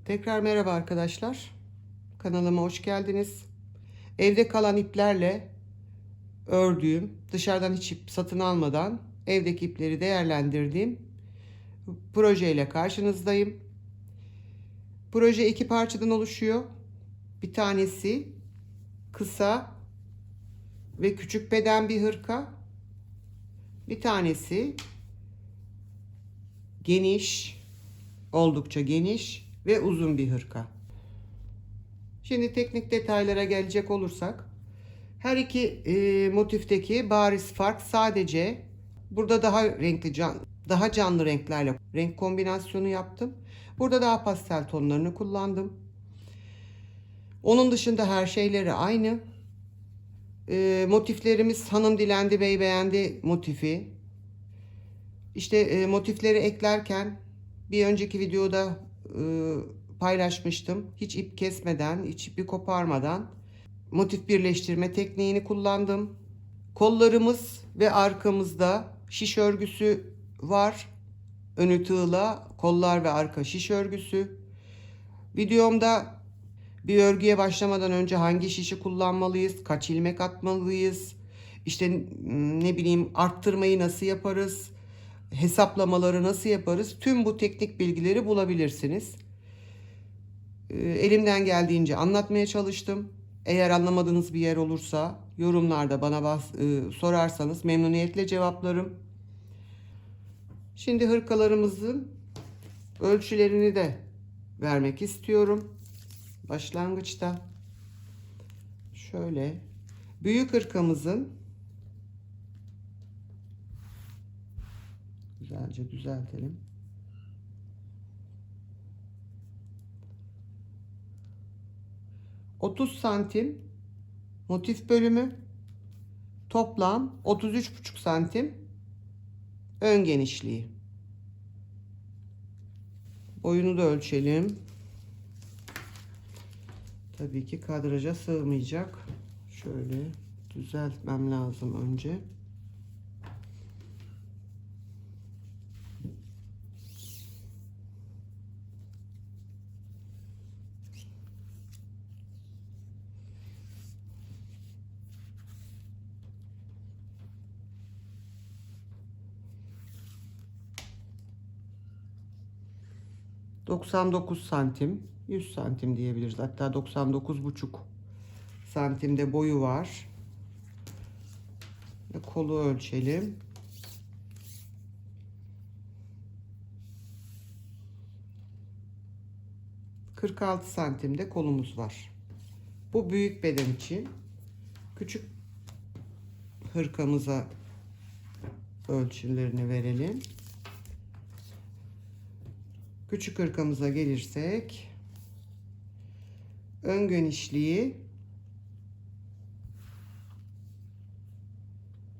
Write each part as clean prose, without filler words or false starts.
Tekrar merhaba arkadaşlar. Kanalıma hoş geldiniz. Evde kalan iplerle ördüğüm, dışarıdan hiç ip satın almadan evdeki ipleri değerlendirdiğim projeyle karşınızdayım. Proje iki parçadan oluşuyor. Bir tanesi kısa ve küçük beden bir hırka. Bir tanesi geniş, oldukça geniş ve uzun bir hırka. Şimdi teknik detaylara gelecek olursak, her iki motifteki bariz fark sadece burada daha renkli, daha canlı renklerle renk kombinasyonu yaptım. Burada daha pastel tonlarını kullandım. Onun dışında her şeyleri aynı. Motiflerimiz hanım dilendi bey beğendi motifi. İşte motifleri eklerken bir önceki videoda paylaşmıştım. Hiç ip kesmeden, hiç ipi koparmadan motif birleştirme tekniğini kullandım. Kollarımız ve arkamızda şiş örgüsü var. Önü tığla, kollar ve arka şiş örgüsü. Videomda bir örgüye başlamadan önce hangi şişi kullanmalıyız, kaç ilmek atmalıyız, işte ne bileyim arttırmayı nasıl yaparız, hesaplamaları nasıl yaparız, tüm bu teknik bilgileri bulabilirsiniz. Elimden geldiğince anlatmaya çalıştım. Eğer anlamadığınız bir yer olursa yorumlarda bana sorarsanız memnuniyetle cevaplarım. Şimdi hırkalarımızın ölçülerini de vermek istiyorum. Başlangıçta şöyle büyük hırkamızın, güzelce düzeltelim. ...30 santim motif bölümü, toplam 33,5 santim ön genişliği. Boyunu da ölçelim. Tabii ki kadraja sığmayacak. Şöyle düzeltmem lazım önce. ...99 santim, 100 santim diyebiliriz. Hatta 99,5 santimde boyu var. Ve kolu ölçelim. ...46 santimde kolumuz var. Bu büyük beden için. Küçük hırkamıza ölçülerini verelim. Küçük hırkamıza gelirsek, ön genişliği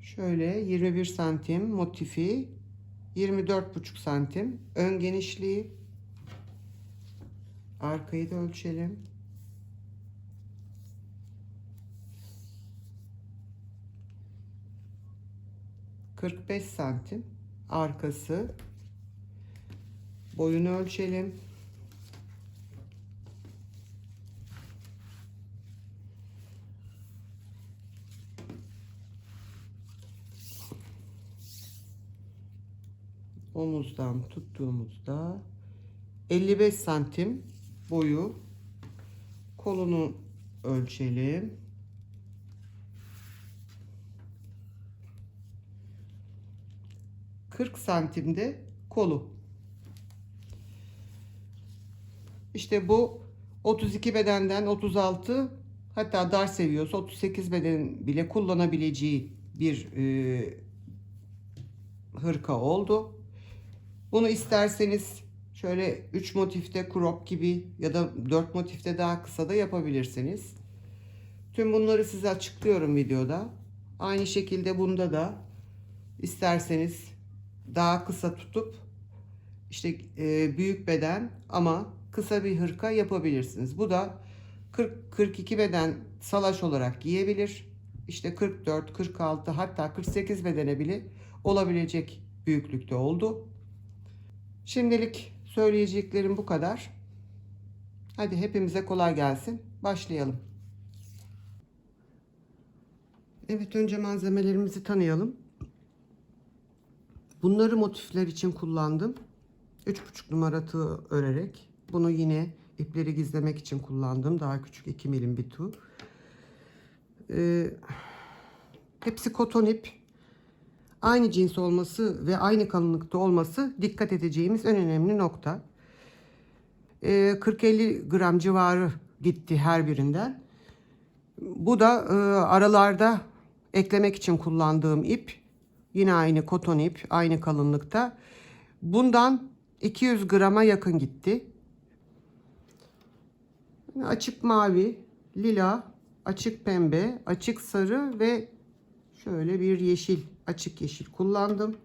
şöyle 21 santim, motifi 24,5 santim ön genişliği. Arkayı da ölçelim. ...45 santim arkası. Boyunu ölçelim. Omuzdan tuttuğumuzda 55 santim boyu. Kolunu ölçelim. ...40 santimde kolu. İşte bu 32 bedenden 36, hatta dar seviyorsa 38 beden bile kullanabileceği bir hırka oldu. Bunu isterseniz şöyle 3 motifte crop gibi ya da 4 motifte daha kısa da yapabilirsiniz. Tüm bunları size açıklıyorum videoda. Aynı şekilde bunda da isterseniz daha kısa tutup işte büyük beden ama kısa bir hırka yapabilirsiniz. Bu da 40-42 beden salaş olarak giyebilir. İşte 44, 46, hatta 48 bedene bile olabilecek büyüklükte oldu. Şimdilik söyleyeceklerim bu kadar. Hadi hepimize kolay gelsin. Başlayalım. Evet, önce malzemelerimizi tanıyalım. Bunları motifler için kullandım. 3,5 numara tığ örerek. Bunu yine ipleri gizlemek için kullandım. Daha küçük 2 milim bir tığ. Hepsi koton ip. Aynı cins olması ve aynı kalınlıkta olması dikkat edeceğimiz en önemli nokta. 40-50 gram civarı gitti her birinden. Bu da aralarda eklemek için kullandığım ip. Yine aynı koton ip, aynı kalınlıkta. Bundan 200 grama yakın gitti. Açık mavi, lila, açık pembe, açık sarı ve şöyle bir yeşil, açık yeşil kullandım.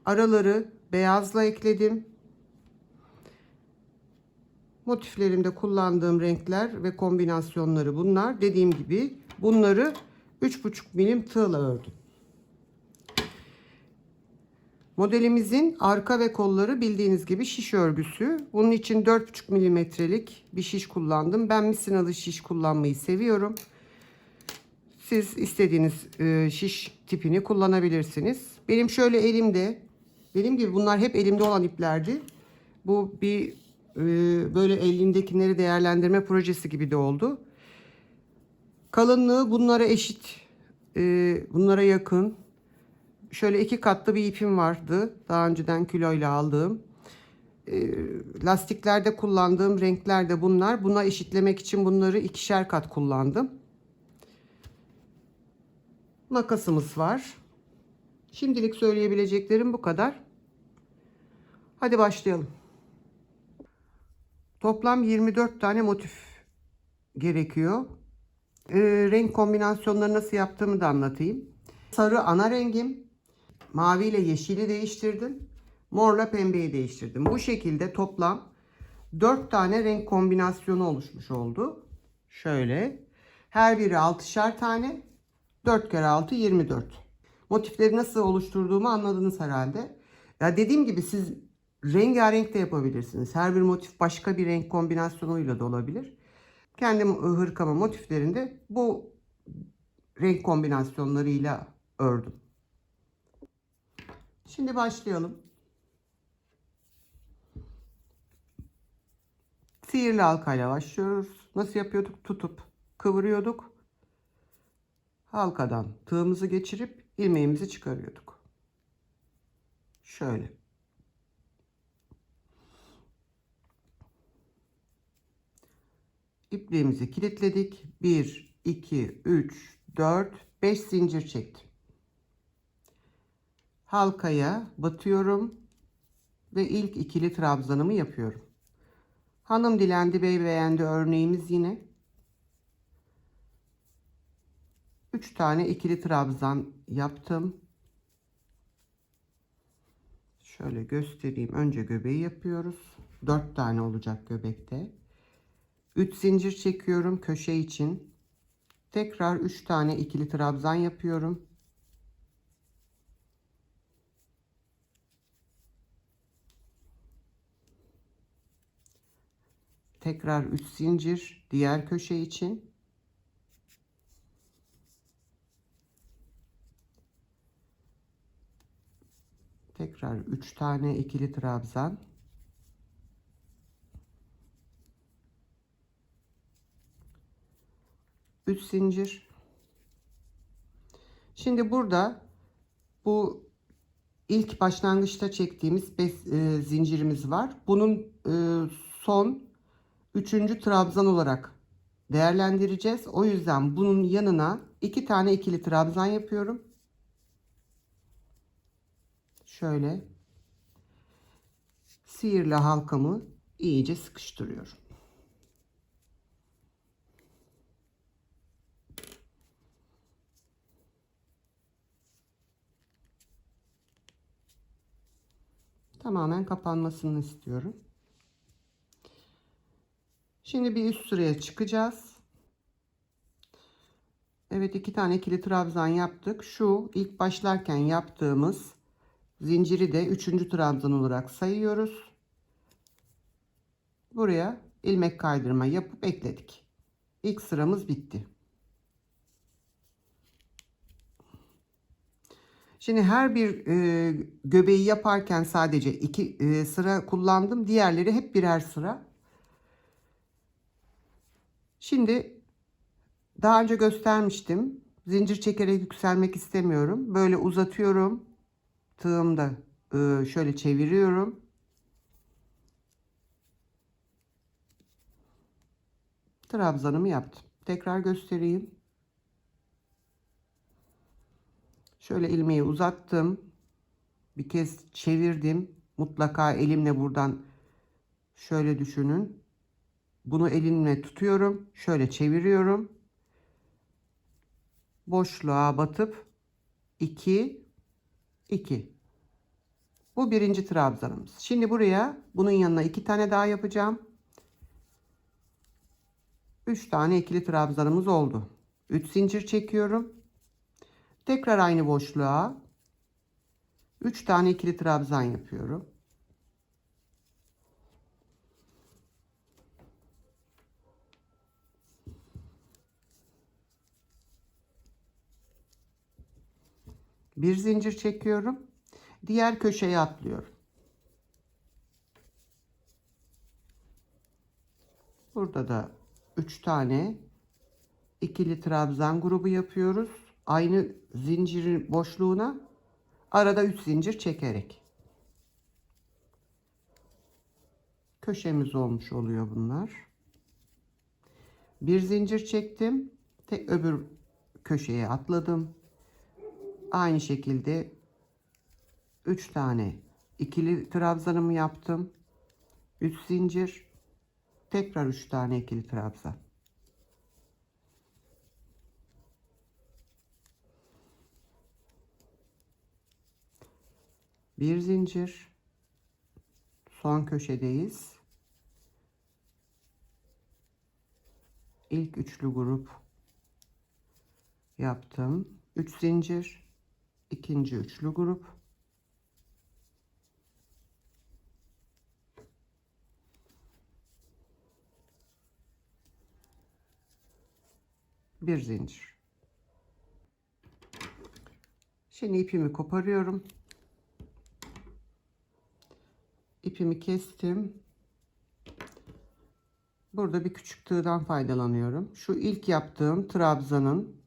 Araları beyazla ekledim. Motiflerimde kullandığım renkler ve kombinasyonları bunlar. Dediğim gibi bunları 3,5 milim tığla ördüm. Modelimizin arka ve kolları bildiğiniz gibi şiş örgüsü. Bunun için 4,5 milimetrelik bir şiş kullandım. Ben misinalı şiş kullanmayı seviyorum. Siz istediğiniz şiş tipini kullanabilirsiniz. Benim şöyle elimde, dediğim gibi bunlar hep elimde olan iplerdi. Bu bir böyle elimdekileri değerlendirme projesi gibi de oldu. Kalınlığı bunlara eşit, bunlara yakın. Şöyle 2 katlı bir ipim vardı. Daha önceden kiloyla aldığım. Lastiklerde kullandığım renkler de bunlar. Buna eşitlemek için bunları 2'şer kat kullandım. Makasımız var. Şimdilik söyleyebileceklerim bu kadar. Hadi başlayalım. Toplam 24 tane motif gerekiyor. Renk kombinasyonları nasıl yaptığımı da anlatayım. Sarı ana rengim. Mavi ile yeşili değiştirdim. Morla pembeyi değiştirdim. Bu şekilde toplam 4 tane renk kombinasyonu oluşmuş oldu. Şöyle. Her biri 6'şer tane. 4 kere 6 24. Motifleri nasıl oluşturduğumu anladınız herhalde. Ya dediğim gibi siz rengarenk de yapabilirsiniz. Her bir motif başka bir renk kombinasyonuyla da olabilir. Kendi hırkama motiflerinde bu renk kombinasyonlarıyla ördüm. Şimdi başlayalım. Sihirli halkayla başlıyoruz. Nasıl yapıyorduk? Tutup kıvırıyorduk. Halkadan tığımızı geçirip ilmeğimizi çıkarıyorduk. Şöyle. İpliğimizi kilitledik. 1, 2, 3, 4, 5 zincir çektim. Halkaya batıyorum ve ilk ikili trabzanımı yapıyorum. Hanım dilendi, bey beğendi örneğimiz yine. 3 tane ikili trabzan yaptım. Şöyle göstereyim. Önce göbeği yapıyoruz. 4 tane olacak göbekte. 3 zincir çekiyorum köşe için. Tekrar 3 tane ikili trabzan yapıyorum. Tekrar 3 zincir diğer köşe için. Tekrar 3 tane ikili trabzan. Üç zincir. Şimdi burada bu ilk başlangıçta çektiğimiz 5 zincirimiz var. Bunun son 3. trabzan olarak değerlendireceğiz. O yüzden bunun yanına 2 tane ikili trabzan yapıyorum. Şöyle sihirli halkamı iyice sıkıştırıyorum. Tamamen kapanmasını istiyorum. Şimdi bir üst sıraya çıkacağız. Evet, 2 tane ikili trabzan yaptık. Şu ilk başlarken yaptığımız zinciri de 3. trabzan olarak sayıyoruz. Buraya ilmek kaydırma yapıp ekledik. İlk sıramız bitti. Şimdi her bir göbeği yaparken sadece 2 sıra kullandım. Diğerleri hep birer sıra. Şimdi daha önce göstermiştim. Zincir çekerek yükselmek istemiyorum. Böyle uzatıyorum. Tığımda şöyle çeviriyorum. Trabzanımı yaptım. Tekrar göstereyim. Şöyle ilmeği uzattım. Bir kez çevirdim. Mutlaka elimle buradan şöyle düşünün. Bunu elimle tutuyorum. Şöyle çeviriyorum. Boşluğa batıp 2 2. Bu birinci trabzanımız. Şimdi buraya bunun yanına 2 tane daha yapacağım. 3 tane ikili trabzanımız oldu. 3 zincir çekiyorum. Tekrar aynı boşluğa 3 tane ikili trabzan yapıyorum. Bir zincir çekiyorum. Diğer köşeye atlıyorum. Burada da 3 tane ikili trabzan grubu yapıyoruz. Aynı zincirin boşluğuna arada 3 zincir çekerek. Köşemiz olmuş oluyor bunlar. Bir zincir çektim. Öbür köşeye atladım. Aynı şekilde 3 tane ikili trabzanımı yaptım. 3 zincir. Tekrar 3 tane ikili trabzan. Bir zincir. Son köşedeyiz. İlk üçlü grup yaptım. 3 zincir. İkinci üçlü grup. Bir zincir. Şimdi ipimi koparıyorum. İpimi kestim. Burada bir küçük tığdan faydalanıyorum. Şu ilk yaptığım trabzanın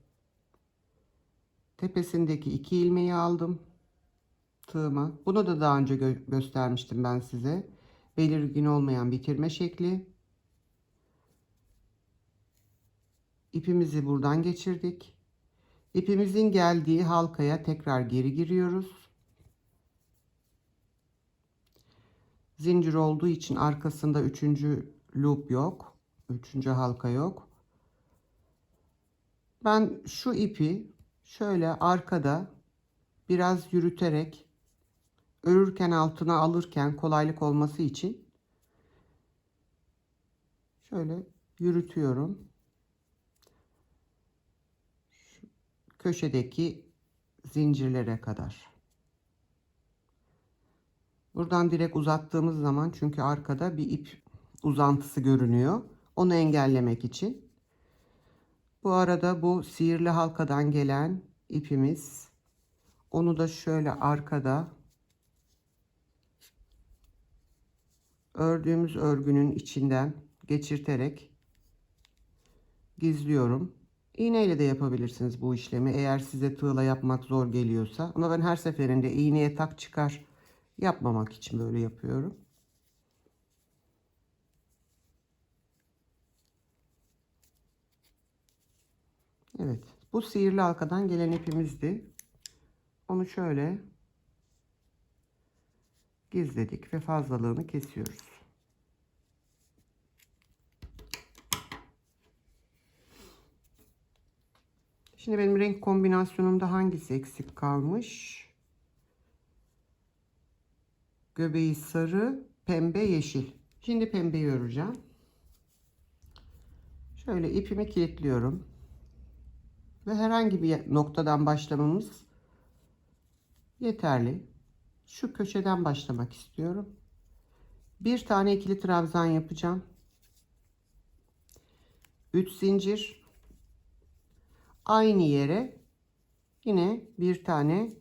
tepesindeki 2 ilmeği aldım tığıma. Bunu da daha önce göstermiştim ben size. Belirgin olmayan bitirme şekli. İpimizi buradan geçirdik. İpimizin geldiği halkaya tekrar geri giriyoruz. Zincir olduğu için arkasında 3. loop yok. 3. halka yok. Ben şu ipi şöyle arkada biraz yürüterek örürken altına alırken kolaylık olması için şöyle yürütüyorum. Şu köşedeki zincirlere kadar. Buradan direkt uzattığımız zaman çünkü arkada bir ip uzantısı görünüyor. Onu engellemek için. Bu arada bu sihirli halkadan gelen ipimiz. Onu da şöyle arkada ördüğümüz örgünün içinden geçirterek gizliyorum. İğneyle de yapabilirsiniz bu işlemi eğer size tığla yapmak zor geliyorsa. Ama ben her seferinde iğneye tak çıkar yapmamak için böyle yapıyorum. Evet, bu sihirli halkadan gelen ipimizdi. Onu şöyle gizledik ve fazlalığını kesiyoruz. Şimdi benim renk kombinasyonumda hangisi eksik kalmış? Göbeği sarı, pembe, yeşil. Şimdi pembeyi öreceğim. Şöyle ipimi kilitliyorum. Ve herhangi bir noktadan başlamamız yeterli. Şu köşeden başlamak istiyorum. Bir tane ikili trabzan yapacağım. 3 zincir, aynı yere yine bir tane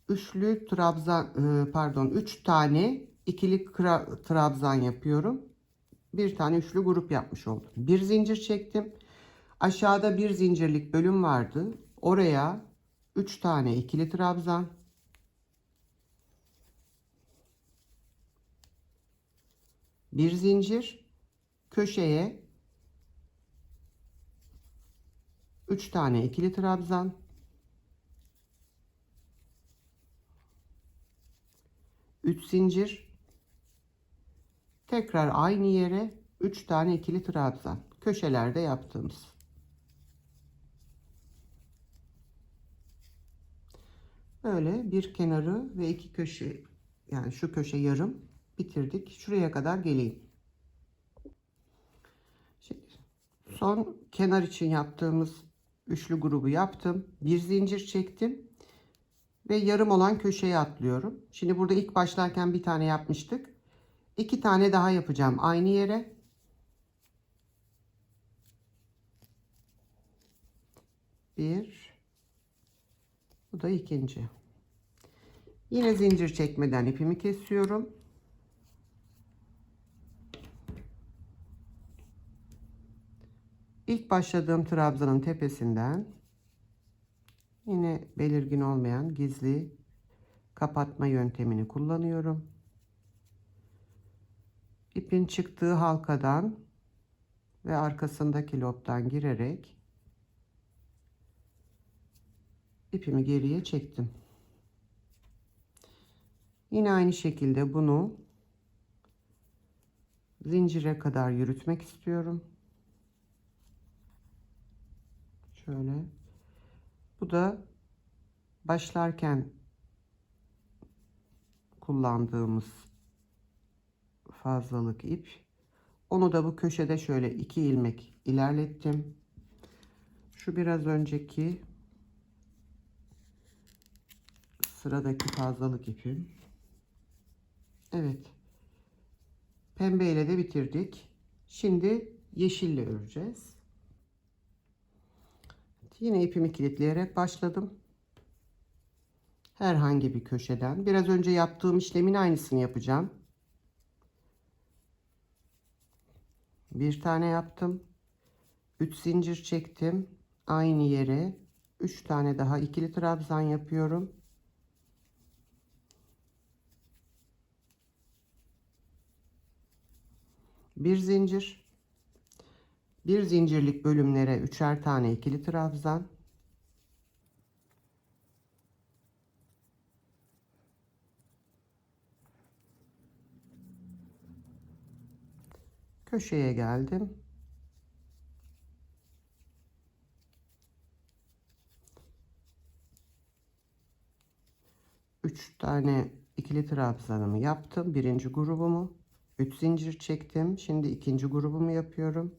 üçlü trabzan, pardon, 3 tane ikili trabzan yapıyorum. Bir tane üçlü grup yapmış oldum. Bir zincir çektim. Aşağıda bir zincirlik bölüm vardı. Oraya 3 tane ikili trabzan, bir zincir, köşeye 3 tane ikili trabzan, 3 zincir, tekrar aynı yere 3 tane ikili trabzan, köşelerde yaptığımız. Böyle bir kenarı ve iki köşe, yani şu köşe yarım bitirdik. Şuraya kadar geleyim. Şimdi son kenar için yaptığımız üçlü grubu yaptım. Bir zincir çektim ve yarım olan köşeye atlıyorum. Şimdi burada ilk başlarken bir tane yapmıştık. 2 tane daha yapacağım aynı yere. Bir, bu da ikinci. Yine zincir çekmeden ipimi kesiyorum. İlk başladığım trabzanın tepesinden yine belirgin olmayan gizli kapatma yöntemini kullanıyorum. İpin çıktığı halkadan ve arkasındaki lobdan girerek ipimi geriye çektim. Yine aynı şekilde bunu zincire kadar yürütmek istiyorum. Şöyle. Bu da başlarken kullandığımız fazlalık ip. Onu da bu köşede şöyle 2 ilmek ilerlettim. Şu biraz önceki sıradaki fazlalık ipim. Evet. Pembe ile de bitirdik. Şimdi yeşille öreceğiz. Yine ipimi kilitleyerek başladım. Herhangi bir köşeden. Biraz önce yaptığım işlemin aynısını yapacağım. Bir tane yaptım. 3 zincir çektim. Aynı yere 3 tane daha ikili trabzan yapıyorum. Bir zincir. Bir zincirlik bölümlere 3'er tane ikili trabzan. Köşeye geldim. Üç tane ikili trabzanımı yaptım. Birinci grubumu. 3 zincir çektim. Şimdi ikinci grubumu yapıyorum.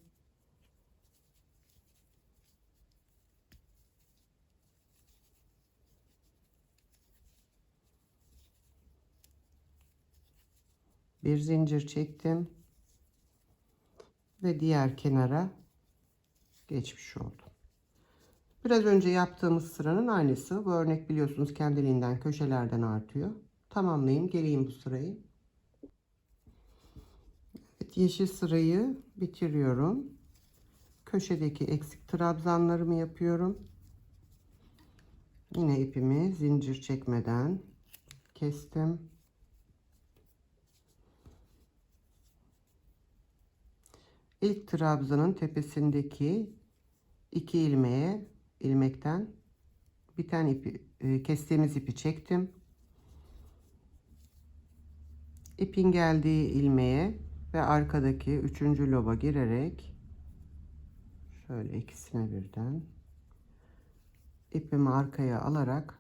Bir zincir çektim ve diğer kenara geçmiş oldum. Biraz önce yaptığımız sıranın aynısı. Bu örnek biliyorsunuz kendiliğinden köşelerden artıyor. Tamamlayayım, geleyim bu sırayı. Evet, yeşil sırayı bitiriyorum. Köşedeki eksik trabzanlarımı yapıyorum. Yine ipimi zincir çekmeden kestim. İlk trabzanın tepesindeki 2 ilmekten biten ipi, kestiğimiz ipi çektim. İpin geldiği ilmeğe ve arkadaki 3. loba girerek şöyle ikisine birden ipimi arkaya alarak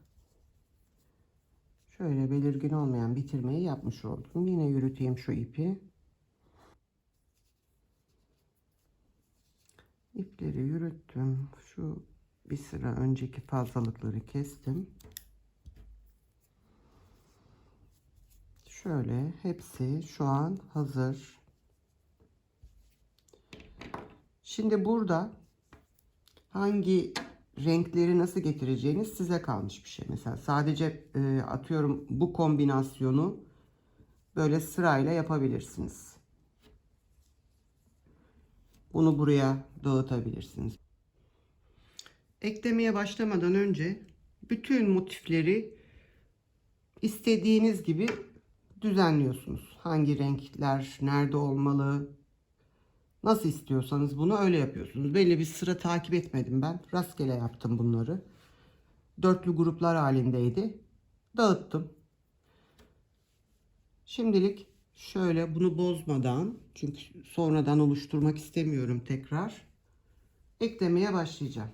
şöyle belirgin olmayan bitirmeyi yapmış oldum. Yine yürüteyim şu ipi. İpleri yürüttüm. Şu bir sıra önceki fazlalıkları kestim. Şöyle hepsi şu an hazır. Şimdi burada hangi renkleri nasıl getireceğiniz size kalmış bir şey. Mesela sadece atıyorum bu kombinasyonu böyle sırayla yapabilirsiniz. Bunu buraya dağıtabilirsiniz. Eklemeye başlamadan önce bütün motifleri istediğiniz gibi düzenliyorsunuz. Hangi renkler nerede olmalı, nasıl istiyorsanız bunu öyle yapıyorsunuz. Belli bir sıra takip etmedim ben. Rastgele yaptım bunları. Dörtlü gruplar halindeydi. Dağıttım. Şimdilik şöyle bunu bozmadan, çünkü sonradan oluşturmak istemiyorum tekrar, eklemeye başlayacağım.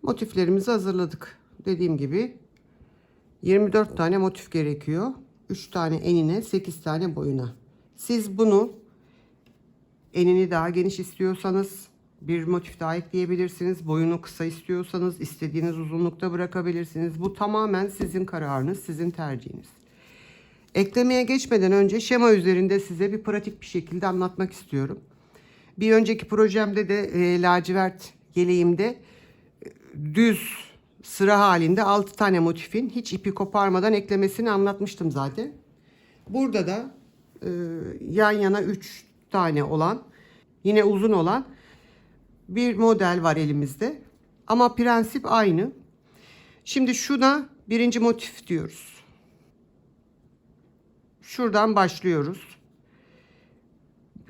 Motiflerimizi hazırladık. Dediğim gibi 24 tane motif gerekiyor. 3 tane enine, 8 tane boyuna. Siz bunu enini daha geniş istiyorsanız bir motif daha ekleyebilirsiniz. Boyunu kısa istiyorsanız istediğiniz uzunlukta bırakabilirsiniz. Bu tamamen sizin kararınız, sizin tercihiniz. Eklemeye geçmeden önce şema üzerinde size bir pratik bir şekilde anlatmak istiyorum. Bir önceki projemde de lacivert yeleğimde düz sıra halinde 6 tane motifin hiç ipi koparmadan eklemesini anlatmıştım zaten. Burada da yan yana 3 tane olan, yine uzun olan bir model var elimizde. Ama prensip aynı. Şimdi şuna birinci motif diyoruz. Şuradan başlıyoruz.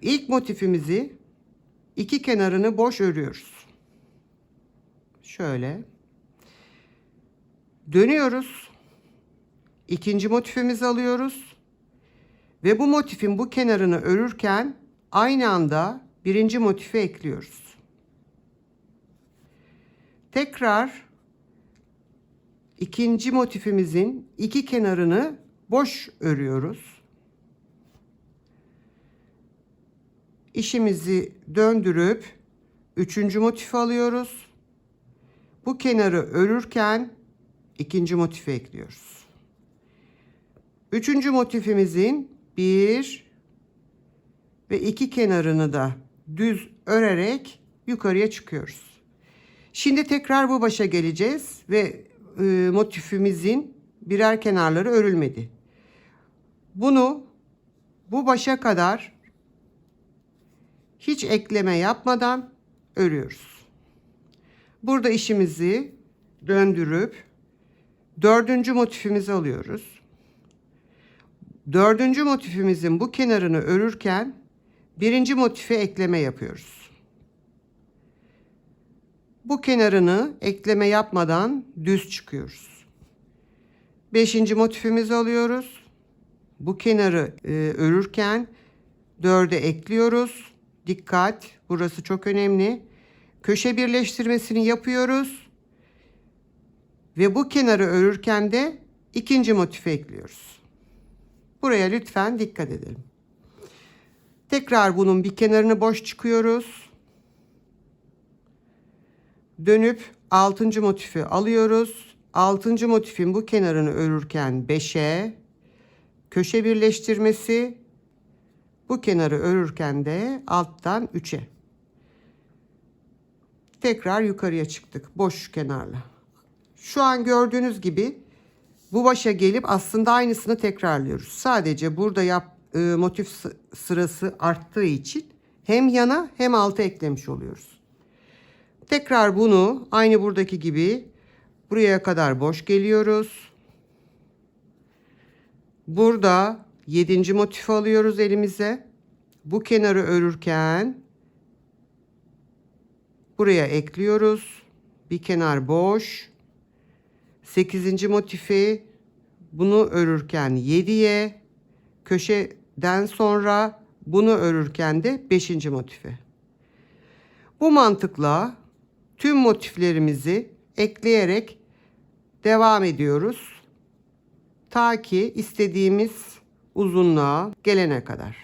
İlk motifimizi iki kenarını boş örüyoruz. Şöyle. Dönüyoruz. İkinci motifimizi alıyoruz. Ve bu motifin bu kenarını örürken aynı anda birinci motifi ekliyoruz. Tekrar ikinci motifimizin iki kenarını boş örüyoruz. İşimizi döndürüp üçüncü motifi alıyoruz. Bu kenarı örürken ikinci motifi ekliyoruz. Üçüncü motifimizin bir ve iki kenarını da düz örerek yukarıya çıkıyoruz. Şimdi tekrar bu başa geleceğiz ve motifimizin birer kenarları örülmedi. Bunu bu başa kadar hiç ekleme yapmadan örüyoruz. Burada işimizi döndürüp dördüncü motifimizi alıyoruz. Dördüncü motifimizin bu kenarını örürken birinci motife ekleme yapıyoruz. Bu kenarını ekleme yapmadan düz çıkıyoruz. Beşinci motifimizi alıyoruz. Bu kenarı örürken dörde ekliyoruz. Dikkat, burası çok önemli. Köşe birleştirmesini yapıyoruz. Ve bu kenarı örürken de ikinci motifi ekliyoruz. Buraya lütfen dikkat edelim. Tekrar bunun bir kenarını boş çıkıyoruz. Dönüp altıncı motifi alıyoruz. Altıncı motifin bu kenarını örürken 5'e, köşe birleştirmesi, bu kenarı örürken de alttan 3'e. Tekrar yukarıya çıktık boş kenarla. Şu an gördüğünüz gibi bu başa gelip aslında aynısını tekrarlıyoruz. Sadece burada motif sırası arttığı için hem yana hem alta eklemiş oluyoruz. Tekrar bunu aynı buradaki gibi buraya kadar boş geliyoruz. Burada 7. motifi alıyoruz elimize. Bu kenarı örürken buraya ekliyoruz. Bir kenar boş. 8. motifi bunu örürken 7'ye, köşeden sonra bunu örürken de 5. motifi. Bu mantıkla tüm motiflerimizi ekleyerek devam ediyoruz. Ta ki istediğimiz uzunluğa gelene kadar.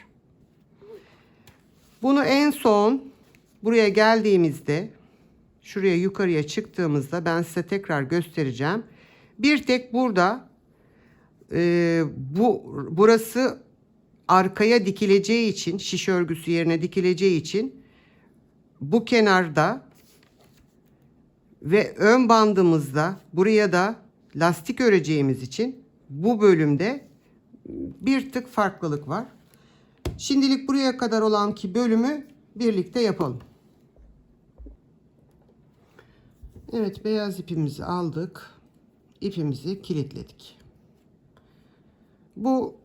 Bunu en son buraya geldiğimizde, şuraya yukarıya çıktığımızda ben size tekrar göstereceğim. Bir tek burada burası arkaya dikileceği için, şiş örgüsü yerine dikileceği için bu kenarda ve ön bandımızda, buraya da lastik öreceğimiz için bu bölümde bir tık farklılık var. Şimdilik buraya kadar olan ki bölümü birlikte yapalım. Evet, beyaz ipimizi aldık. İpimizi kilitledik. Bu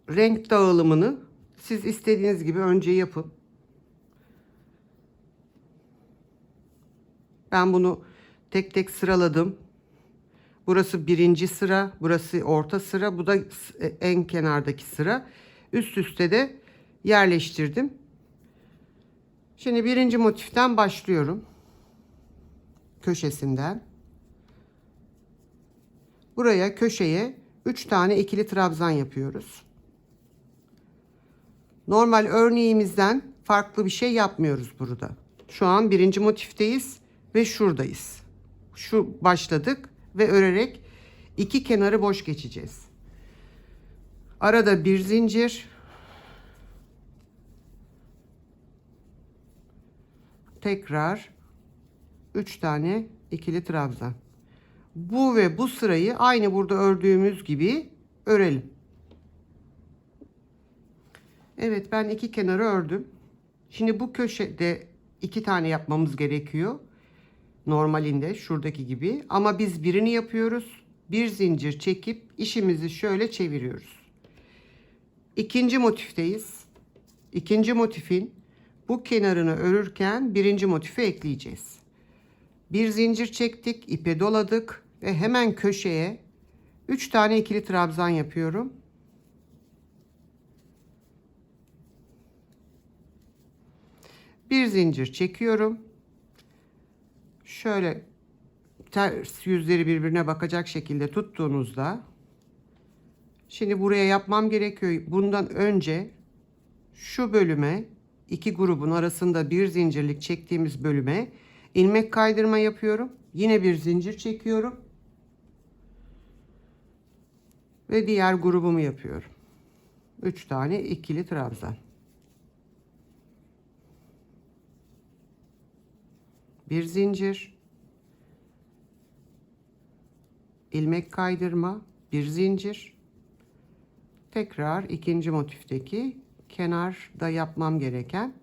renk dağılımını siz istediğiniz gibi önce yapın. Ben bunu tek tek sıraladım. Burası birinci sıra, burası orta sıra, bu da en kenardaki sıra. Üst üste de yerleştirdim. Şimdi birinci motiften başlıyorum. Köşesinden. Buraya köşeye 3 tane ikili trabzan yapıyoruz. Normal örneğimizden farklı bir şey yapmıyoruz burada. Şu an birinci motifteyiz ve şuradayız. Şu başladık ve örerek iki kenarı boş geçeceğiz. Arada bir zincir. Tekrar 3 tane ikili trabzan. Bu ve bu sırayı aynı burada ördüğümüz gibi örelim. Evet, ben iki kenarı ördüm. Şimdi bu köşede 2 tane yapmamız gerekiyor. Normalinde şuradaki gibi. Ama biz birini yapıyoruz. Bir zincir çekip işimizi şöyle çeviriyoruz. İkinci motifteyiz. İkinci motifin bu kenarını örürken birinci motifi ekleyeceğiz. Bir zincir çektik, ipe doladık ve hemen köşeye 3 tane ikili trabzan yapıyorum. Bir zincir çekiyorum. Şöyle ters yüzleri birbirine bakacak şekilde tuttuğunuzda, şimdi buraya yapmam gerekiyor. Bundan önce şu bölüme, iki grubun arasında bir zincirlik çektiğimiz bölüme ilmek kaydırma yapıyorum. Yine bir zincir çekiyorum. Ve diğer grubumu yapıyorum. 3 tane ikili trabzan. Bir zincir, ilmek kaydırma, bir zincir. Tekrar ikinci motifteki kenarda yapmam gereken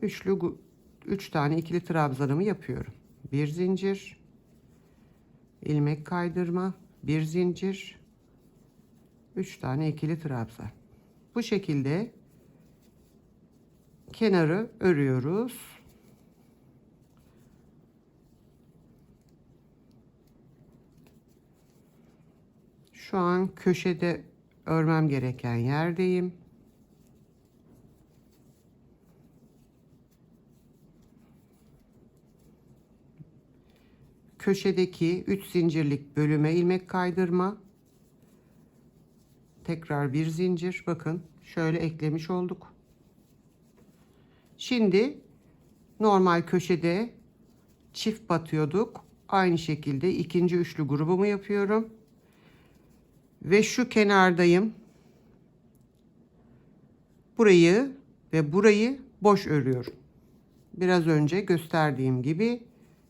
3 tane ikili trabzanımı yapıyorum. Bir zincir, ilmek kaydırma, bir zincir, 3 tane ikili trabzan. Bu şekilde kenarı örüyoruz. Şu an köşede örmem gereken yerdeyim. Köşedeki 3 zincirlik bölüme ilmek kaydırma. Tekrar bir zincir. Bakın şöyle eklemiş olduk. Şimdi normal köşede çift batıyorduk. Aynı şekilde ikinci üçlü grubumu yapıyorum. Ve şu kenardayım. Burayı ve burayı boş örüyorum. Biraz önce gösterdiğim gibi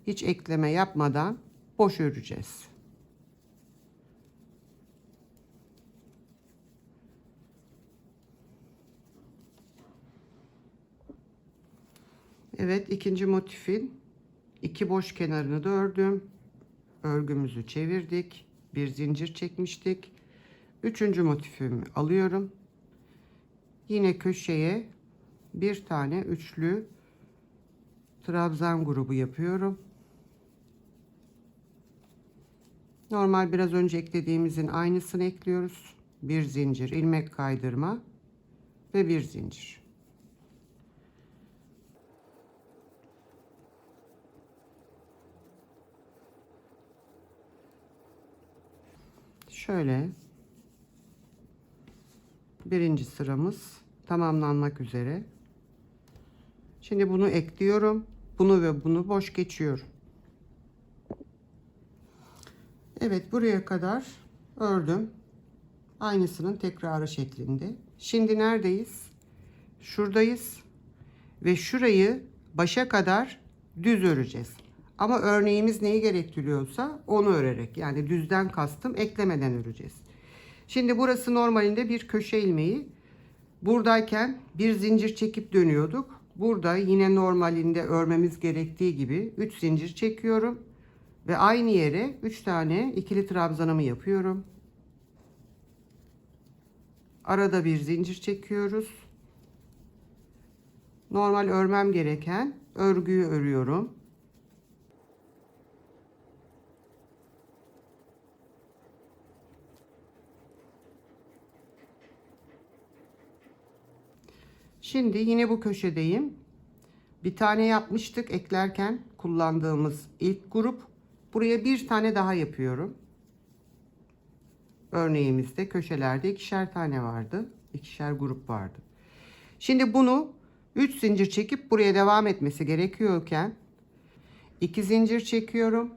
hiç ekleme yapmadan boş öreceğiz. Evet, ikinci motifin iki boş kenarını da ördüm. Örgümüzü çevirdik. Bir zincir çekmiştik. Üçüncü motifimi alıyorum. Yine köşeye bir tane üçlü trabzan grubu yapıyorum. Normal biraz önce eklediğimizin aynısını ekliyoruz. Bir zincir, ilmek kaydırma ve bir zincir. Şöyle birinci sıramız tamamlanmak üzere. Şimdi bunu ekliyorum. Bunu ve bunu boş geçiyorum. Evet, buraya kadar ördüm. Aynısının tekrarı şeklinde. Şimdi neredeyiz? Şuradayız. Ve şurayı başa kadar düz öreceğiz. Ama örneğimiz neyi gerektiriyorsa onu örerek, yani düzden kastım eklemeden öreceğiz. Şimdi burası normalinde bir köşe ilmeği. Buradayken bir zincir çekip dönüyorduk. Burada yine normalinde örmemiz gerektiği gibi 3 zincir çekiyorum. Ve aynı yere 3 tane ikili trabzanımı yapıyorum. Arada bir zincir çekiyoruz. Normal örmem gereken örgüyü örüyorum. Şimdi yine bu köşedeyim. Bir tane yapmıştık eklerken kullandığımız ilk grup. Buraya bir tane daha yapıyorum. Örneğimizde köşelerde ikişer tane vardı. İkişer grup vardı. Şimdi bunu 3 zincir çekip buraya devam etmesi gerekiyorken 2 zincir çekiyorum.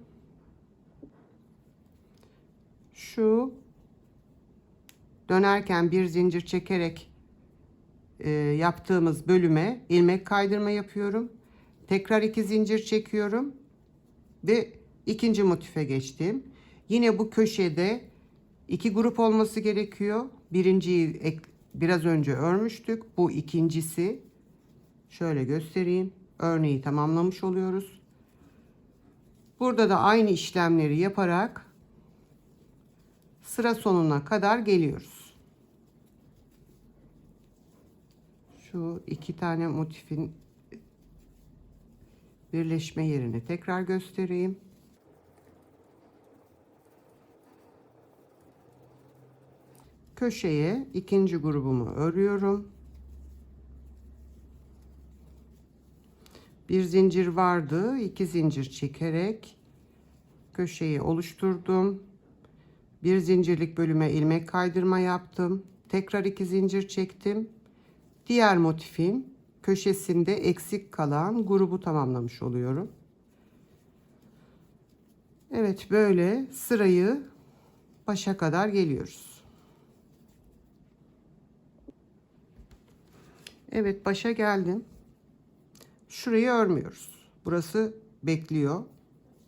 Şu dönerken bir zincir çekerek yaptığımız bölüme ilmek kaydırma yapıyorum. Tekrar 2 zincir çekiyorum ve ikinci motife geçtim. Yine bu köşede 2 grup olması gerekiyor. Birinciyi biraz önce örmüştük. Bu ikincisi. Şöyle göstereyim. Örneği tamamlamış oluyoruz. Burada da aynı işlemleri yaparak sıra sonuna kadar geliyoruz. Şu 2 tane motifin birleşme yerini tekrar göstereyim. Köşeye ikinci grubumu örüyorum. Bir zincir vardı. 2 zincir çekerek köşeyi oluşturdum. Bir zincirlik bölüme ilmek kaydırma yaptım. Tekrar 2 zincir çektim. Diğer motifin köşesinde eksik kalan grubu tamamlamış oluyorum. Evet, böyle sırayı başa kadar geliyoruz. Evet, başa geldim. Şurayı örmüyoruz. Burası bekliyor.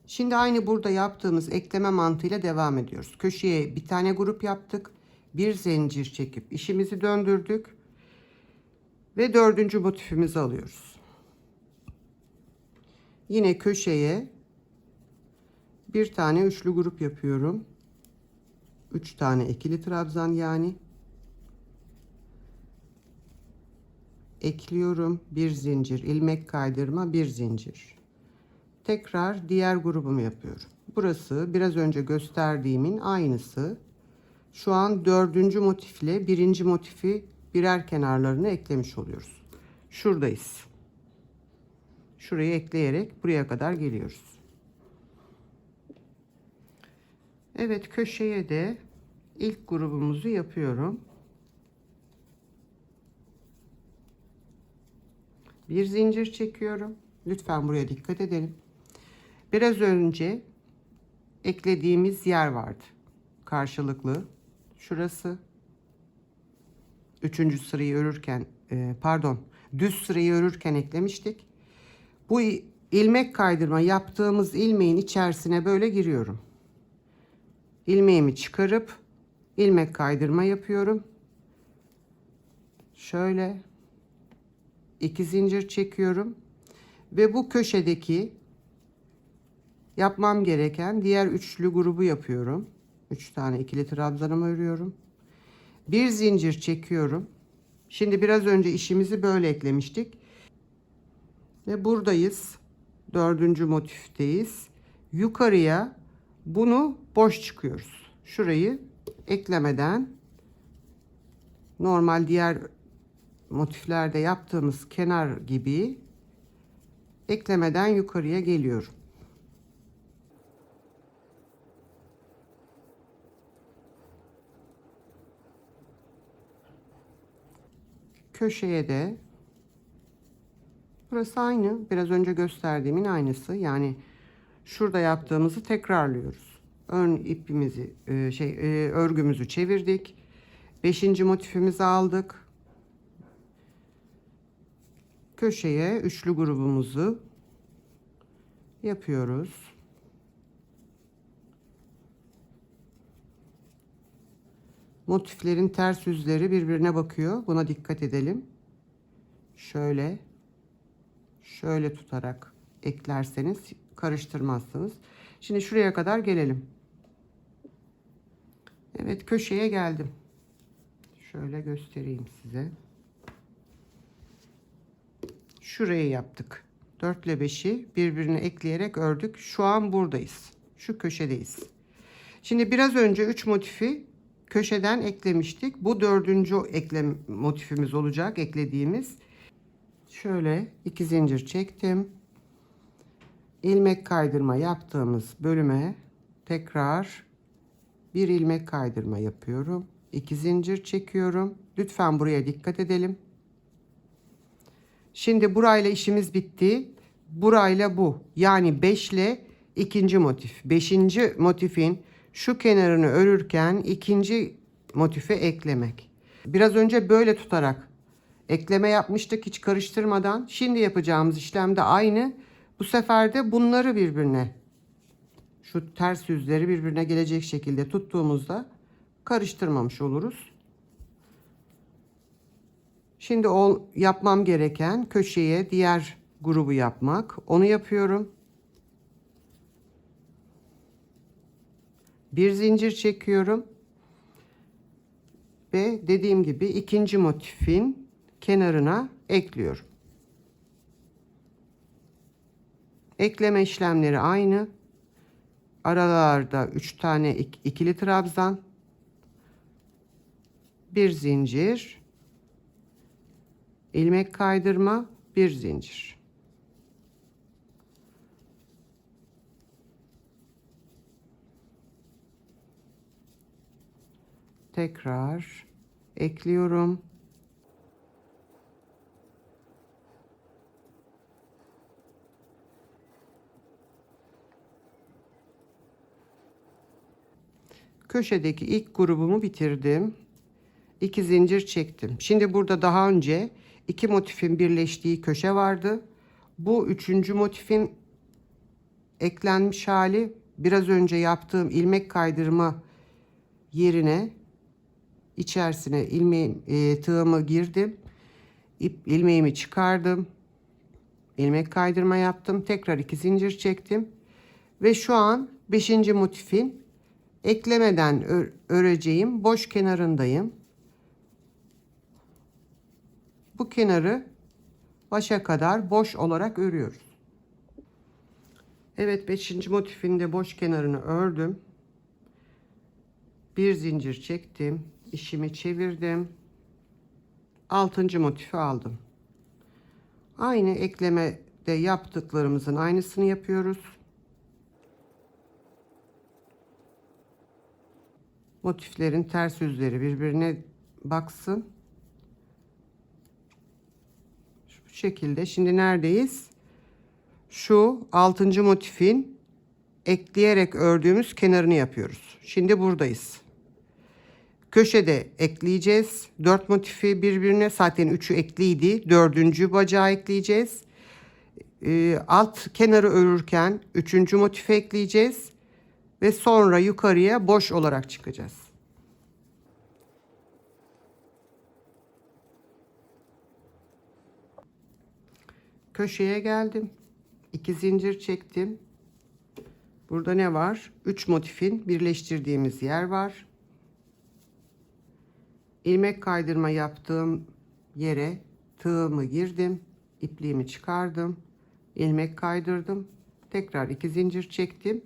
Şimdi aynı burada yaptığımız ekleme mantığıyla devam ediyoruz. Köşeye bir tane grup yaptık. Bir zincir çekip işimizi döndürdük. Ve 4. motifimizi alıyoruz. Yine köşeye bir tane üçlü grup yapıyorum. 3 tane ikili trabzan yani. Ekliyorum. Bir zincir, ilmek kaydırma, bir zincir. Tekrar diğer grubumu yapıyorum. Burası biraz önce gösterdiğimin aynısı. Şu an 4. motifle 1. motifi birer kenarlarını eklemiş oluyoruz. Şuradayız. Şurayı ekleyerek buraya kadar geliyoruz. Evet, köşeye de ilk grubumuzu yapıyorum. Bir zincir çekiyorum. Lütfen buraya dikkat edelim. Biraz önce eklediğimiz yer vardı. Karşılıklı. Şurası. 3. sırayı örürken düz sırayı örürken eklemiştik. Bu ilmek kaydırma yaptığımız ilmeğin içerisine böyle giriyorum. İlmeğimi çıkarıp ilmek kaydırma yapıyorum. Şöyle 2 zincir çekiyorum ve bu köşedeki yapmam gereken diğer üçlü grubu yapıyorum. 3 tane ikili trabzanımı örüyorum. Bir zincir çekiyorum. Şimdi biraz önce işimizi böyle eklemiştik. Ve buradayız. 4. motifteyiz. Yukarıya bunu boş çıkıyoruz. Şurayı eklemeden normal diğer motiflerde yaptığımız kenar gibi eklemeden yukarıya geliyorum. Köşeye de burası aynı. Biraz önce gösterdiğimin aynısı. Yani şurada yaptığımızı tekrarlıyoruz. Örgümüzü çevirdik. Beşinci motifimizi aldık. Köşeye üçlü grubumuzu yapıyoruz. Motiflerin ters yüzleri birbirine bakıyor. Buna dikkat edelim. Şöyle tutarak eklerseniz karıştırmazsınız. Şimdi şuraya kadar gelelim. Evet, köşeye geldim. Şöyle göstereyim size. Şurayı yaptık. 4 ile 5'i birbirine ekleyerek ördük. Şu an buradayız. Şu köşedeyiz. Şimdi biraz önce 3 motifi köşeden eklemiştik. Bu 4. eklem motifimiz olacak, eklediğimiz. Şöyle 2 zincir çektim. İlmek kaydırma yaptığımız bölüme tekrar bir ilmek kaydırma yapıyorum. 2 zincir çekiyorum. Lütfen buraya dikkat edelim. Şimdi burayla işimiz bitti. Burayla bu. Yani 5 ile ikinci motif. 5. motifin şu kenarını örürken ikinci motife eklemek. Biraz önce böyle tutarak ekleme yapmıştık hiç karıştırmadan. Şimdi yapacağımız işlem de aynı. Bu sefer de bunları birbirine, şu ters yüzleri birbirine gelecek şekilde tuttuğumuzda karıştırmamış oluruz. Şimdi yapmam gereken köşeye diğer grubu yapmak. Onu yapıyorum. Bir zincir çekiyorum. Ve dediğim gibi ikinci motifin kenarına ekliyorum. Ekleme işlemleri aynı. Aralarda 3 tane ikili trabzan. Bir zincir. İlmek kaydırma, bir zincir. Tekrar ekliyorum. Köşedeki ilk grubumu bitirdim. 2 zincir çektim. Şimdi burada daha önce 2 motifin birleştiği köşe vardı. Bu 3. motifin eklenmiş hali. Biraz önce yaptığım ilmek kaydırma yerine içerisine tığımı girdim. İlmeğimi çıkardım. İlmek kaydırma yaptım. Tekrar 2 zincir çektim. Ve şu an 5. motifin eklemeden öreceğim boş kenarındayım. Bu kenarı başa kadar boş olarak örüyoruz. Evet, 5. motifin de boş kenarını ördüm. Bir zincir çektim. İşimi çevirdim. 6. motifi aldım. Aynı eklemede yaptıklarımızın aynısını yapıyoruz. Motiflerin ters yüzleri birbirine baksın. Şu şekilde. Şimdi neredeyiz? Şu 6. motifin ekleyerek ördüğümüz kenarını yapıyoruz. Şimdi buradayız. Köşede ekleyeceğiz. 4 motifi birbirine, zaten 3'ü ekliydi. 4. bacağı ekleyeceğiz. Alt kenarı örürken 3. motifi ekleyeceğiz. Ve sonra yukarıya boş olarak çıkacağız. Köşeye geldim. 2 zincir çektim. Burada ne var? 3 motifin birleştirdiğimiz yer var. İlmek kaydırma yaptığım yere tığımı girdim. İpliğimi çıkardım. İlmek kaydırdım. Tekrar 2 zincir çektim.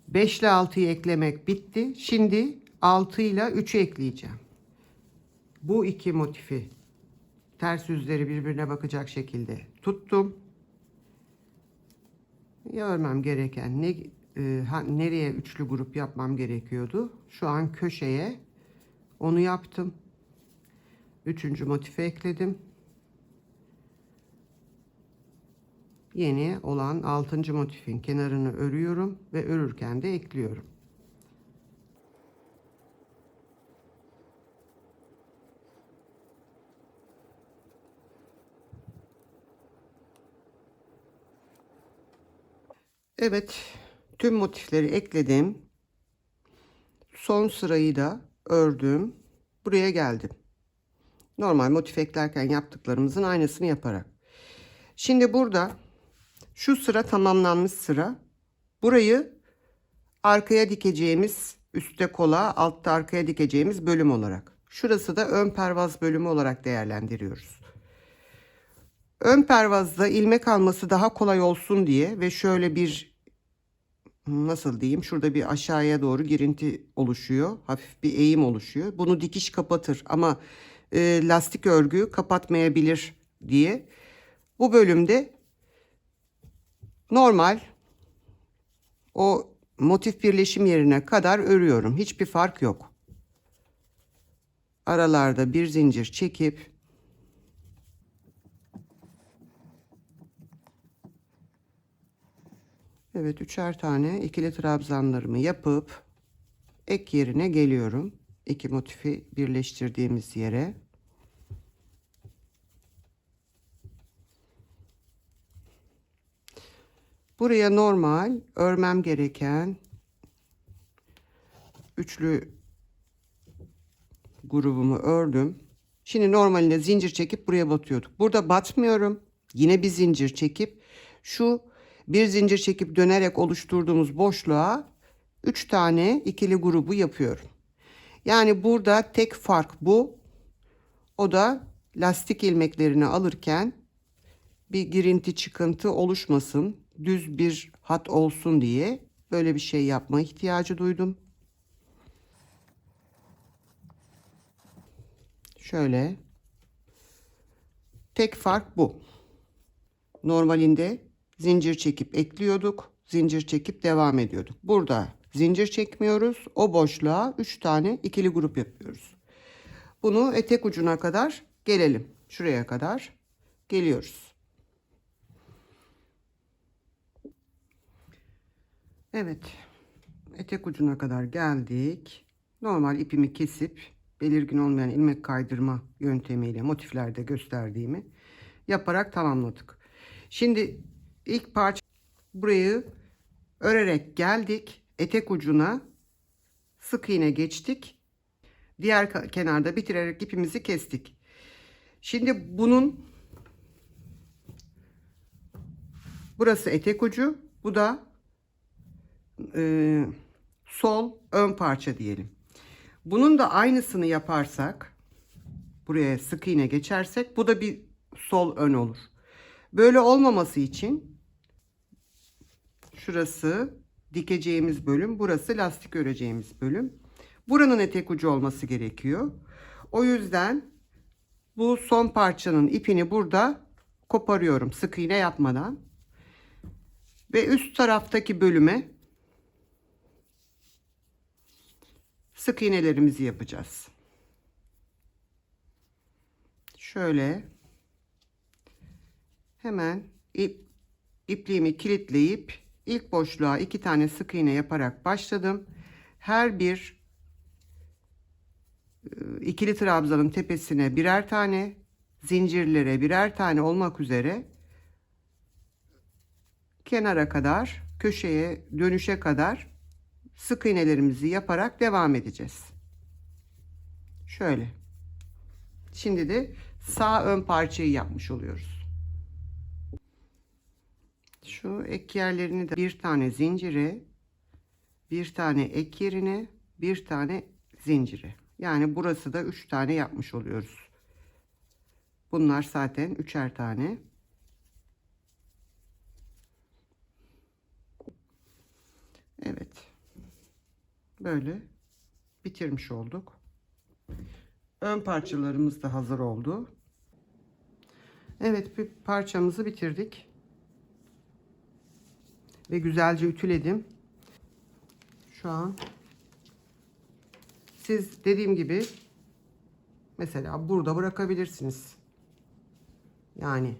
5 ile 6'yı eklemek bitti. Şimdi 6 ile 3'ü ekleyeceğim. Bu 2 motifi ters yüzleri birbirine bakacak şekilde tuttum. Örmem gereken nereye üçlü grup yapmam gerekiyordu. Şu an köşeye onu yaptım. 3. motifi ekledim. Yeni olan 6. motifin kenarını örüyorum ve örürken de ekliyorum. Evet, tüm motifleri ekledim. Son sırayı da ördüm. Buraya geldim. Normal motif eklerken yaptıklarımızın aynısını yaparak. Şimdi burada şu sıra tamamlanmış sıra. Burayı arkaya dikeceğimiz, üstte kola, altta arkaya dikeceğimiz bölüm olarak. Şurası da ön pervaz bölümü olarak değerlendiriyoruz. Ön pervazda ilmek alması daha kolay olsun diye ve şöyle bir, nasıl diyeyim, şurada bir aşağıya doğru girinti oluşuyor. Hafif bir eğim oluşuyor. Bunu dikiş kapatır ama lastik örgü kapatmayabilir diye bu bölümde normal o motif birleşim yerine kadar örüyorum. Hiçbir fark yok. Aralarda bir zincir çekip evet, üçer tane ikili trabzanlarımı yapıp ek yerine geliyorum. İki motifi birleştirdiğimiz yere. Buraya normal örmem gereken üçlü grubumu ördüm. Şimdi normalinde zincir çekip buraya batıyorduk. Burada batmıyorum. Yine bir zincir çekip şu bir zincir çekip dönerek oluşturduğumuz boşluğa 3 tane ikili grubu yapıyorum. Yani burada tek fark bu. O da lastik ilmeklerini alırken bir girinti çıkıntı oluşmasın, düz bir hat olsun diye böyle bir şey yapma ihtiyacı duydum. Şöyle. Tek fark bu. Normalinde zincir çekip ekliyorduk. Zincir çekip devam ediyorduk. Burada zincir çekmiyoruz. O boşluğa 3 tane ikili grup yapıyoruz. Bunu etek ucuna kadar gelelim. Şuraya kadar geliyoruz. Evet. Etek ucuna kadar geldik. Normal ipimi kesip belirgin olmayan ilmek kaydırma yöntemiyle motiflerde gösterdiğimi yaparak tamamladık. Şimdi ilk parça burayı örerek geldik. Etek ucuna sık iğne geçtik. Diğer kenarda bitirerek ipimizi kestik. Şimdi bunun burası etek ucu, bu da sol ön parça diyelim. Bunun da aynısını yaparsak, buraya sık iğne geçersek, bu da bir sol ön olur. Böyle olmaması için şurası dikeceğimiz bölüm, burası lastik öreceğimiz bölüm. Buranın etek ucu olması gerekiyor. O yüzden bu son parçanın ipini burada koparıyorum sık iğne yapmadan. Ve üst taraftaki bölüme sık iğnelerimizi yapacağız. Şöyle hemen ipliğimi kilitleyip ilk boşluğa 2 tane sık iğne yaparak başladım. Her bir ikili trabzanın tepesine birer tane, zincirlere birer tane olmak üzere kenara kadar, köşeye dönüşe kadar sık iğnelerimizi yaparak devam edeceğiz. Şöyle. Şimdi de sağ ön parçayı yapmış oluyoruz. Şu ek yerlerini de bir tane zincire, bir tane ek yerine, bir tane zincire. Yani burası da 3 tane yapmış oluyoruz. Bunlar zaten 3'er tane. Evet. Böyle bitirmiş olduk. Ön parçalarımız da hazır oldu. Evet, bir parçamızı bitirdik. Ve güzelce ütüledim. Şu an siz dediğim gibi mesela burada bırakabilirsiniz. Yani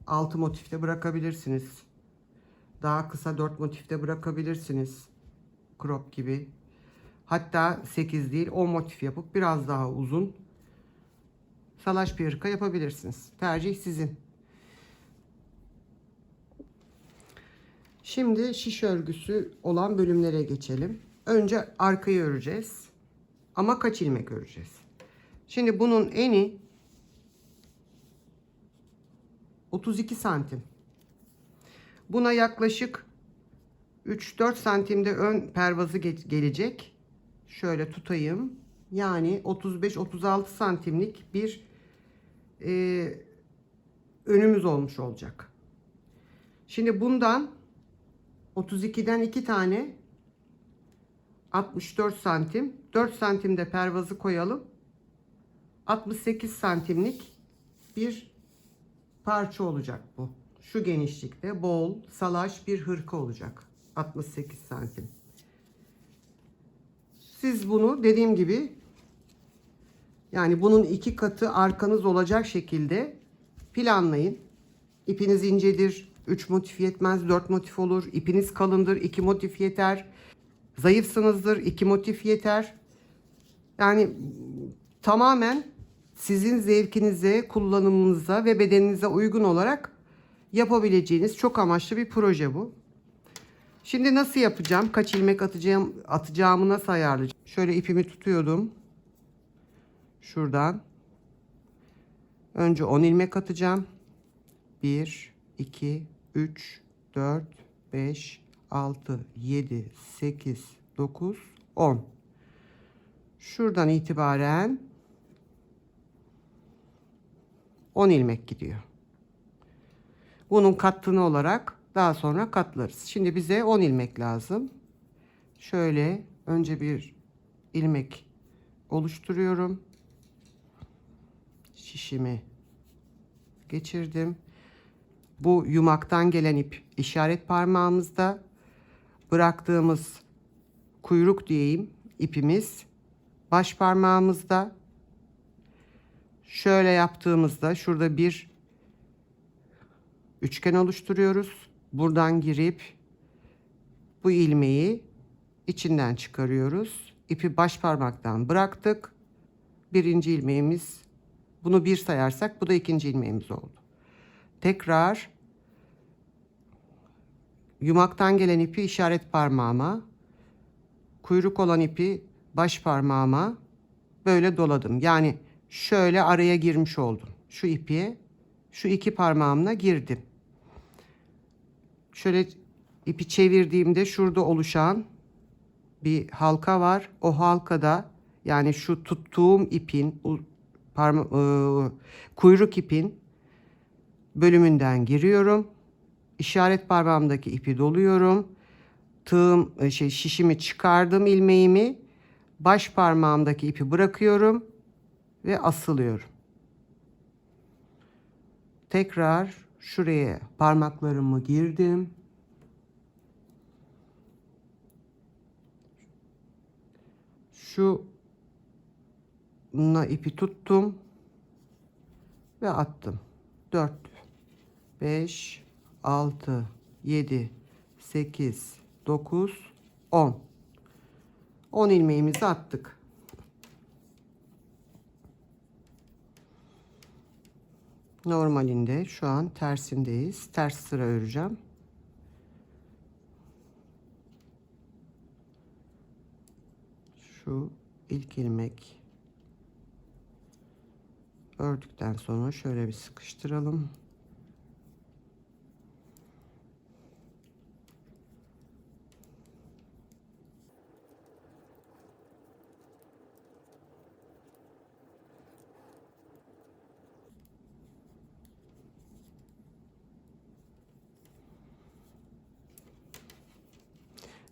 6 motifte bırakabilirsiniz. Daha kısa 4 motifte bırakabilirsiniz. Crop gibi. Hatta 8 değil 10 motif yapıp biraz daha uzun salaş bir hırka yapabilirsiniz. Tercih sizin. Şimdi şiş örgüsü olan bölümlere geçelim. Önce arkayı öreceğiz. Ama kaç ilmek öreceğiz? Şimdi bunun eni 32 santim. Buna yaklaşık 3-4 santimde ön pervazı gelecek. Şöyle tutayım. Yani 35-36 santimlik bir önümüz olmuş olacak. Şimdi bundan 32'den 2 tane 64 santim. 4 santimde pervazı koyalım. 68 santimlik bir parça olacak bu. Şu genişlikte bol, salaş bir hırka olacak. 68 santim. Siz bunu dediğim gibi, yani bunun 2 katı arkanız olacak şekilde planlayın. İpiniz incedir, 3 motif yetmez, 4 motif olur. İpiniz kalındır, 2 motif yeter. Zayıfsınızdır, 2 motif yeter. Yani tamamen sizin zevkinize, kullanımınıza ve bedeninize uygun olarak yapabileceğiniz çok amaçlı bir proje bu. Şimdi nasıl yapacağım? Kaç ilmek atacağımı nasıl ayarlayacağım? Şöyle ipimi tutuyordum. Şuradan. Önce 10 ilmek atacağım. 1, 2, 3, 4, 5, 6, 7, 8, 9, 10. Şuradan itibaren 10 ilmek gidiyor. Bunun katını olarak daha sonra katlarız. Şimdi bize 10 ilmek lazım. Şöyle önce bir ilmek oluşturuyorum. Şişimi geçirdim. Bu yumaktan gelen ip işaret parmağımızda, bıraktığımız kuyruk diyeyim ipimiz baş parmağımızda. Şöyle yaptığımızda şurada bir üçgen oluşturuyoruz. Buradan girip bu ilmeği içinden çıkarıyoruz. İpi baş parmaktan bıraktık. Birinci ilmeğimiz, bunu bir sayarsak bu da ikinci ilmeğimiz oldu. Tekrar yumaktan gelen ipi işaret parmağıma, kuyruk olan ipi baş parmağıma böyle doladım. Yani şöyle araya girmiş oldum. Şu ipi şu iki parmağımla girdim. Şöyle ipi çevirdiğimde şurada oluşan bir halka var. O halkada, yani şu tuttuğum ipin kuyruk ipin bölümünden giriyorum. İşaret parmağımdaki ipi doluyorum. Şişimi çıkardım, ilmeğimi. Baş parmağımdaki ipi bırakıyorum ve asılıyorum. Tekrar şuraya parmaklarımı girdim. Şuna ipi tuttum ve attım. 4, 5, 6, 7, 8, 9, 10. 10 ilmeğimizi attık. Normalinde şu an tersindeyiz. Ters sıra öreceğim. Şu ilk ilmek ördükten sonra şöyle bir sıkıştıralım.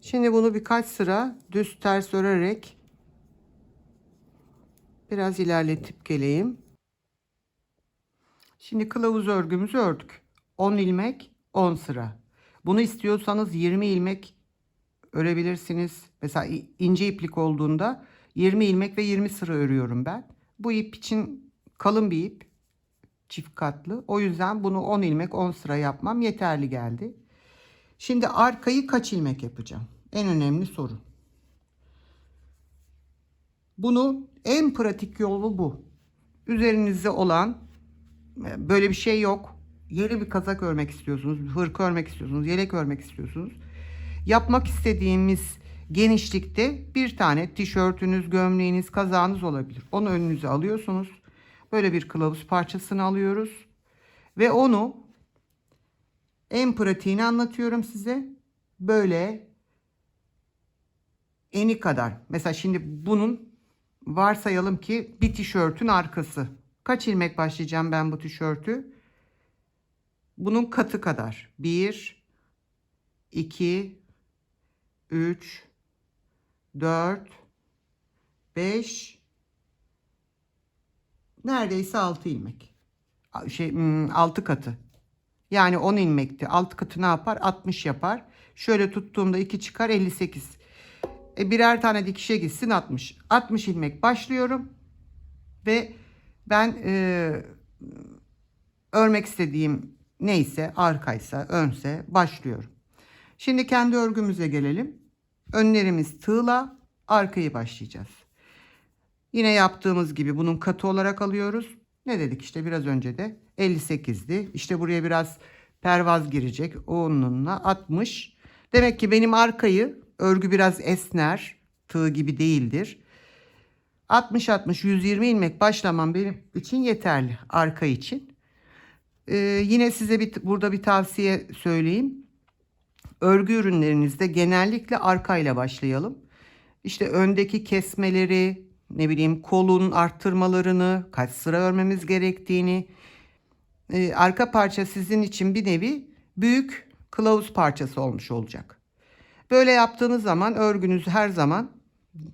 Şimdi bunu birkaç sıra düz ters örerek biraz ilerletip geleyim. Şimdi kılavuz örgümüzü ördük. 10 ilmek, 10 sıra. Bunu istiyorsanız 20 ilmek örebilirsiniz. Mesela ince iplik olduğunda 20 ilmek ve 20 sıra örüyorum ben. Bu ip için kalın bir ip. Çift katlı. O yüzden bunu 10 ilmek 10 sıra yapmam yeterli geldi. Şimdi arkayı kaç ilmek yapacağım? En önemli soru. Bunu en pratik yolu bu. Üzerinizde olan, böyle bir şey yok. yeni bir kazak örmek istiyorsunuz, bir hırka örmek istiyorsunuz, yelek örmek istiyorsunuz. Yapmak istediğimiz genişlikte bir tane tişörtünüz, gömleğiniz, kazağınız olabilir. Onu önünüze alıyorsunuz. Böyle bir kılavuz parçasını alıyoruz. Ve onu en pratiğini anlatıyorum size. Böyle eni kadar. Mesela şimdi bunun varsayalım ki bir tişörtün arkası. Kaç ilmek başlayacağım ben bu tişörtü? Bunun katı kadar. 1, 2, 3, 4, 5, neredeyse 6 ilmek. 6 katı. Yani 10 ilmekti. 6 katı ne yapar? 60 yapar. Şöyle tuttuğumda 2 çıkar, 58. Birer tane dikişe gitsin, 60. 60 ilmek başlıyorum. Ve ben örmek istediğim neyse, arkaysa, önse başlıyorum. Şimdi kendi örgümüze gelelim. Önlerimiz tığla, arkayı başlayacağız. Yine yaptığımız gibi bunun katı olarak alıyoruz. Ne dedik işte biraz önce de 58'di. İşte buraya biraz pervaz girecek. Onunla 60. Demek ki benim arkayı, örgü biraz esner. Tığ gibi değildir. 60 120 ilmek başlamam benim için yeterli arka için. Yine size burada bir tavsiye söyleyeyim. Örgü ürünlerinizde genellikle arkayla başlayalım. İşte öndeki kesmeleri, ne bileyim kolun arttırmalarını, kaç sıra örmemiz gerektiğini. Arka parça sizin için bir nevi büyük kılavuz parçası olmuş olacak. Böyle yaptığınız zaman örgünüz her zaman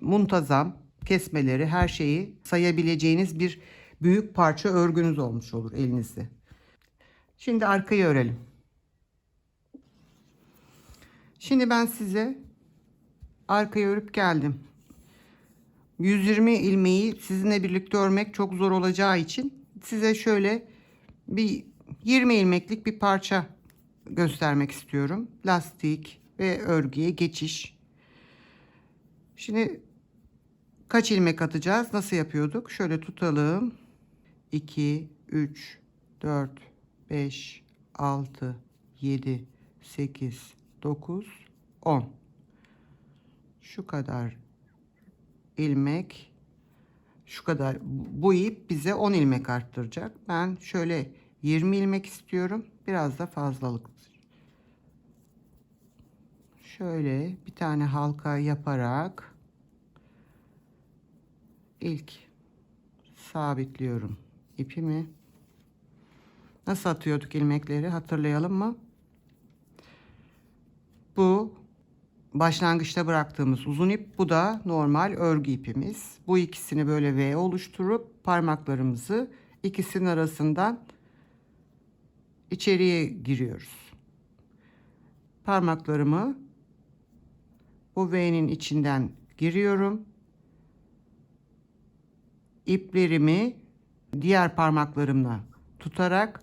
muntazam, kesmeleri, her şeyi sayabileceğiniz bir büyük parça örgünüz olmuş olur elinizde. Şimdi arkayı örelim. Şimdi ben size arkayı örüp geldim. 120 ilmeği sizinle birlikte örmek çok zor olacağı için size şöyle bir 20 ilmeklik bir parça göstermek istiyorum. Lastik ve örgüye geçiş. Şimdi kaç ilmek atacağız? Nasıl yapıyorduk? Şöyle tutalım. 2, 3, 4, 5, 6, 7, 8, 9, 10. Şu kadar ilmek, şu kadar, bu ip bize 10 ilmek arttıracak. Ben şöyle 20 ilmek istiyorum. Biraz da fazlalık. Şöyle bir tane halka yaparak ilk sabitliyorum ipimi. Nasıl atıyorduk ilmekleri hatırlayalım mı? Bu başlangıçta bıraktığımız uzun ip, bu da normal örgü ipimiz. Bu ikisini böyle V oluşturup parmaklarımızı ikisinin arasından içeriye giriyoruz. Parmaklarımı bu V'nin içinden giriyorum. İplerimi diğer parmaklarımla tutarak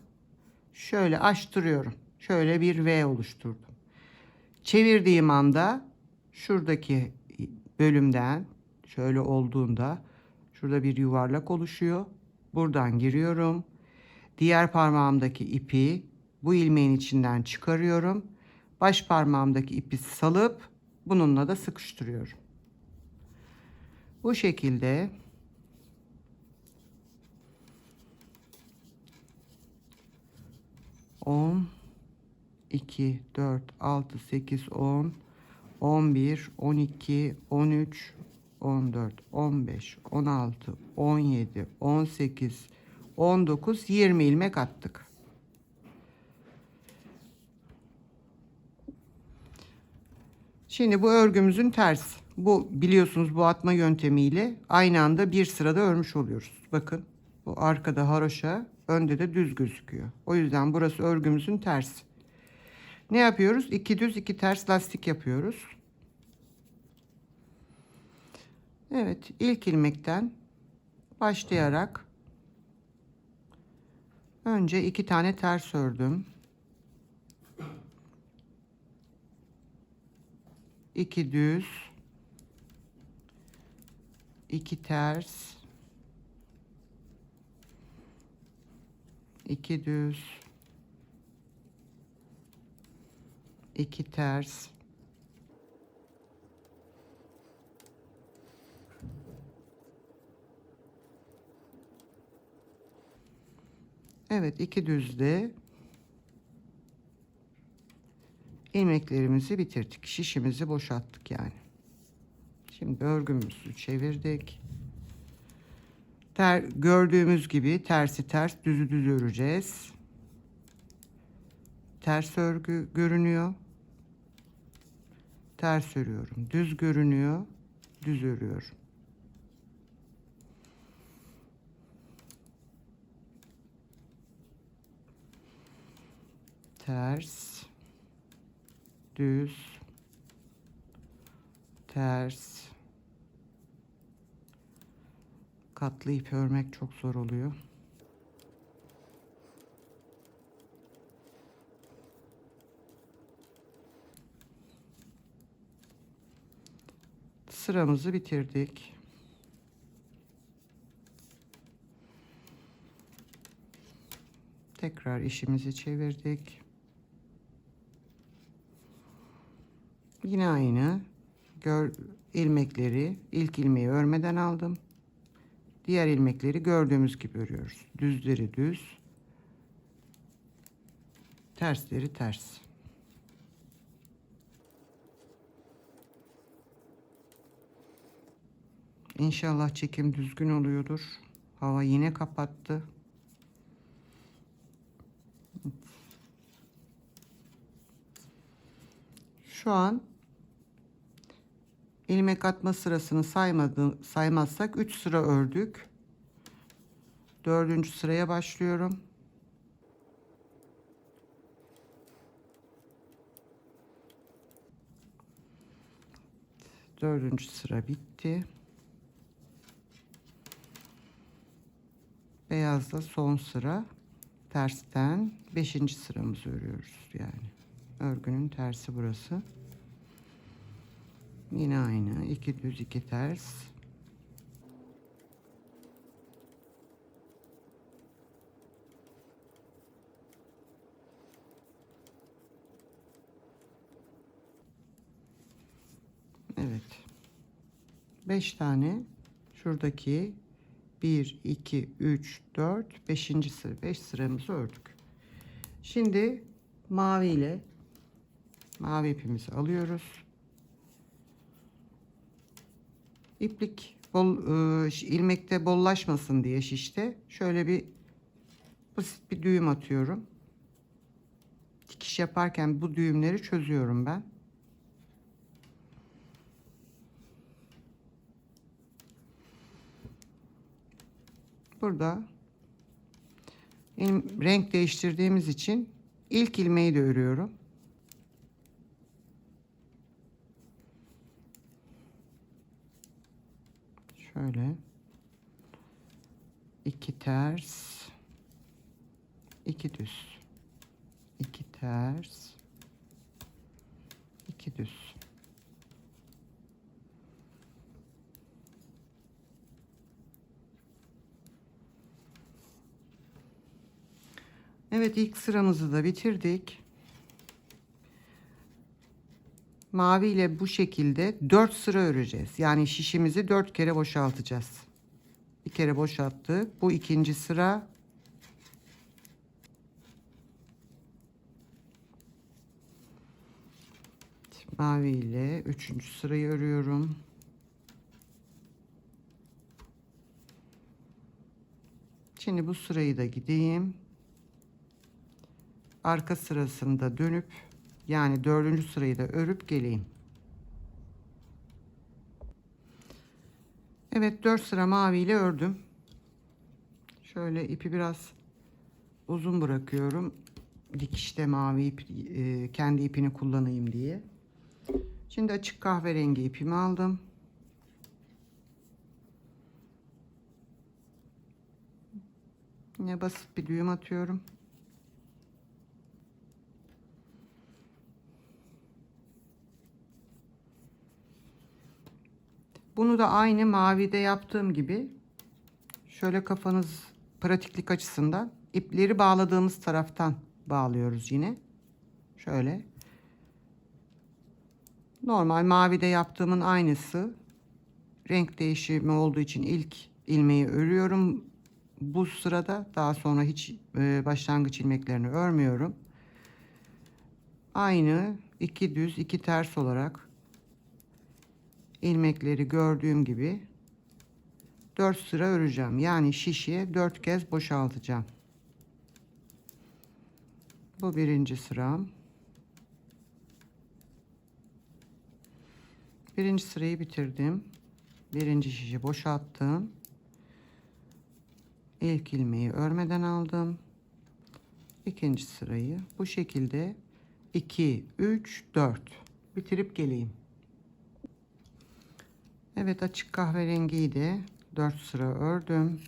şöyle açtırıyorum. Şöyle bir V oluşturdum. Çevirdiğim anda şuradaki bölümden şöyle olduğunda şurada bir yuvarlak oluşuyor. Buradan giriyorum. Diğer parmağımdaki ipi bu ilmeğin içinden çıkarıyorum. Baş parmağımdaki ipi salıp bununla da sıkıştırıyorum. Bu şekilde on, 2, 4, 6, 8, 10, 11, 12, 13, 14, 15, 16, 17, 18, 19, 20 ilmek attık. Şimdi bu örgümüzün tersi. Bu biliyorsunuz bu atma yöntemiyle aynı anda bir sırada örmüş oluyoruz. Bakın bu arkada haroşa, önde de düz gözüküyor. O yüzden burası örgümüzün tersi. Ne yapıyoruz? 2 düz 2 ters lastik yapıyoruz. Evet, ilk ilmekten başlayarak önce 2 tane ters ördüm. 2 düz, 2 ters, 2 düz, 2 ters, evet, 2 düzle ilmeklerimizi bitirdik. Şişimizi boşalttık yani. Şimdi örgümüzü çevirdik. Gördüğümüz gibi tersi ters, düzü düz öreceğiz. Ters örgü görünüyor. Ters örüyorum. Düz görünüyor. Düz örüyorum. Ters, düz, ters. Katlı ip örmek çok zor oluyor. Sıramızı bitirdik. Tekrar işimizi çevirdik. Yine aynı. İlmekleri ilk ilmeği örmeden aldım. Diğer ilmekleri gördüğümüz gibi örüyoruz. Düzleri düz, tersleri ters. İnşallah çekim düzgün oluyordur. Hava yine kapattı. Şu an ilmek atma sırasını saymazsak 3 sıra ördük. 4. sıraya başlıyorum. Dördüncü sıra bitti. Beyazla son sıra, tersten 5. sıramızı örüyoruz yani. Örgünün tersi burası. Yine aynı. 2 düz 2 ters. Evet. 5 tane şuradaki 1 2 3 4 5. sıra 5 sıramızı ördük. Şimdi mavi ipimizi alıyoruz. İplik ilmekte bollaşmasın diye şişte şöyle bir basit bir düğüm atıyorum. Dikiş yaparken bu düğümleri çözüyorum ben. Burada renk değiştirdiğimiz için ilk ilmeği de örüyorum. Şöyle 2 ters 2 düz 2 ters 2 düz. Evet, ilk sıramızı da bitirdik. Mavi ile bu şekilde 4 sıra öreceğiz. Yani şişimizi 4 kere boşaltacağız. Bir kere boşalttık. Bu ikinci sıra. Mavi ile 3. sırayı örüyorum. Şimdi bu sırayı da gideyim. Arka sırasında dönüp yani 4. sırayı da örüp geleyim. Evet, 4 sıra mavi ile ördüm. Şöyle ipi biraz uzun bırakıyorum. Dikişte mavi ip kendi ipini kullanayım diye. Şimdi açık kahverengi ipimi aldım. Yine basit bir düğüm atıyorum. Bunu da aynı mavide yaptığım gibi şöyle kafanız pratiklik açısından ipleri bağladığımız taraftan bağlıyoruz yine. Şöyle Normal mavide yaptığımın aynısı. Renk değişimi olduğu için ilk ilmeği örüyorum. Bu sırada daha sonra hiç başlangıç ilmeklerini örmüyorum. Aynı iki düz iki ters olarak ilmekleri gördüğüm gibi 4 sıra öreceğim. Yani şişiye 4 kez boşaltacağım. Bu birinci sıram. Birinci sırayı bitirdim. Birinci şişi boşalttım. İlk ilmeği örmeden aldım. İkinci sırayı bu şekilde 2, 3, 4 bitirip geleyim. Evet, açık kahverengiyi de 4 sıra ördüm.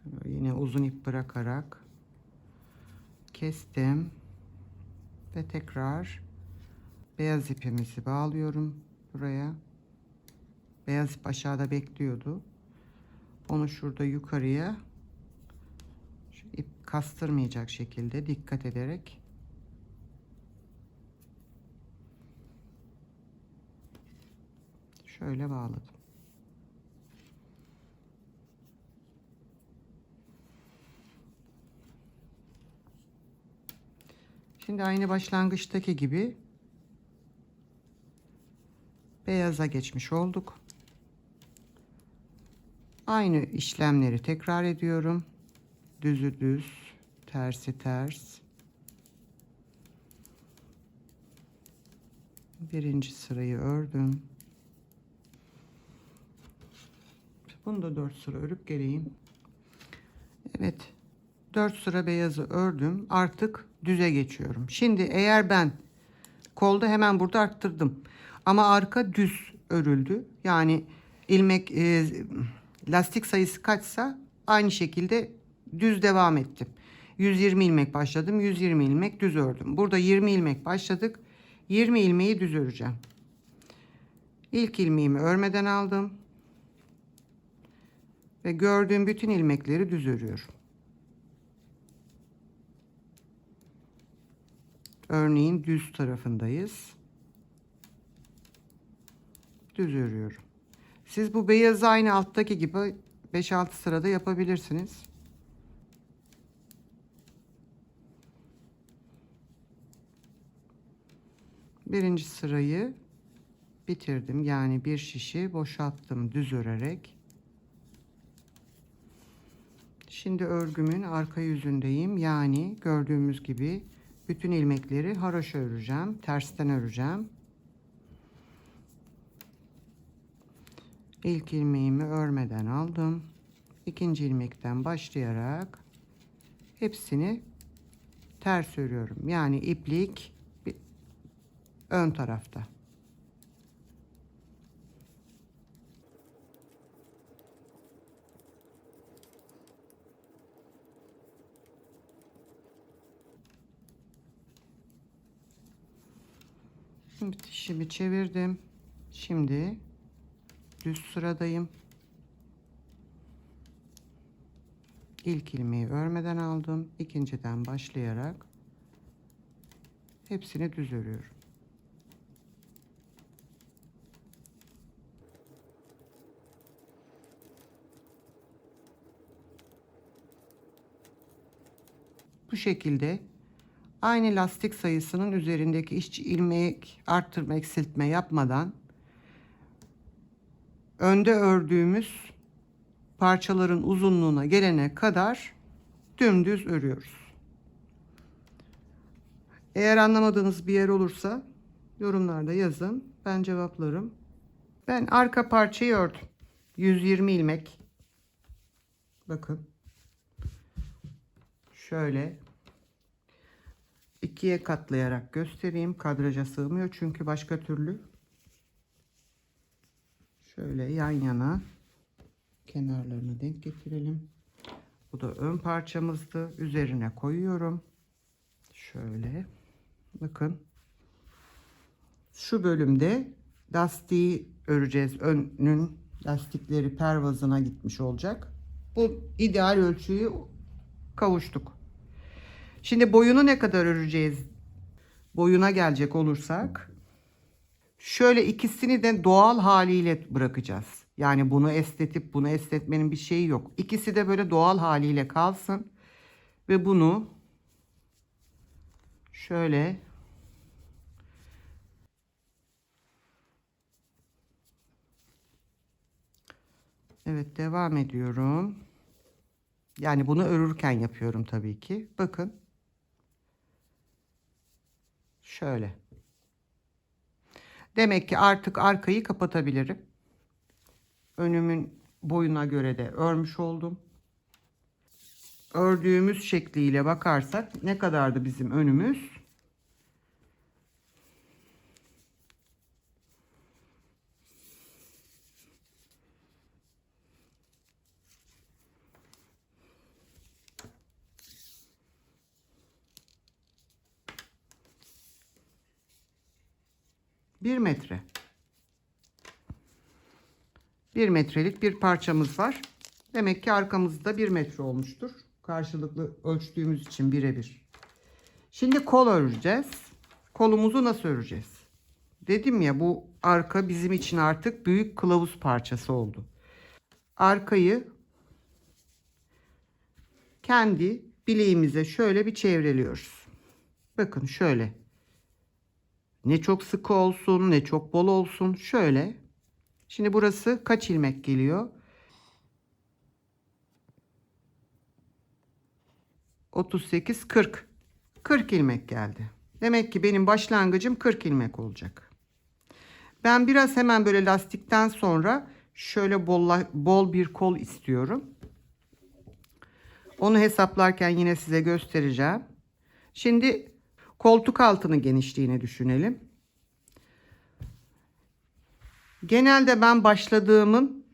Şöyle yine uzun ip bırakarak kestim ve tekrar beyaz ipimizi bağlıyorum buraya. Beyaz ip aşağıda bekliyordu. Onu şurada yukarıya, şu ip kastırmayacak şekilde dikkat ederek şöyle bağladım. Şimdi aynı başlangıçtaki gibi beyaza geçmiş olduk. Aynı işlemleri tekrar ediyorum. Düzü düz, tersi ters. Birinci sırayı ördüm. Bunu da 4 sıra örüp geleyim. Evet, 4 sıra beyazı ördüm. Artık düze geçiyorum. Şimdi eğer ben kolda hemen burada arttırdım ama arka düz örüldü. Yani ilmek lastik sayısı kaçsa aynı şekilde düz devam ettim. 120 ilmek başladım. 120 ilmek düz ördüm. Burada 20 ilmek başladık. 20 ilmeği düz öreceğim. İlk ilmeğimi örmeden aldım. Ve gördüğüm bütün ilmekleri düz örüyorum. Örneğin düz tarafındayız. Düz örüyorum. Siz bu beyazı aynı alttaki gibi 5-6 sırada yapabilirsiniz. Birinci sırayı bitirdim. Yani bir şişi boşalttım düz örerek. Şimdi örgümün arka yüzündeyim. Yani gördüğümüz gibi bütün ilmekleri haroşa öreceğim. Tersten öreceğim. İlk ilmeğimi örmeden aldım. İkinci ilmekten başlayarak hepsini ters örüyorum. Yani iplik ön tarafta. Bitişimi çevirdim. Şimdi düz sıradayım. İlk ilmeği örmeden aldım. İkinciden başlayarak hepsini düz örüyorum. Bu şekilde aynı lastik sayısının üzerindeki işçi ilmek arttırma eksiltme yapmadan önde ördüğümüz parçaların uzunluğuna gelene kadar dümdüz örüyoruz. Eğer anlamadığınız bir yer olursa yorumlarda yazın. Ben cevaplarım. Ben arka parçayı ördüm. 120 ilmek. Bakın. Şöyle ikiye katlayarak göstereyim. Kadraja sığmıyor çünkü başka türlü. Şöyle yan yana kenarlarını denk getirelim. Bu da ön parçamızdı. Üzerine koyuyorum. Şöyle. Bakın. Şu bölümde lastiği öreceğiz. Önün lastikleri pervazına gitmiş olacak. Bu ideal ölçüyü kavuştuk. Şimdi boyunu ne kadar öreceğiz? Boyuna gelecek olursak Şöyle ikisini de doğal haliyle bırakacağız. Yani bunu esnetip bunu esnetmenin bir şeyi yok. İkisi de böyle doğal haliyle kalsın. Ve bunu şöyle evet devam ediyorum. Yani bunu örürken yapıyorum tabii ki. Bakın. Şöyle. Demek ki artık arkayı kapatabilirim. Önümün boyuna göre de örmüş oldum. Ördüğümüz şekliyle bakarsak ne kadardı bizim önümüz? Bir metre. 1 metrelik bir parçamız var. Demek ki arkamızda 1 metre olmuştur. Karşılıklı ölçtüğümüz için birebir. Şimdi kol öreceğiz. Kolumuzu nasıl öreceğiz? Dedim ya, bu arka bizim için artık büyük kılavuz parçası oldu. Arkayı kendi bileğimize şöyle bir çevreliyoruz. Bakın şöyle. Ne çok sıkı olsun, ne çok bol olsun. Şöyle. Şimdi burası kaç ilmek geliyor? 38, 40. 40 ilmek geldi. Demek ki benim başlangıcım 40 ilmek olacak. Ben biraz hemen böyle lastikten sonra şöyle bol bir kol istiyorum. Onu hesaplarken yine size göstereceğim. Şimdi koltuk altının genişliğini düşünelim. Genelde ben başladığımın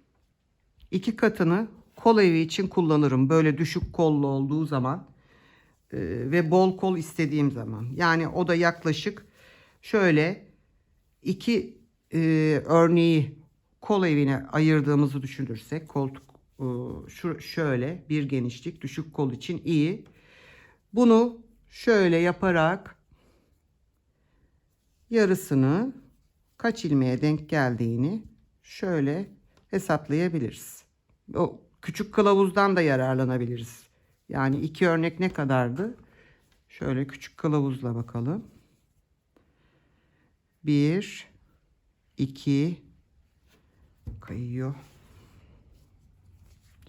2 katını kol evi için kullanırım. Böyle düşük kollu olduğu zaman ve bol kol istediğim zaman. Yani o da yaklaşık şöyle 2 örneği kol evine ayırdığımızı düşünürsek, koltuk şöyle bir genişlik düşük kol için iyi. Bunu şöyle yaparak yarısını kaç ilmeğe denk geldiğini şöyle hesaplayabiliriz. O küçük kılavuzdan da yararlanabiliriz. Yani 2 örnek ne kadardı? Şöyle küçük kılavuzla bakalım. 1, 2, kayıyor.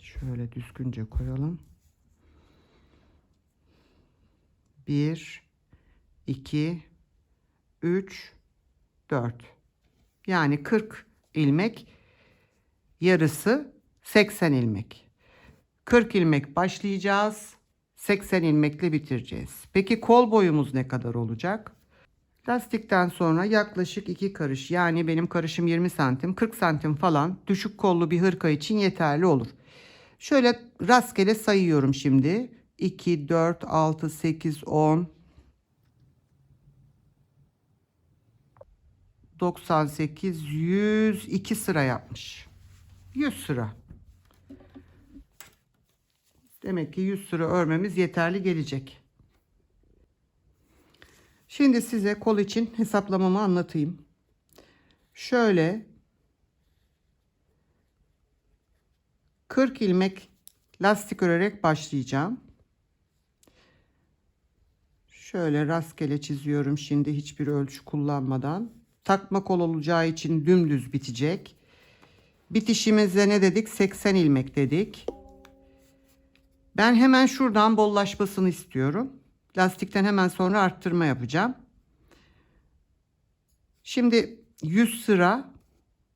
Şöyle düzgünce koyalım. 1, 2, 3, 4. Yani 40 ilmek, yarısı 80 ilmek. 40 ilmek başlayacağız. 80 ilmekle bitireceğiz. Peki kol boyumuz ne kadar olacak? Lastikten sonra yaklaşık 2 karış, yani benim karışım 20 santim, 40 santim falan düşük kollu bir hırka için yeterli olur. Şöyle rastgele sayıyorum şimdi. 2, 4, 6, 8, 10, 98, 102 sıra yapmış. 100 sıra. Demek ki 100 sıra örmemiz yeterli gelecek. Şimdi size kol için hesaplamamı anlatayım. Şöyle 40 ilmek lastik örerek başlayacağım. Şöyle rastgele çiziyorum şimdi, hiçbir ölçü kullanmadan. Takma kol olacağı için dümdüz bitecek. Bitişimize ne dedik? 80 ilmek dedik. Ben hemen şuradan bollaşmasını istiyorum. Lastikten hemen sonra arttırma yapacağım. Şimdi 100 sıra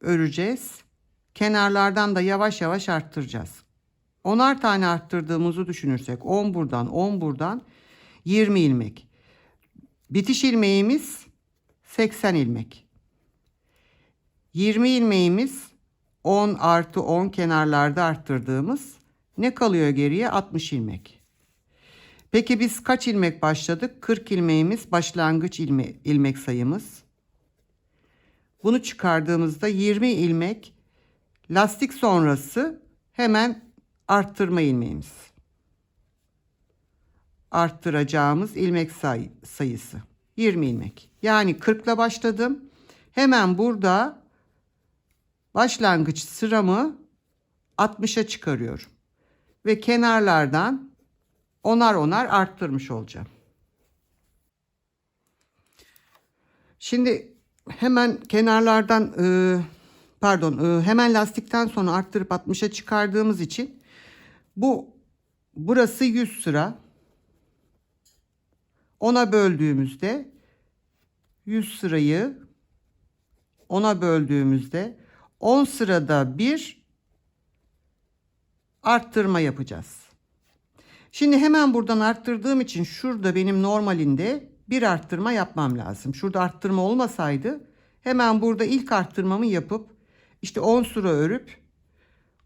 öreceğiz. Kenarlardan da yavaş yavaş arttıracağız. 10'ar tane arttırdığımızı düşünürsek 10 buradan 10 buradan 20 ilmek. Bitiş ilmeğimiz 80 ilmek. 20 ilmeğimiz 10 artı 10 kenarlarda arttırdığımız, ne kalıyor geriye? 60 ilmek. Peki biz kaç ilmek başladık? 40 ilmeğimiz başlangıç ilmek sayımız. Bunu çıkardığımızda 20 ilmek lastik sonrası hemen arttırma ilmeğimiz. Arttıracağımız ilmek sayısı 20 ilmek. Yani 40 ile başladım. Hemen burada başlangıç sıramı 60'a çıkarıyorum. Ve kenarlardan onar onar arttırmış olacağım. Şimdi hemen kenarlardan hemen lastikten sonra arttırıp 60'a çıkardığımız için burası 100 sıra. Ona böldüğümüzde 100 sırayı ona böldüğümüzde 10 sırada bir arttırma yapacağız. Şimdi hemen buradan arttırdığım için şurada benim normalinde bir arttırma yapmam lazım. Şurada arttırma olmasaydı hemen burada ilk arttırmamı yapıp işte 10 sıra örüp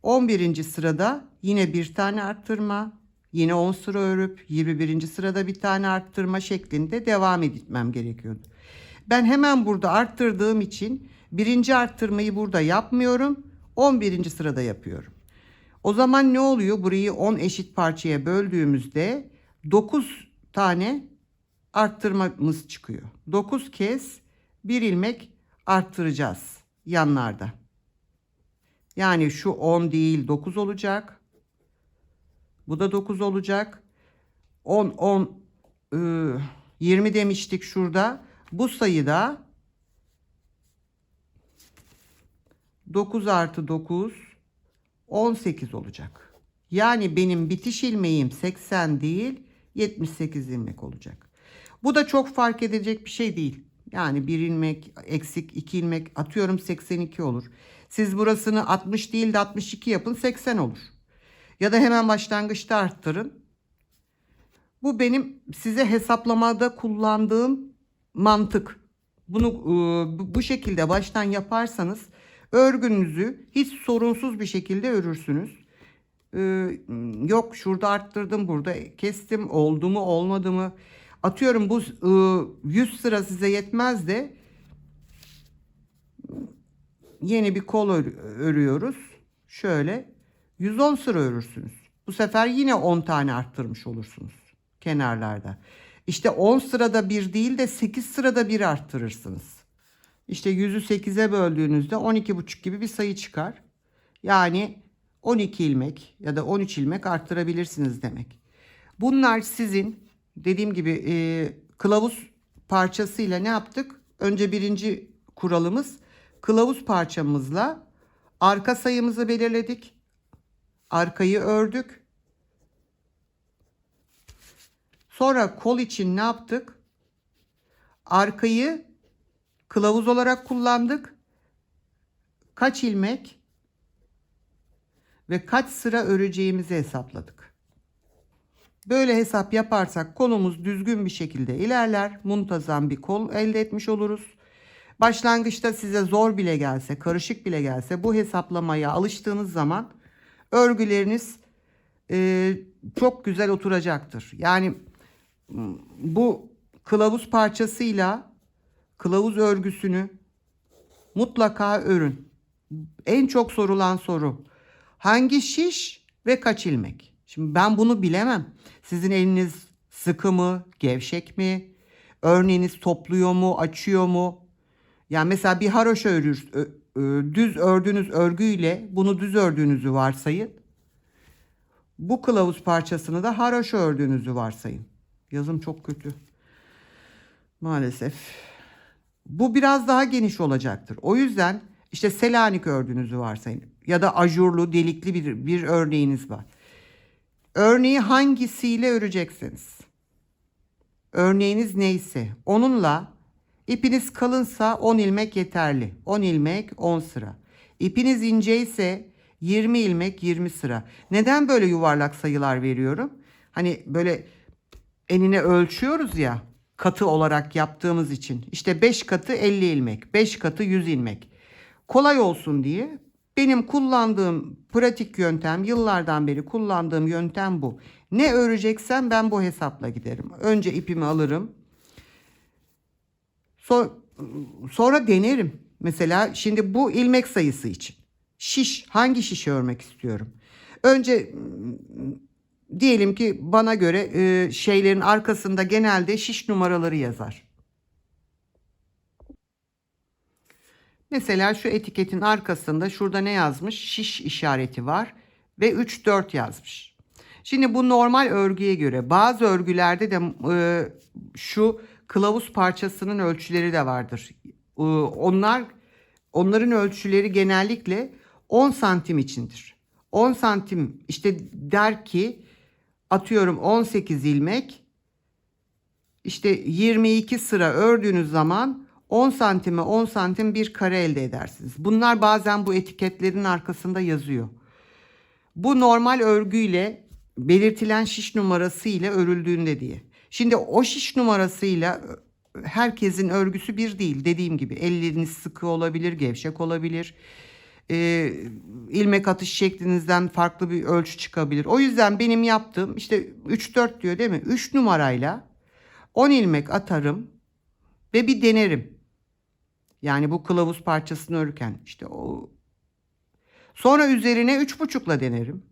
11. sırada yine bir tane arttırma, yine 10 sıra örüp 21. sırada bir tane arttırma şeklinde devam etmem gerekiyordu. Ben hemen burada arttırdığım için birinci arttırmayı burada yapmıyorum. 11. sırada yapıyorum. O zaman ne oluyor? Burayı 10 eşit parçaya böldüğümüzde 9 tane arttırmamız çıkıyor. 9 kez bir ilmek arttıracağız yanlarda. Yani şu 10 değil 9 olacak. Bu da 9 olacak. 10 20 demiştik şurada. Bu sayıda 9 artı 9 18 olacak. Yani benim bitiş ilmeğim 80 değil 78 ilmek olacak. Bu da çok fark edecek bir şey değil. Yani bir ilmek eksik, 2 ilmek atıyorum 82 olur. Siz burasını 60 değil de 62 yapın 80 olur. Ya da hemen başlangıçta arttırın. Bu benim size hesaplamada kullandığım mantık. Bunu bu şekilde baştan yaparsanız örgünüzü hiç sorunsuz bir şekilde örürsünüz. Yok şurada arttırdım, burada kestim, oldu mu olmadı mı? Atıyorum bu 100 sıra size yetmez de yeni bir kol örüyoruz. Şöyle 110 sıra örürsünüz. Bu sefer yine 10 tane arttırmış olursunuz kenarlarda. İşte 10 sırada bir değil de 8 sırada bir arttırırsınız. İşte 100'ü 8'e böldüğünüzde 12,5 gibi bir sayı çıkar. Yani 12 ilmek ya da 13 ilmek arttırabilirsiniz demek. Bunlar sizin dediğim gibi kılavuz parçasıyla ne yaptık? Önce birinci kuralımız kılavuz parçamızla arka sayımızı belirledik. Arkayı ördük. Sonra kol için ne yaptık? Arkayı kılavuz olarak kullandık. Kaç ilmek ve kaç sıra öreceğimizi hesapladık. Böyle hesap yaparsak kolumuz düzgün bir şekilde ilerler. Muntazam bir kol elde etmiş oluruz. Başlangıçta size zor bile gelse, karışık bile gelse bu hesaplamaya alıştığınız zaman örgüleriniz çok güzel oturacaktır. Yani bu kılavuz parçasıyla kılavuz örgüsünü mutlaka örün. En çok sorulan soru hangi şiş ve kaç ilmek? Şimdi ben bunu bilemem. Sizin eliniz sıkı mı, gevşek mi? Örneğiniz topluyor mu, açıyor mu? Yani mesela bir haroşa düz ördüğünüz örgüyle bunu düz ördüğünüzü varsayın. Bu kılavuz parçasını da haroşa ördüğünüzü varsayın. Yazım çok kötü. Maalesef. Bu biraz daha geniş olacaktır. O yüzden işte Selanik ördüğünüzü varsayın. Ya da ajurlu, delikli bir örneğiniz var. Örneği hangisiyle öreceksiniz? Örneğiniz neyse onunla ipiniz kalınsa 10 ilmek yeterli. 10 ilmek 10 sıra. İpiniz ince ise 20 ilmek 20 sıra. Neden böyle yuvarlak sayılar veriyorum? Hani böyle enine ölçüyoruz ya katı olarak yaptığımız için. İşte 5 katı 50 ilmek, 5 katı 100 ilmek. Kolay olsun diye benim kullandığım pratik yöntem, yıllardan beri kullandığım yöntem bu. Ne öreceksem ben bu hesapla giderim. Önce ipimi alırım. Sonra denerim. Mesela şimdi bu ilmek sayısı için. Hangi şişi örmek istiyorum? Önce diyelim ki bana göre şeylerin arkasında genelde şiş numaraları yazar. Mesela şu etiketin arkasında şurada ne yazmış? Şiş işareti var ve 3-4 yazmış. Şimdi bu normal örgüye göre, bazı örgülerde de şu kılavuz parçasının ölçüleri de vardır. Onların ölçüleri genellikle 10 santim içindir. 10 santim işte der ki, atıyorum 18 ilmek, işte 22 sıra ördüğünüz zaman 10 santime 10 santim bir kare elde edersiniz. Bunlar bazen bu etiketlerin arkasında yazıyor. Bu normal örgüyle belirtilen şiş numarası ile örüldüğünde diye. Şimdi o şiş numarasıyla herkesin örgüsü bir değil. Dediğim gibi elleriniz sıkı olabilir, gevşek olabilir. İlmek atış şeklinizden farklı bir ölçü çıkabilir. O yüzden benim yaptığım işte 3-4 diyor değil mi? 3 numarayla 10 ilmek atarım ve bir denerim. Yani bu kılavuz parçasını örürken işte o. Sonra üzerine 3,5'la denerim.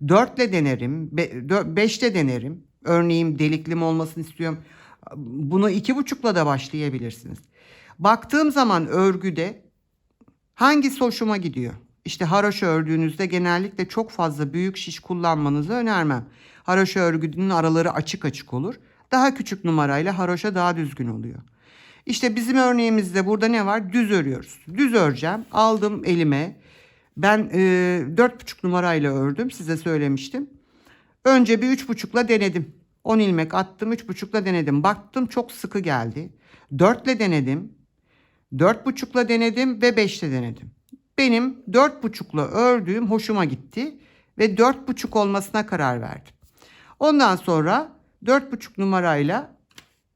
4'le denerim. 5'le denerim. Örneğin delikli mi olmasını istiyorum. Bunu 2,5'la da başlayabilirsiniz. Baktığım zaman örgüde hangisi hoşuma gidiyor? İşte haroşa ördüğünüzde genellikle çok fazla büyük şiş kullanmanızı önermem. Haroşa örgünün araları açık açık olur. Daha küçük numarayla haroşa daha düzgün oluyor. İşte bizim örneğimizde burada ne var? Düz örüyoruz. Düz öreceğim. Aldım elime. Ben 4,5 numarayla ördüm. Size söylemiştim. Önce bir 3,5'la denedim. 10 ilmek attım. 3,5'la denedim. Baktım çok sıkı geldi. 4'le denedim. 4,5'la denedim ve 5'le denedim. Benim 4,5'la ördüğüm hoşuma gitti. Ve 4,5 olmasına karar verdim. Ondan sonra 4,5 numarayla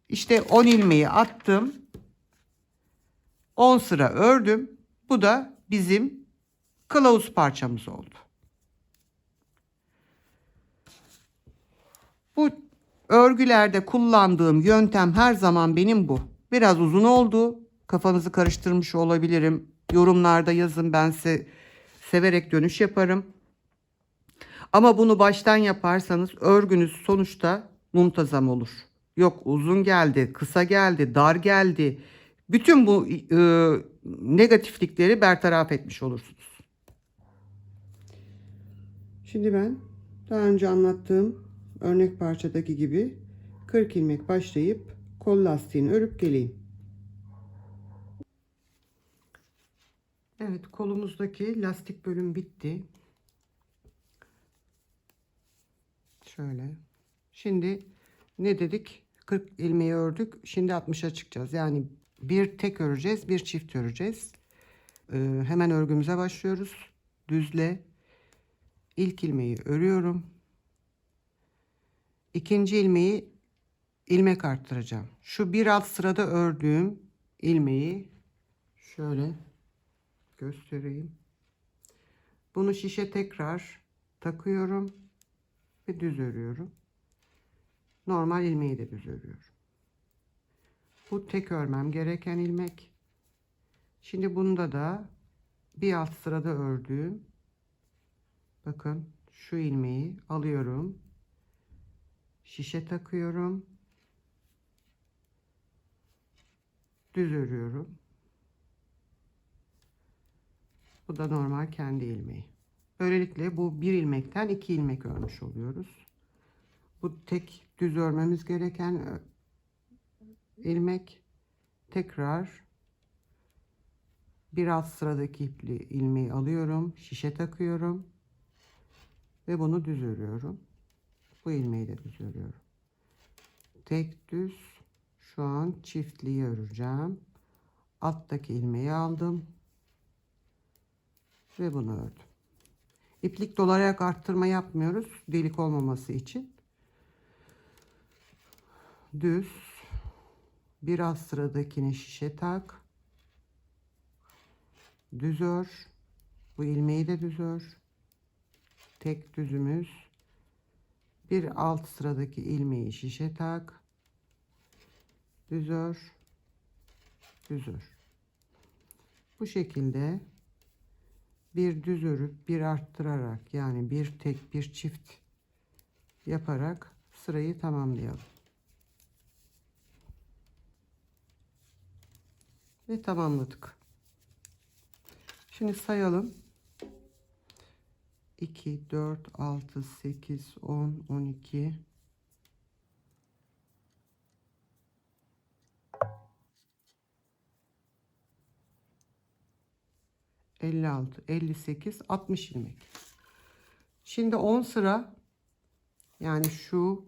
işte 10 ilmeği attım. 10 sıra ördüm. Bu da bizim kılavuz parçamız oldu. Bu örgülerde kullandığım yöntem her zaman benim bu. Biraz uzun oldu. Kafanızı karıştırmış olabilirim. Yorumlarda yazın, ben size severek dönüş yaparım. Ama bunu baştan yaparsanız örgünüz sonuçta muntazam olur. Yok uzun geldi, kısa geldi, dar geldi. Bütün bu negatiflikleri bertaraf etmiş olursunuz. Şimdi ben daha önce anlattığım örnek parçadaki gibi 40 ilmek başlayıp kol lastiğini örüp geleyim. Evet, kolumuzdaki lastik bölüm bitti. Şöyle. Şimdi ne dedik? 40 ilmeği ördük. Şimdi 60'a çıkacağız. Yani bir tek öreceğiz, bir çift öreceğiz. Hemen örgümüze başlıyoruz. Düzle. İlk ilmeği örüyorum. İkinci ilmeği ilmek arttıracağım. Şu bir alt sırada ördüğüm ilmeği şöyle göstereyim. Bunu şişe tekrar takıyorum ve düz örüyorum. Normal ilmeği de düz örüyorum. Bu tek örmem gereken ilmek. Şimdi bunda da bir alt sırada ördüğüm, bakın şu ilmeği alıyorum. Şişe takıyorum. Düz örüyorum. Bu da normal kendi ilmeği. Böylelikle bu bir ilmekten 2 ilmek örmüş oluyoruz. Bu tek düz örmemiz gereken ilmek. Tekrar bir alt sıradaki ilmeği alıyorum. Şişe takıyorum. Ve bunu düz örüyorum. Bu ilmeği de düz örüyorum. Tek düz. Şu an çiftliği öreceğim. Alttaki ilmeği aldım. Ve bunu ördüm. İplik dolayarak arttırma yapmıyoruz. Delik olmaması için. Düz. Bir alt sıradakini şişe tak. Düz ör. Bu ilmeği de düz ör. Tek düzümüz. Bir alt sıradaki ilmeği şişe tak. Düz ör. Düz ör. Bu şekilde bir düz örüp bir arttırarak, yani bir tek bir çift yaparak sırayı tamamlayalım. Ve tamamladık. Şimdi sayalım. 2, 4, 6, 8, 10, 12. 56, 58, 60 ilmek. Şimdi 10 sıra, yani şu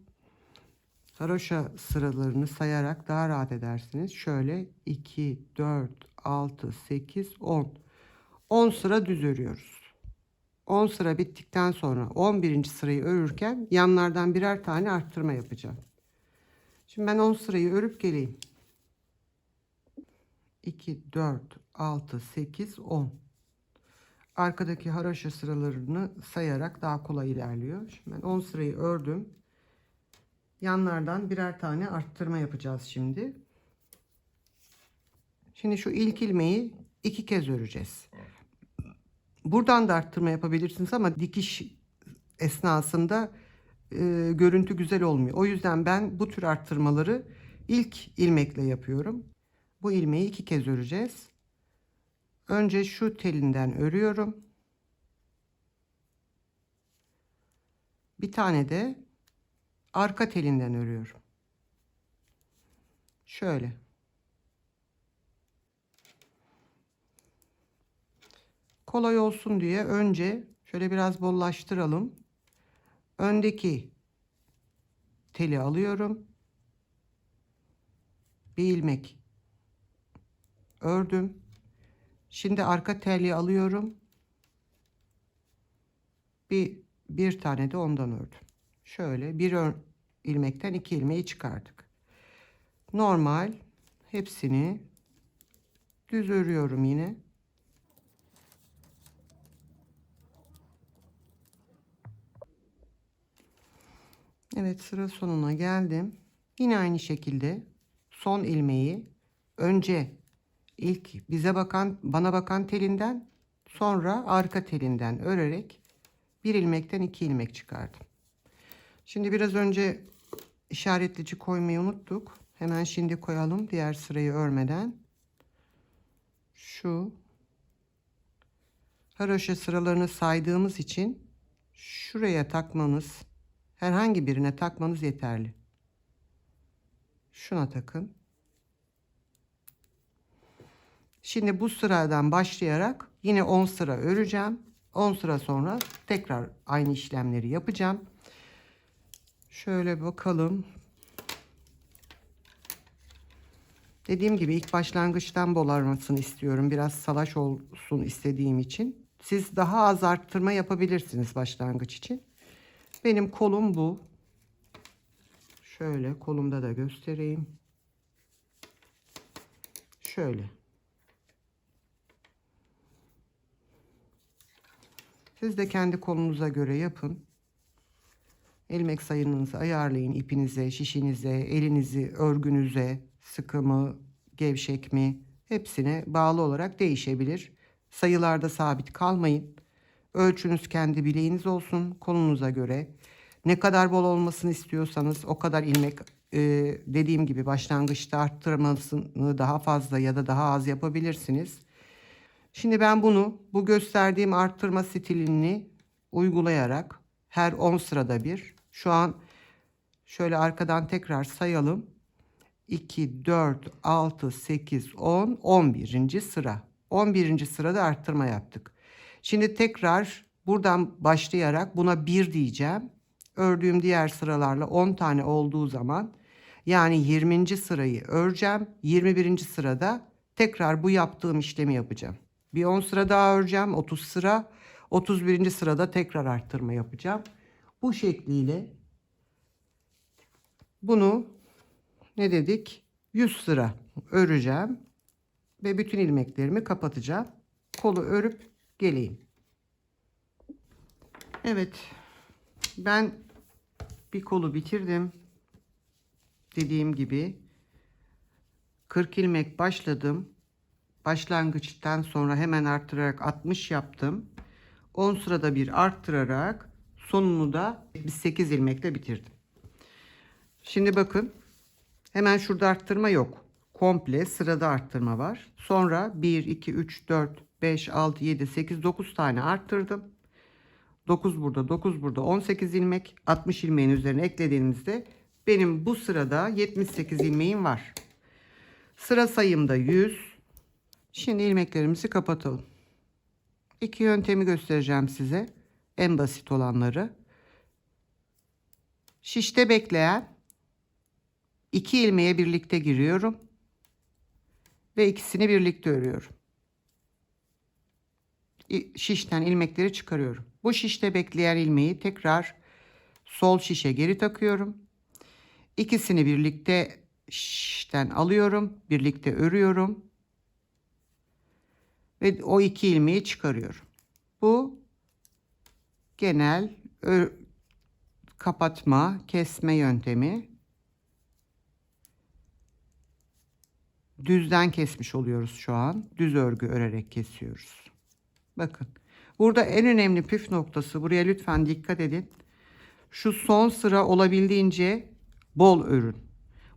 haroşa sıralarını sayarak daha rahat edersiniz. Şöyle 2, 4, 6, 8, 10. 10 sıra düz örüyoruz. 10 sıra bittikten sonra 11. sırayı örürken yanlardan birer tane arttırma yapacağım. Şimdi ben 10 sırayı örüp geleyim. 2, 4, 6, 8, 10. Arkadaki haroşa sıralarını sayarak daha kolay ilerliyor. Şimdi ben 10 sırayı ördüm. Yanlardan birer tane arttırma yapacağız şimdi. Şimdi şu ilk ilmeği 2 kez öreceğiz. Buradan da arttırma yapabilirsiniz ama dikiş esnasında görüntü güzel olmuyor. O yüzden ben bu tür arttırmaları ilk ilmekle yapıyorum. Bu ilmeği 2 kez öreceğiz. Önce şu telinden örüyorum. Bir tane de arka telinden örüyorum. Şöyle. Kolay olsun diye önce şöyle biraz bollaştıralım. Öndeki teli alıyorum. Bir ilmek ördüm. Şimdi arka teli alıyorum. Bir tane de ondan ördüm. Şöyle bir ilmekten 2 ilmeği çıkardık. Normal hepsini düz örüyorum yine. Evet, sıra sonuna geldim. Yine aynı şekilde son ilmeği önce ilk bana bakan telinden, sonra arka telinden örerek bir ilmekten 2 ilmek çıkardım. Şimdi biraz önce işaretleyici koymayı unuttuk. Hemen şimdi koyalım diğer sırayı örmeden. Şu haroşa sıralarını saydığımız için şuraya takmanız, herhangi birine takmanız yeterli. Şuna takın. Şimdi bu sıradan başlayarak yine 10 sıra öreceğim. 10 sıra sonra tekrar aynı işlemleri yapacağım. Şöyle bakalım. Dediğim gibi ilk başlangıçtan bol armasını istiyorum. Biraz salaş olsun istediğim için. Siz daha az arttırma yapabilirsiniz başlangıç için. Benim kolum bu. Şöyle kolumda da göstereyim. Şöyle. Siz de kendi kolunuza göre yapın. İlmek sayınızı ayarlayın, ipinize, şişinize, elinizi, örgünüze, sıkı mı, gevşek mi, hepsine bağlı olarak değişebilir. Sayılarda sabit kalmayın. Ölçünüz kendi bileğiniz olsun, kolunuza göre. Ne kadar bol olmasını istiyorsanız o kadar ilmek, dediğim gibi başlangıçta arttırmasını daha fazla ya da daha az yapabilirsiniz. Şimdi ben bu gösterdiğim arttırma stilini uygulayarak her 10 sırada bir, şu an şöyle arkadan tekrar sayalım. 2, 4, 6, 8, 10, 11. sıra. 11. sırada arttırma yaptık. Şimdi tekrar buradan başlayarak buna 1 diyeceğim. Ördüğüm diğer sıralarla 10 tane olduğu zaman, yani 20. sırayı öreceğim. 21. sırada tekrar bu yaptığım işlemi yapacağım. Bir 10 sıra daha öreceğim. 30 sıra. 31. sırada tekrar arttırma yapacağım. Bu şekliyle bunu ne dedik? 100 sıra öreceğim ve bütün ilmeklerimi kapatacağım. Kolu örüp geleyim. Evet, ben bir kolu bitirdim. Dediğim gibi 40 ilmek başladım. Başlangıçtan sonra hemen arttırarak 60 yaptım. 10 sırada bir arttırarak sonunu da 8 ilmekle bitirdim. Şimdi bakın, hemen şurada arttırma yok. Komple sırada arttırma var. Sonra 1, 2, 3, 4, 5, 6, 7, 8, 9 tane arttırdım. 9 burada, 9 burada, 18 ilmek. 60 ilmeğin üzerine eklediğimizde benim bu sırada 78 ilmeğim var. Sıra sayımda 100. Şimdi ilmeklerimizi kapatalım. İki yöntemi göstereceğim size. En basit olanları. Şişte bekleyen 2 ilmeğe birlikte giriyorum. Ve ikisini birlikte örüyorum. Şişten ilmekleri çıkarıyorum. Bu şişte bekleyen ilmeği tekrar sol şişe geri takıyorum. İkisini birlikte şişten alıyorum. Birlikte örüyorum. Ve o 2 ilmeği çıkarıyorum. Bu genel kapatma, kesme yöntemi. Düzden kesmiş oluyoruz şu an. Düz örgü örerek kesiyoruz. Bakın. Burada en önemli püf noktası, buraya lütfen dikkat edin. Şu son sıra olabildiğince bol örün.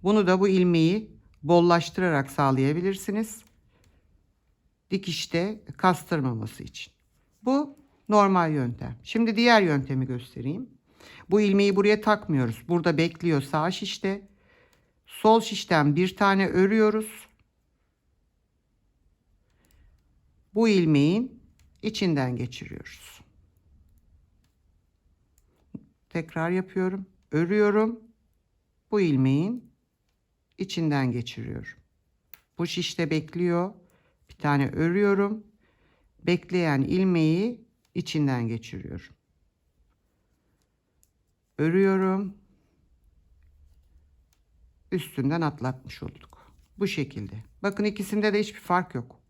Bunu da bu ilmeği bollaştırarak sağlayabilirsiniz. Dikişte kastırmaması için. Bu normal yöntem. Şimdi diğer yöntemi göstereyim. Bu ilmeği buraya takmıyoruz. Burada bekliyor sağ şişte. Sol şişten bir tane örüyoruz. Bu ilmeğin içinden geçiriyoruz. Tekrar yapıyorum. Örüyorum. Bu ilmeğin içinden geçiriyorum. Bu şişte bekliyor. Bir tane örüyorum. Bekleyen ilmeği içinden geçiriyorum. Örüyorum. Üstünden atlatmış olduk. Bu şekilde. Bakın ikisinde de hiçbir fark yok.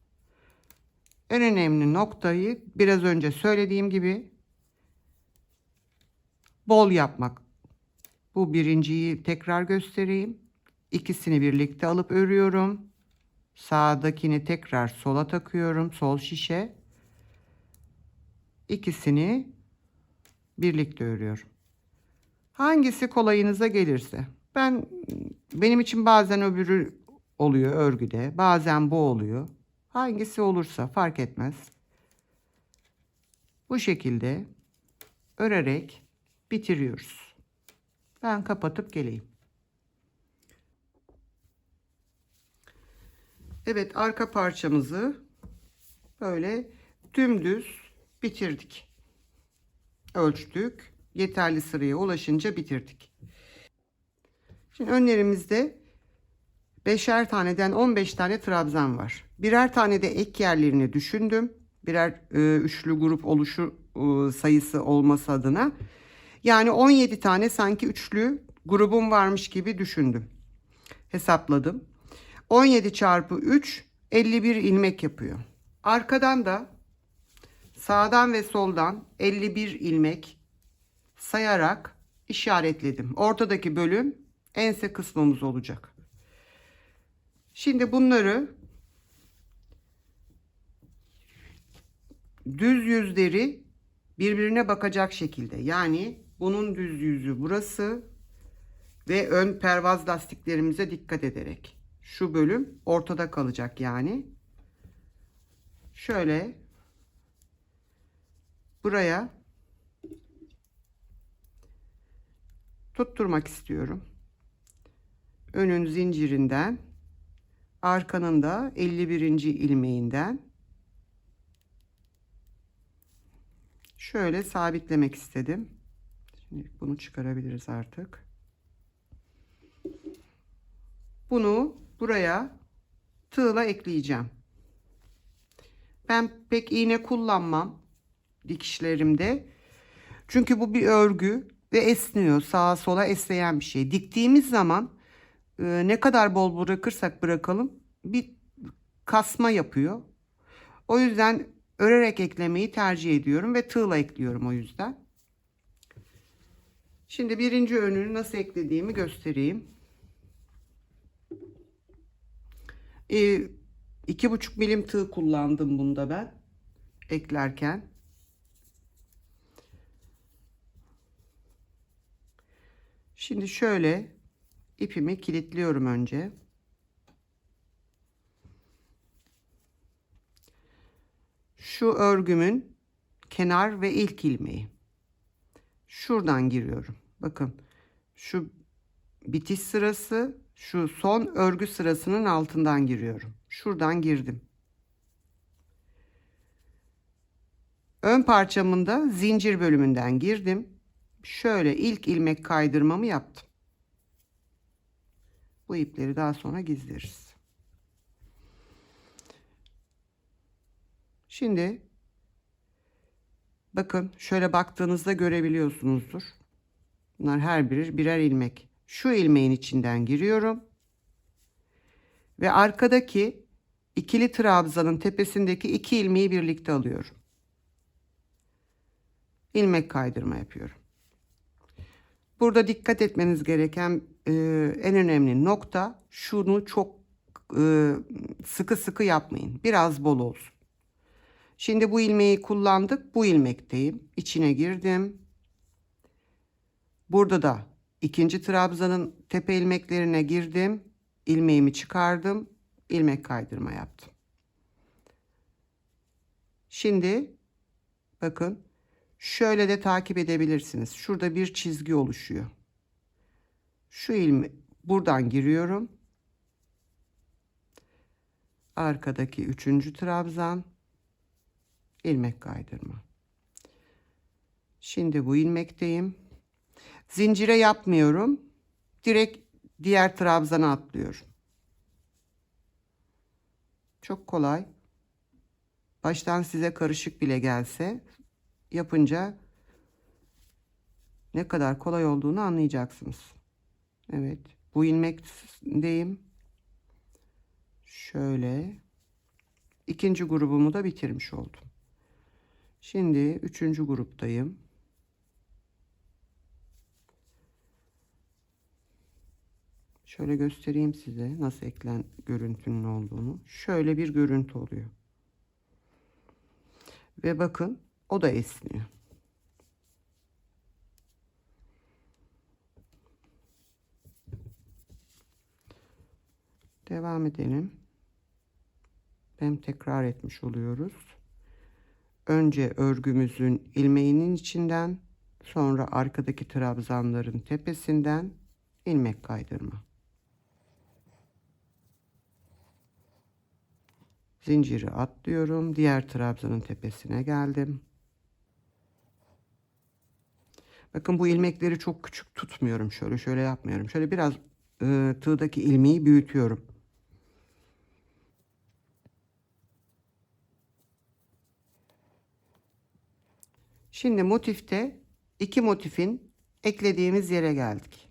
En önemli noktayı biraz önce söylediğim gibi bol yapmak. Bu birinciyi tekrar göstereyim. İkisini birlikte alıp örüyorum. Sağdakini tekrar sola takıyorum. Sol şişe. İkisini birlikte örüyorum. Hangisi kolayınıza gelirse. Benim için bazen öbürü oluyor örgüde. Bazen bu oluyor. Hangisi olursa fark etmez. Bu şekilde örerek bitiriyoruz. Ben kapatıp geleyim. Evet, arka parçamızı böyle dümdüz bitirdik. Ölçtük. Yeterli sıraya ulaşınca bitirdik. Şimdi önlerimizde 5'er taneden 15 tane trabzan var. Birer tane de ek yerlerini düşündüm. Birer üçlü grup oluşu sayısı olması adına. Yani 17 tane sanki üçlü grubum varmış gibi düşündüm. Hesapladım. 17 çarpı 3 51 ilmek yapıyor. Arkadan da sağdan ve soldan 51 ilmek sayarak işaretledim. Ortadaki bölüm ense kısmımız olacak. Şimdi bunları düz yüzleri birbirine bakacak şekilde, yani bunun düz yüzü burası ve ön pervaz lastiklerimize dikkat ederek şu bölüm ortada kalacak. Yani şöyle buraya tutturmak istiyorum. Önün zincirinden, arkanın da 51. ilmeğinden şöyle sabitlemek istedim. Şimdi bunu çıkarabiliriz artık. Bunu buraya tığla ekleyeceğim. Ben pek iğne kullanmam dikişlerimde. Çünkü bu bir örgü ve esniyor. Sağa sola esneyen bir şey. Diktiğimiz zaman ne kadar bol bırakırsak bırakalım bir kasma yapıyor. O yüzden örerek eklemeyi tercih ediyorum ve tığla ekliyorum o yüzden. Şimdi birinci önünü nasıl eklediğimi göstereyim. 2,5 milim tığ kullandım bunda ben eklerken. Şimdi şöyle ipimi kilitliyorum önce. Şu örgümün kenar ve ilk ilmeği. Şuradan giriyorum. Bakın şu bitiş sırası, şu son örgü sırasının altından giriyorum. Şuradan girdim. Ön parçamın da zincir bölümünden girdim. Şöyle ilk ilmek kaydırmamı yaptım. Bu ipleri daha sonra gizleriz. Şimdi bakın şöyle baktığınızda görebiliyorsunuzdur. Bunlar her biri birer ilmek. Şu ilmeğin içinden giriyorum. Ve arkadaki ikili trabzanın tepesindeki iki ilmeği birlikte alıyorum. İlmek kaydırma yapıyorum. Burada dikkat etmeniz gereken en önemli nokta, şunu çok sıkı sıkı yapmayın. Biraz bol olsun. Şimdi bu ilmeği kullandık. Bu ilmekteyim. İçine girdim. Burada da ikinci trabzanın tepe ilmeklerine girdim. İlmeğimi çıkardım. İlmek kaydırma yaptım. Şimdi bakın şöyle de takip edebilirsiniz. Şurada bir çizgi oluşuyor. Şu ilmeği buradan giriyorum. Arkadaki üçüncü trabzan, ilmek kaydırma. Şimdi bu ilmekteyim. Zincire yapmıyorum. Direkt diğer trabzana atlıyorum. Çok kolay. Baştan size karışık bile gelse yapınca ne kadar kolay olduğunu anlayacaksınız. Evet, bu ilmekteyim. Şöyle ikinci grubumu da bitirmiş oldum. Şimdi üçüncü gruptayım. Şöyle göstereyim size nasıl eklen görüntünün olduğunu. Şöyle bir görüntü oluyor. Ve bakın o da esniyor. Devam edelim. Hem tekrar etmiş oluyoruz. Önce örgümüzün ilmeğinin içinden, sonra arkadaki trabzanların tepesinden ilmek kaydırma. Zinciri atlıyorum. Diğer trabzanın tepesine geldim. Bakın bu ilmekleri çok küçük tutmuyorum. Şöyle yapmıyorum. Şöyle biraz tığdaki ilmeği büyütüyorum. Şimdi motifte iki motifin eklediğimiz yere geldik.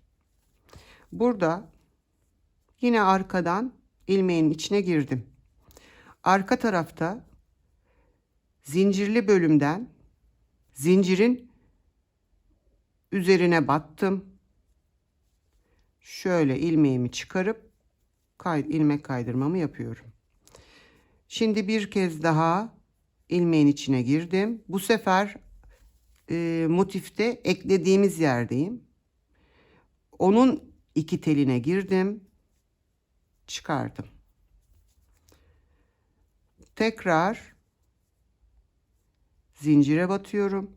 Burada yine arkadan ilmeğin içine girdim. Arka tarafta zincirli bölümden zincirin üzerine battım. Şöyle ilmeğimi çıkarıp ilmek kaydırmamı yapıyorum. Şimdi bir kez daha ilmeğin içine girdim. Bu sefer motifte eklediğimiz yerdeyim. Onun iki teline girdim. Çıkardım. Tekrar zincire batıyorum.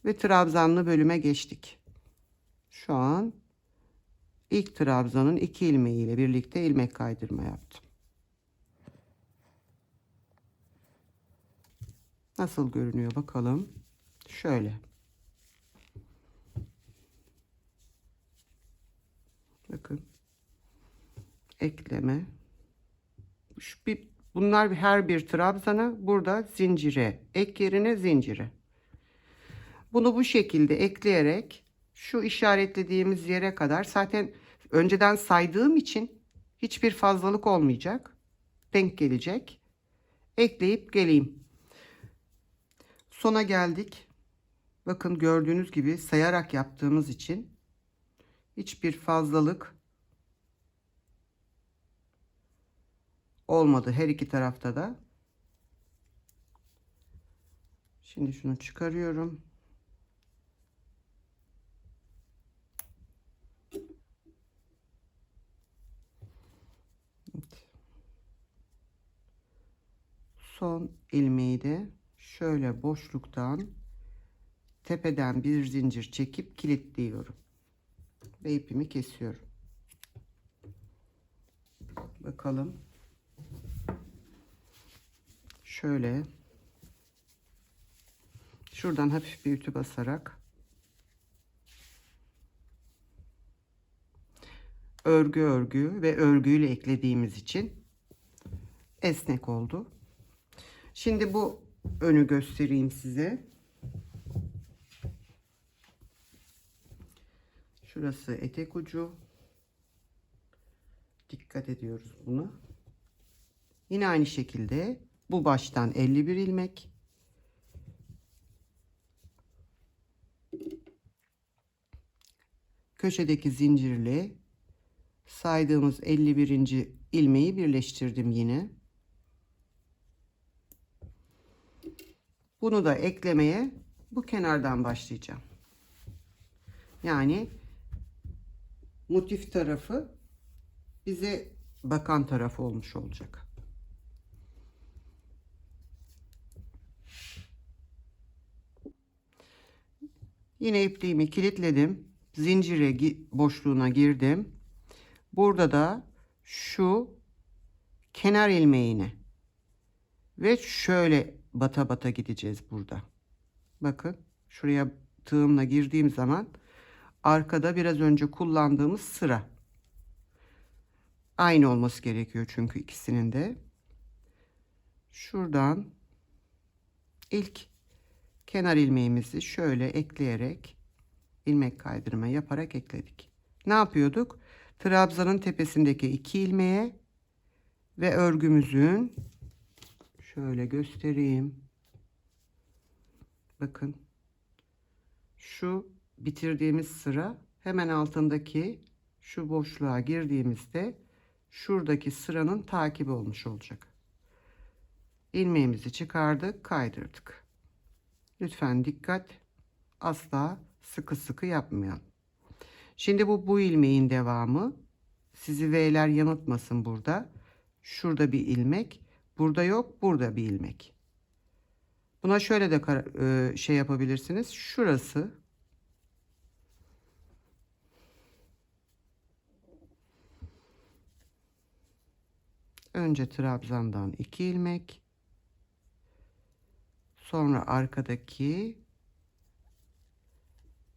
Ve trabzanlı bölüme geçtik. Şu an ilk trabzanın iki ilmeği ile birlikte ilmek kaydırma yaptım. Nasıl görünüyor bakalım. Şöyle. Bakın. Ekleme. Bunlar her bir trabzana, burada zincire, ek yerine zincire. Bunu bu şekilde ekleyerek şu işaretlediğimiz yere kadar, zaten önceden saydığım için hiçbir fazlalık olmayacak. Denk gelecek. Ekleyip geleyim. Sona geldik. Bakın gördüğünüz gibi sayarak yaptığımız için hiçbir fazlalık olmadı her iki tarafta da. Şimdi şunu çıkarıyorum. Evet. Son ilmeği de şöyle boşluktan tepeden bir zincir çekip kilitliyorum ve ipimi kesiyorum. Bakalım. Şöyle şuradan hafif bir ütü basarak örgü ve örgüyle eklediğimiz için esnek oldu. Şimdi bu önü göstereyim size. Şurası etek ucu. Dikkat ediyoruz buna. Yine aynı şekilde bu baştan 51 ilmek. Köşedeki zincirle saydığımız 51. ilmeği birleştirdim yine. Bunu da eklemeye bu kenardan başlayacağım. Yani motif tarafı bize bakan tarafı olmuş olacak. Yine ipliğimi kilitledim. Zincire boşluğuna girdim. Burada da şu kenar ilmeğini ve şöyle bata bata gideceğiz burada. Bakın şuraya tığımla girdiğim zaman arkada biraz önce kullandığımız sıra aynı olması gerekiyor çünkü ikisinin de. Şuradan ilk kenar ilmeğimizi şöyle ekleyerek ilmek kaydırma yaparak ekledik. Ne yapıyorduk? Trabzanın tepesindeki 2 ilmeğe ve örgümüzün şöyle göstereyim. Bakın şu bitirdiğimiz sıra hemen altındaki şu boşluğa girdiğimizde şuradaki sıranın takibi olmuş olacak. İlmeğimizi çıkardık, kaydırdık. Lütfen dikkat, asla sıkı sıkı yapmayalım. Şimdi bu ilmeğin devamı. Sizi V'ler yanıltmasın burada. Şurada bir ilmek, burada yok, burada bir ilmek. Buna şöyle de şey yapabilirsiniz. Şurası önce trabzandan 2 ilmek, sonra arkadaki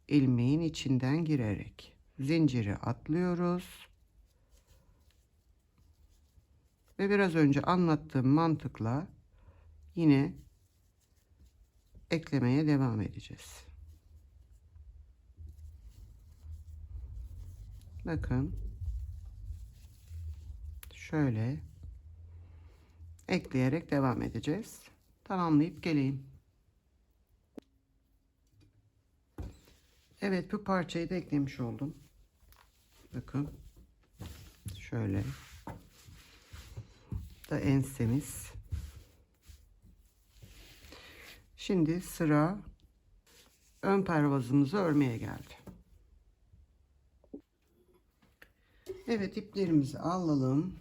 ilmeğin içinden girerek zinciri atlıyoruz ve biraz önce anlattığım mantıkla yine eklemeye devam edeceğiz. Bakın şöyle ekleyerek devam edeceğiz. Tamamlayıp geleyim. Evet, bu parçayı da eklemiş oldum. Bakın şöyle da ensemiz. Şimdi sıra ön pervazımızı örmeye geldi. Evet, iplerimizi alalım.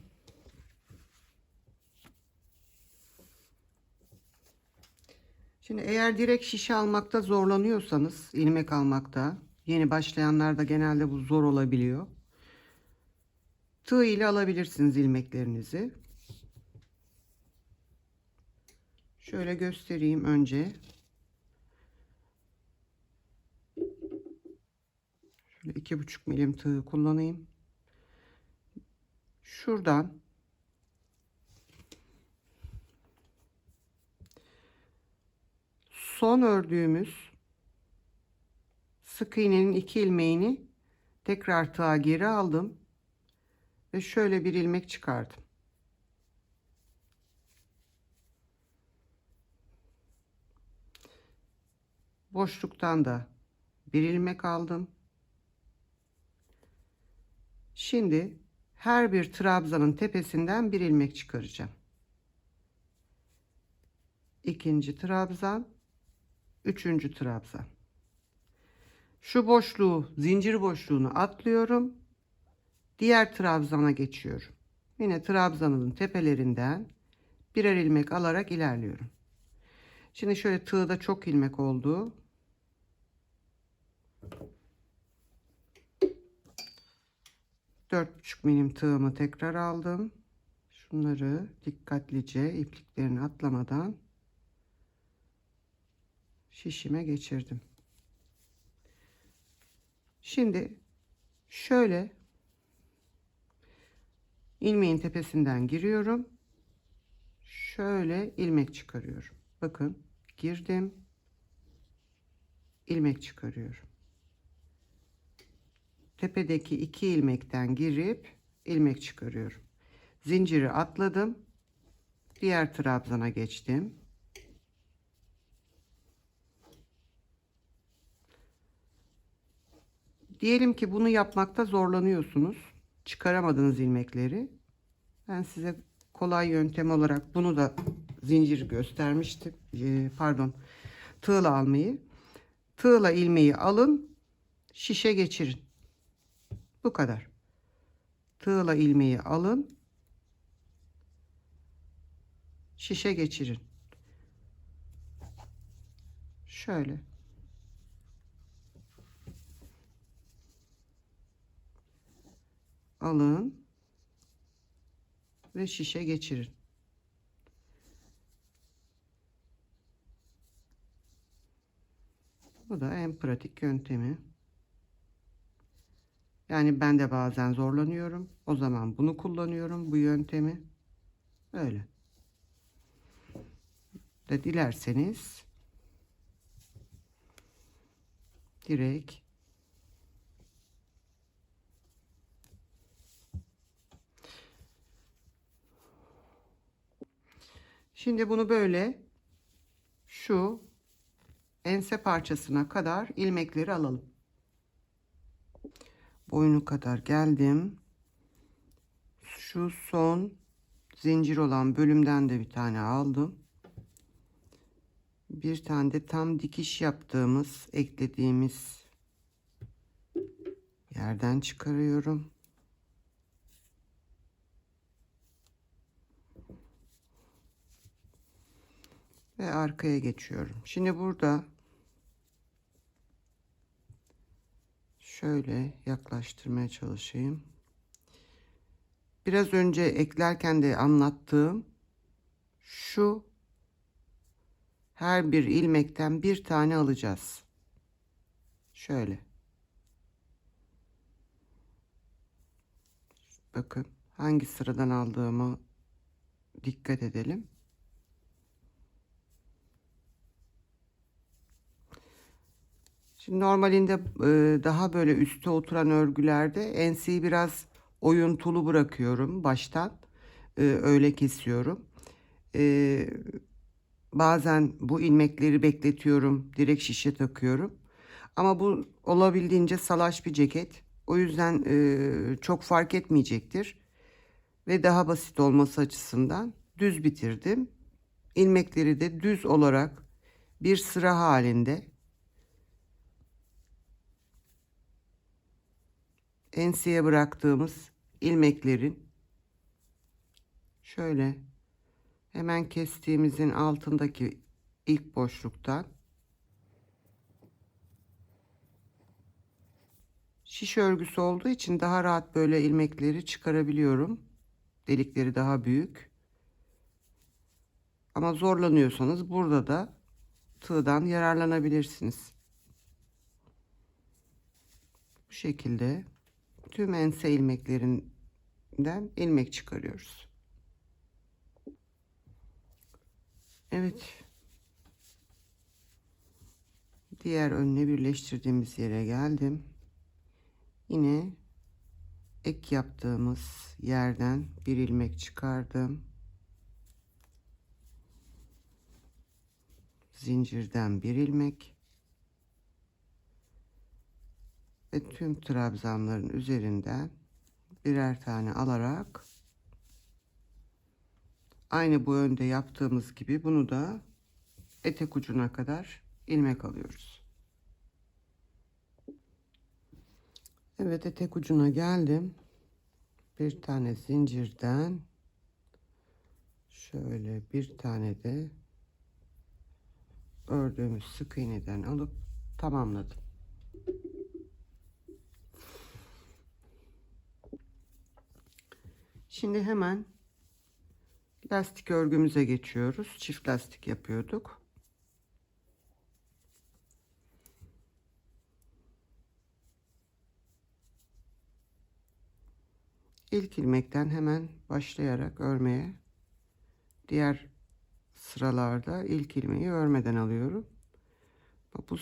Şimdi eğer direkt şişe almakta zorlanıyorsanız, ilmek almakta, yeni başlayanlarda genelde bu zor olabiliyor. Tığ ile alabilirsiniz ilmeklerinizi. Şöyle göstereyim önce. Şöyle 2,5 milim tığ kullanayım. Şuradan son ördüğümüz sık iğnenin 2 ilmeğini tekrar tığa geri aldım ve şöyle bir ilmek çıkardım. Boşluktan da bir ilmek aldım. Şimdi her bir trabzanın tepesinden bir ilmek çıkaracağım. İkinci trabzan, üçüncü trabzan. Şu boşluğu, zincir boşluğunu atlıyorum. Diğer trabzana geçiyorum. Yine trabzanın tepelerinden birer ilmek alarak ilerliyorum. Şimdi şöyle tığda çok ilmek oldu. Dört buçuk milim tığımı tekrar aldım. Şunları dikkatlice ipliklerini atlamadan şişime geçirdim. Şimdi şöyle ilmeğin tepesinden giriyorum. Şöyle ilmek çıkarıyorum. Bakın girdim. İlmek çıkarıyorum. Tepedeki 2 ilmekten girip ilmek çıkarıyorum. Zinciri atladım. Diğer trabzana geçtim. Diyelim ki bunu yapmakta zorlanıyorsunuz. Çıkaramadığınız ilmekleri. Ben size kolay yöntem olarak bunu da zincir göstermiştim. Pardon. Tığla almayı. Tığla ilmeği alın. Şişe geçirin. Bu kadar. Tığla ilmeği alın. Şişe geçirin. Şöyle. Alın ve şişe geçirin. Bu da en pratik yöntemi. Yani ben de bazen zorlanıyorum. O zaman bunu kullanıyorum, bu yöntemi. Öyle. De dilerseniz direkt şimdi bunu böyle şu ense parçasına kadar ilmekleri alalım. Boynu kadar geldim. Şu son zincir olan bölümden de bir tane aldım. Bir tane de tam dikiş yaptığımız, eklediğimiz yerden çıkarıyorum. Ve arkaya geçiyorum. Şimdi burada şöyle yaklaştırmaya çalışayım. Biraz önce eklerken de anlattığım şu her bir ilmekten bir tane alacağız. Şöyle. Bakın hangi sıradan aldığımı dikkat edelim. Şimdi normalinde daha böyle üste oturan örgülerde enseyi biraz oyuntulu bırakıyorum baştan. Öyle kesiyorum. Bazen bu ilmekleri bekletiyorum. Direkt şişe takıyorum. Ama bu olabildiğince salaş bir ceket. O yüzden çok fark etmeyecektir. Ve daha basit olması açısından düz bitirdim. İlmekleri de düz olarak bir sıra halinde enseye bıraktığımız ilmeklerin şöyle hemen kestiğimizin altındaki ilk boşluktan şiş örgüsü olduğu için daha rahat böyle ilmekleri çıkarabiliyorum. Delikleri daha büyük. Ama zorlanıyorsanız burada da tığdan yararlanabilirsiniz. Bu şekilde tüm ense ilmeklerinden ilmek çıkarıyoruz. Evet. Diğer önüne birleştirdiğimiz yere geldim. Yine ek yaptığımız yerden bir ilmek çıkardım. Zincirden bir ilmek ve tüm trabzanların üzerinden birer tane alarak aynı bu önde yaptığımız gibi bunu da etek ucuna kadar ilmek alıyoruz. Evet, etek ucuna geldim. Bir tane zincirden Şöyle bir tane de ördüğümüz sık iğneden alıp tamamladım. Şimdi hemen lastik örgümüze geçiyoruz. Çift lastik yapıyorduk. İlk ilmekten hemen başlayarak örmeye, diğer sıralarda ilk ilmeği örmeden alıyorum. Bu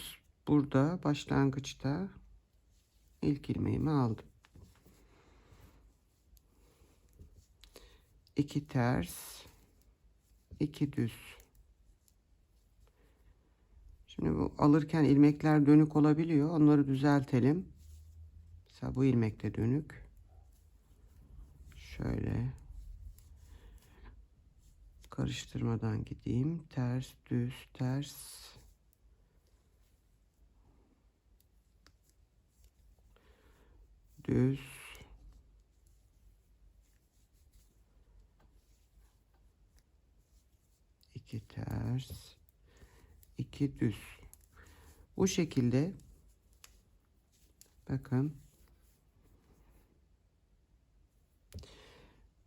burada başlangıçta ilk ilmeğimi aldım. 2 ters, 2 düz. Şimdi bu alırken ilmekler dönük olabiliyor. Onları düzeltelim. Mesela bu ilmek de dönük. Şöyle karıştırmadan gideyim. Ters, düz, ters. Düz. İki ters, iki düz. Bu şekilde bakın.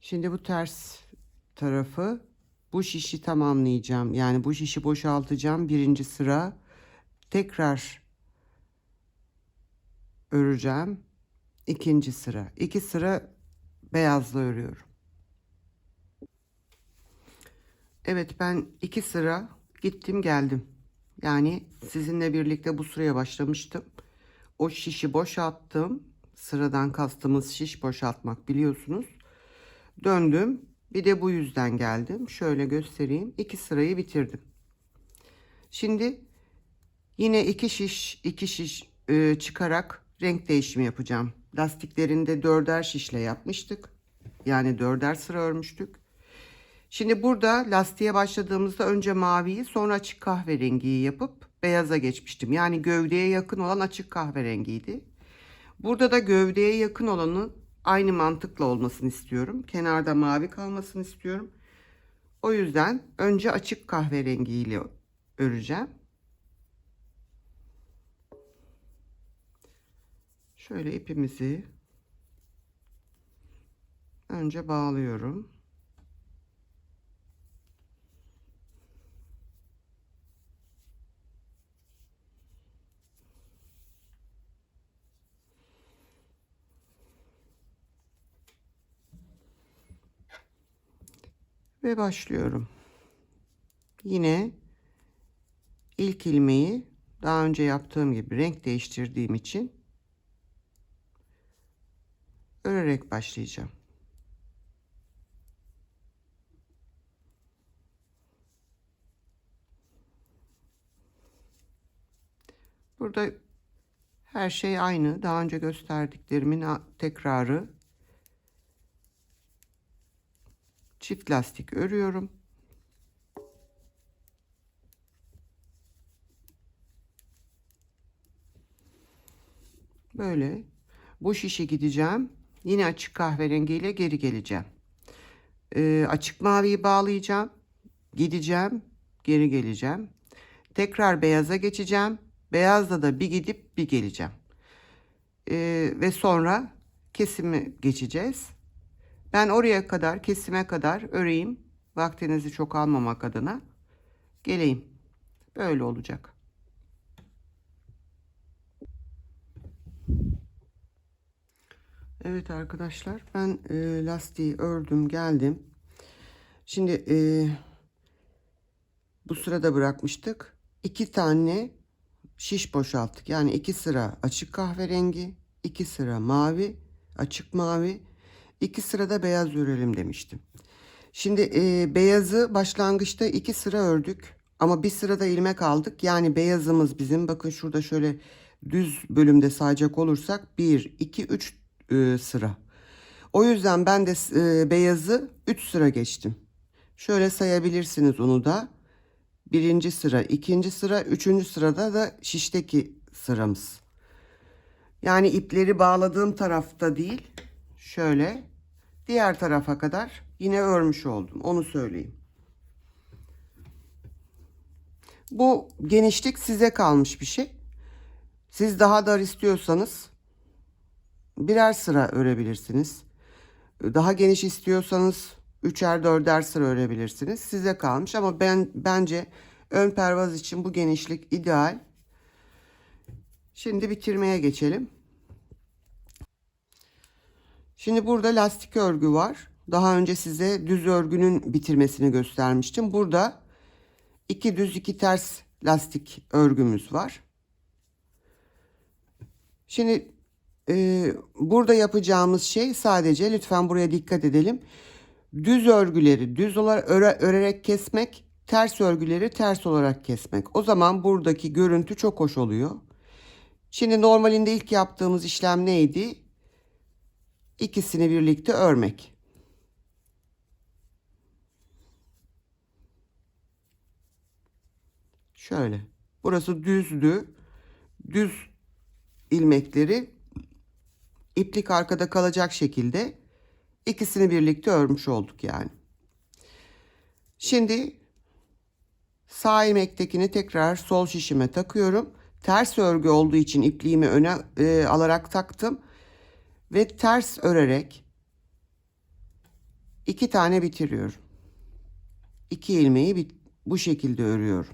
Şimdi bu ters tarafı, bu şişi tamamlayacağım. Yani bu şişi boşaltacağım. Birinci sıra tekrar öreceğim. İkinci sıra. 2 sıra beyazla örüyorum. Evet, ben 2 sıra gittim geldim. Yani sizinle birlikte bu sıraya başlamıştım. O şişi boşalttım. Sıradan kastımız şiş boşaltmak, biliyorsunuz. Döndüm. Bir de bu yüzden geldim. Şöyle göstereyim. 2 sırayı bitirdim. Şimdi yine 2 şiş çıkarak renk değişimi yapacağım. Lastiklerinde 4'er şişle yapmıştık. Yani 4'er sıra örmüştük. Şimdi burada lastiğe başladığımızda önce maviyi, sonra açık kahverengiyi yapıp beyaza geçmiştim. Yani gövdeye yakın olan açık kahverengiydi. Burada da gövdeye yakın olanı aynı mantıkla olmasını istiyorum. Kenarda mavi kalmasını istiyorum. O yüzden önce açık kahverengiyle öreceğim. Şöyle ipimizi önce bağlıyorum. Ve başlıyorum. Yine ilk ilmeği daha önce yaptığım gibi renk değiştirdiğim için örerek başlayacağım. Burada her şey aynı. Daha önce gösterdiklerimin tekrarı. Çift lastik örüyorum. Böyle bu şişe gideceğim. Yine açık kahverengiyle geri geleceğim. Açık maviyi bağlayacağım. Gideceğim. Geri geleceğim. Tekrar beyaza geçeceğim. Beyazda da bir gidip bir geleceğim. Ve sonra kesimi geçeceğiz. Ben oraya kadar, kesime kadar öreyim. Vaktinizi çok almamak adına. Geleyim. Böyle olacak. Evet arkadaşlar, ben lastiği ördüm geldim. Şimdi bu sırada bırakmıştık. 2 tane şiş boşalttık. Yani 2 sıra açık kahverengi, 2 sıra mavi, açık mavi, 2 sırada beyaz örelim demiştim. Şimdi beyazı başlangıçta 2 sıra ördük. Ama bir sırada ilmek aldık. Yani beyazımız bizim, bakın şurada şöyle düz bölümde sayacak olursak 1, 2, 3 sıra. O yüzden ben de beyazı 3 sıra geçtim. Şöyle sayabilirsiniz onu da. Birinci sıra, ikinci sıra, üçüncü sırada da şişteki sıramız. Yani ipleri bağladığım tarafta değil, şöyle diğer tarafa kadar yine örmüş oldum. Onu söyleyeyim. Bu genişlik size kalmış bir şey. Siz daha dar istiyorsanız birer sıra örebilirsiniz. Daha geniş istiyorsanız üçer dörder sıra örebilirsiniz. Size kalmış ama bence ön pervaz için bu genişlik ideal. Şimdi bitirmeye geçelim. Şimdi burada lastik örgü var. Daha önce size düz örgünün bitirmesini göstermiştim. Burada 2 düz 2 ters lastik örgümüz var. Şimdi burada yapacağımız şey sadece, lütfen buraya dikkat edelim. Düz örgüleri düz olarak örerek kesmek, ters örgüleri ters olarak kesmek. O zaman buradaki görüntü çok hoş oluyor. Şimdi normalinde ilk yaptığımız işlem neydi? İkisini birlikte örmek. Şöyle. Burası düzdü. Düz ilmekleri iplik arkada kalacak şekilde ikisini birlikte örmüş olduk yani. Şimdi sağ ilmektekini tekrar sol şişime takıyorum. Ters örgü olduğu için ipliğimi öne alarak taktım. Ve ters örerek 2 tane bitiriyorum. 2 ilmeği bu şekilde örüyorum.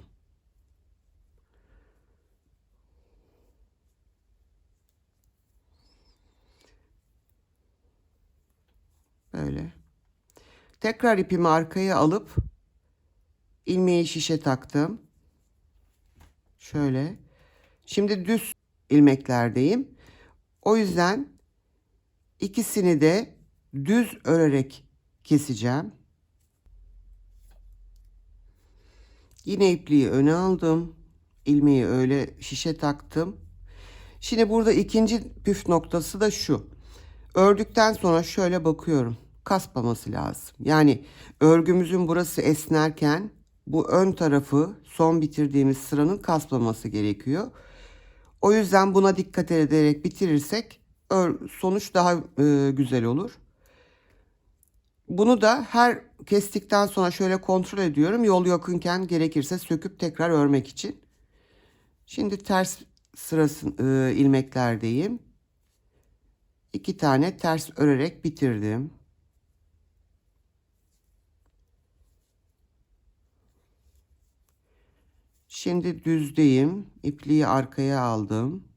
Böyle. Tekrar ipimi arkaya alıp ilmeği şişe taktım. Şöyle. Şimdi düz ilmeklerdeyim. O yüzden ikisini de düz örerek keseceğim. Yine ipliği öne aldım. İlmeği öyle şişe taktım. Şimdi burada ikinci püf noktası da şu. Ördükten sonra şöyle bakıyorum. Kasmaması lazım. Yani örgümüzün burası esnerken bu ön tarafı, son bitirdiğimiz sıranın kasmaması gerekiyor. O yüzden buna dikkat ederek bitirirsek sonuç daha güzel olur. Bunu da her kestikten sonra şöyle kontrol ediyorum. Yol yakınken gerekirse söküp tekrar örmek için. Şimdi ters sırası ilmeklerdeyim. 2 tane ters örerek bitirdim. Şimdi düzdeyim. İpliği arkaya aldım.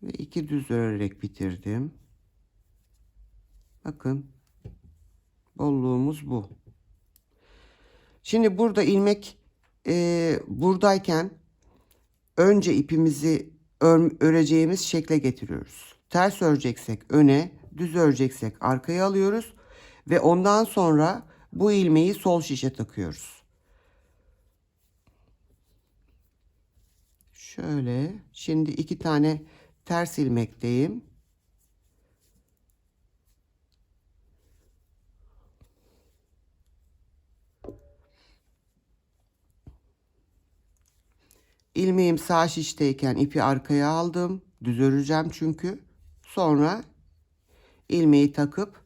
Ve 2 düz örerek bitirdim. Bakın. Bolluğumuz bu. Şimdi burada ilmek buradayken önce ipimizi öreceğimiz şekle getiriyoruz. Ters öreceksek öne, düz öreceksek arkaya alıyoruz ve ondan sonra bu ilmeği sol şişe takıyoruz. Şöyle. Şimdi 2 tane ters ilmekteyim. İlmeğim sağ şişteyken ipi arkaya aldım. Düz öreceğim çünkü. Sonra ilmeği takıp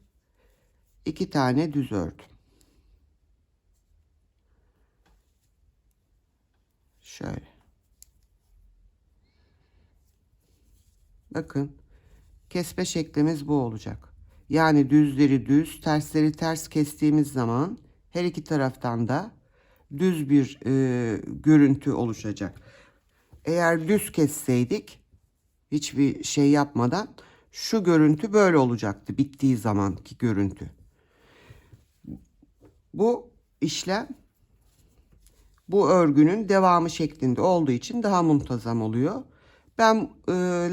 2 tane düz ördüm. Şöyle. Bakın. Kesme şeklimiz bu olacak. Yani düzleri düz, tersleri ters kestiğimiz zaman her iki taraftan da düz bir görüntü oluşacak. Eğer düz kesseydik hiçbir şey yapmadan şu görüntü böyle olacaktı, bittiği zamanki görüntü. Bu işlem bu örgünün devamı şeklinde olduğu için daha muntazam oluyor. Ben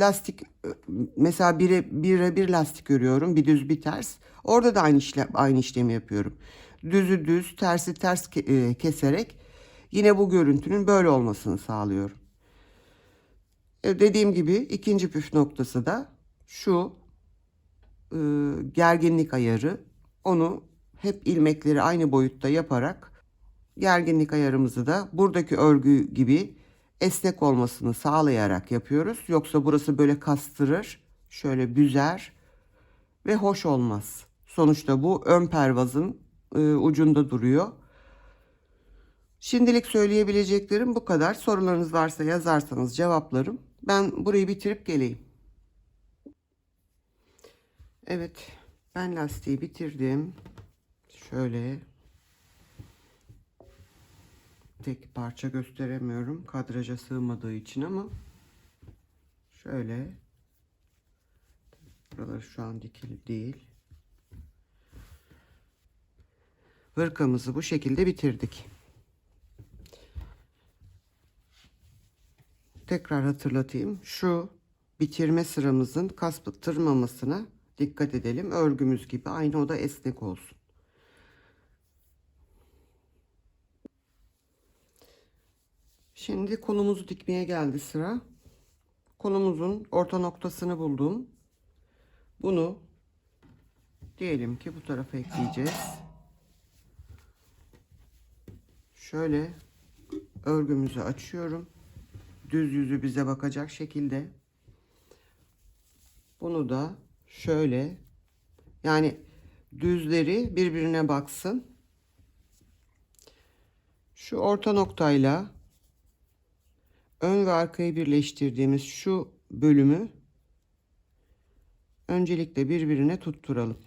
lastik mesela bir lastik örüyorum, bir düz bir ters. Orada da aynı işlemi yapıyorum. Düzü düz, tersi ters keserek yine bu görüntünün böyle olmasını sağlıyorum. Dediğim gibi ikinci püf noktası da şu gerginlik ayarı. Onu hep ilmekleri aynı boyutta yaparak gerginlik ayarımızı da buradaki örgü gibi esnek olmasını sağlayarak yapıyoruz. Yoksa burası böyle kastırır, şöyle büzer ve hoş olmaz. Sonuçta bu ön pervazın ucunda duruyor. Şimdilik söyleyebileceklerim bu kadar. Sorularınız varsa yazarsanız cevaplarım. Ben burayı bitirip geleyim. Evet, ben lastiği bitirdim. Şöyle tek parça gösteremiyorum kadraja sığmadığı için ama şöyle, buraları şu an dikili değil. Hırkamızı bu şekilde bitirdik. Tekrar hatırlatayım. Şu bitirme sıramızın kaspıttırmamasına dikkat edelim. Örgümüz gibi aynı, o da esnek olsun. Şimdi kolumuzu dikmeye geldi sıra. Kolumuzun orta noktasını buldum. Bunu diyelim ki bu tarafa ekleyeceğiz. Şöyle örgümüzü açıyorum. Düz yüzü bize bakacak şekilde. Bunu da şöyle, yani düzleri birbirine baksın. Şu orta noktayla ön ve arkayı birleştirdiğimiz şu bölümü öncelikle birbirine tutturalım.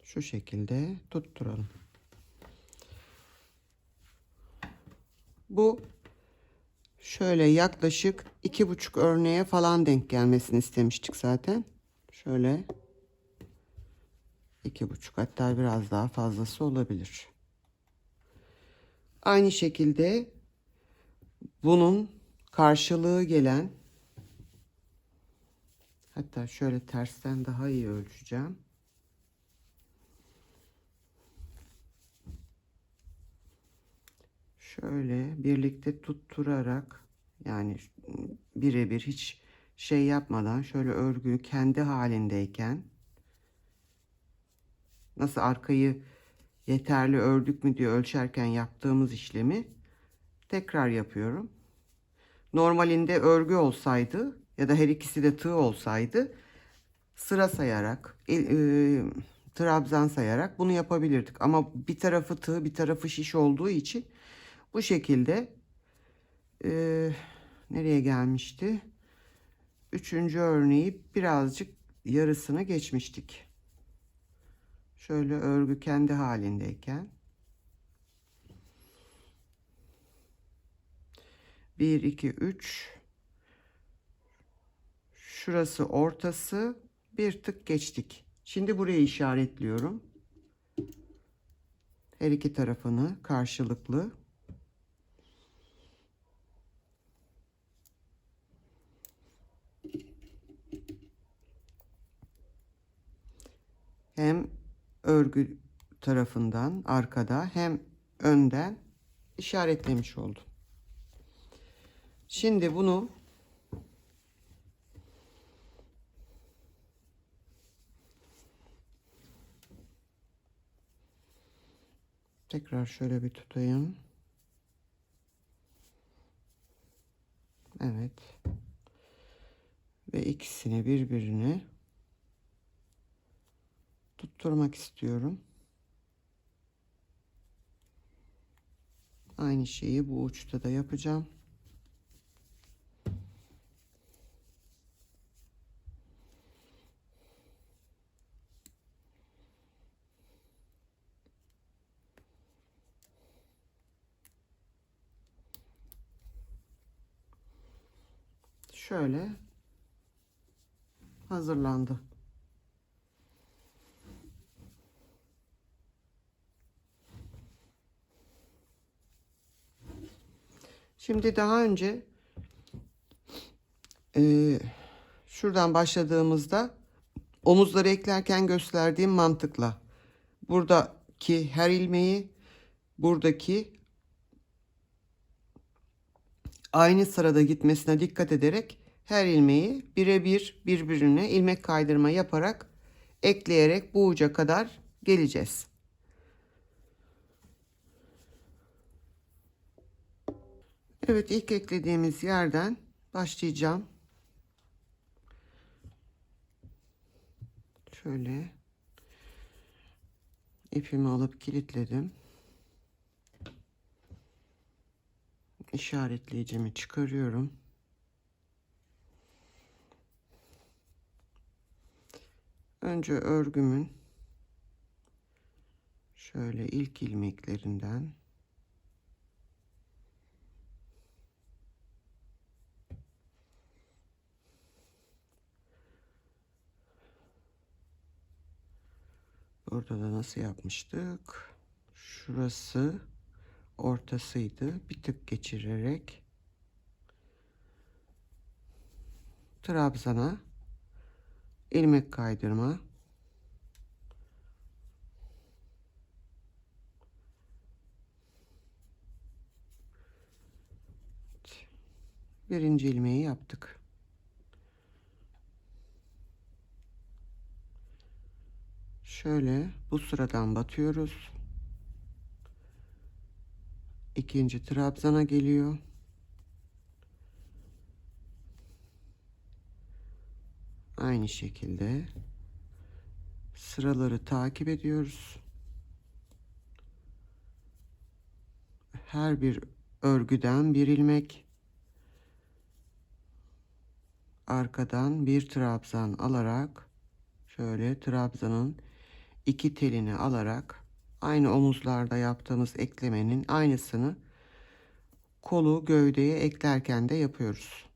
Şu şekilde tutturalım. Bu şöyle yaklaşık 2,5 örneğe falan denk gelmesini istemiştik zaten. Şöyle 2,5, hatta biraz daha fazlası olabilir. Aynı şekilde bunun karşılığı gelen, hatta şöyle tersten daha iyi ölçeceğim. Şöyle birlikte tutturarak, yani birebir hiç şey yapmadan, şöyle örgü kendi halindeyken, nasıl arkayı yeterli ördük mü diye ölçerken yaptığımız işlemi tekrar yapıyorum. Normalinde örgü olsaydı ya da her ikisi de tığ olsaydı sıra sayarak, trabzan sayarak bunu yapabilirdik. Ama bir tarafı tığ, bir tarafı şiş olduğu için bu şekilde nereye gelmişti? Üçüncü örneği birazcık yarısını geçmiştik. Şöyle örgü kendi halindeyken 1 2 3, şurası ortası, bir tık geçtik. Şimdi burayı işaretliyorum. Her iki tarafını karşılıklı. Hem örgü tarafından arkada hem önden işaretlemiş oldum. Şimdi bunu tekrar şöyle bir tutayım. Evet. Ve ikisini birbirine tutturmak istiyorum. Aynı şeyi bu uçta da yapacağım. Şöyle hazırlandı. Şimdi daha önce şuradan başladığımızda omuzları eklerken gösterdiğim mantıkla buradaki her ilmeği buradaki aynı sırada gitmesine dikkat ederek her ilmeği birebir birbirine ilmek kaydırma yaparak ekleyerek bu uca kadar geleceğiz. Evet, ilk eklediğimiz yerden başlayacağım. Şöyle ipimi alıp kilitledim. İşaretleyicimi çıkarıyorum. Önce örgümün şöyle ilk ilmeklerinden burada da nasıl yapmıştık? Şurası ortasıydı. Bir tık geçirerek trabzana ilmek kaydırma. Birinci ilmeği yaptık. Şöyle bu sıradan batıyoruz. İkinci trabzana geliyor. Aynı şekilde sıraları takip ediyoruz. Her bir örgüden bir ilmek, arkadan bir trabzan alarak şöyle trabzanın iki telini alarak aynı omuzlarda yaptığımız eklemenin aynısını kolu gövdeye eklerken de yapıyoruz.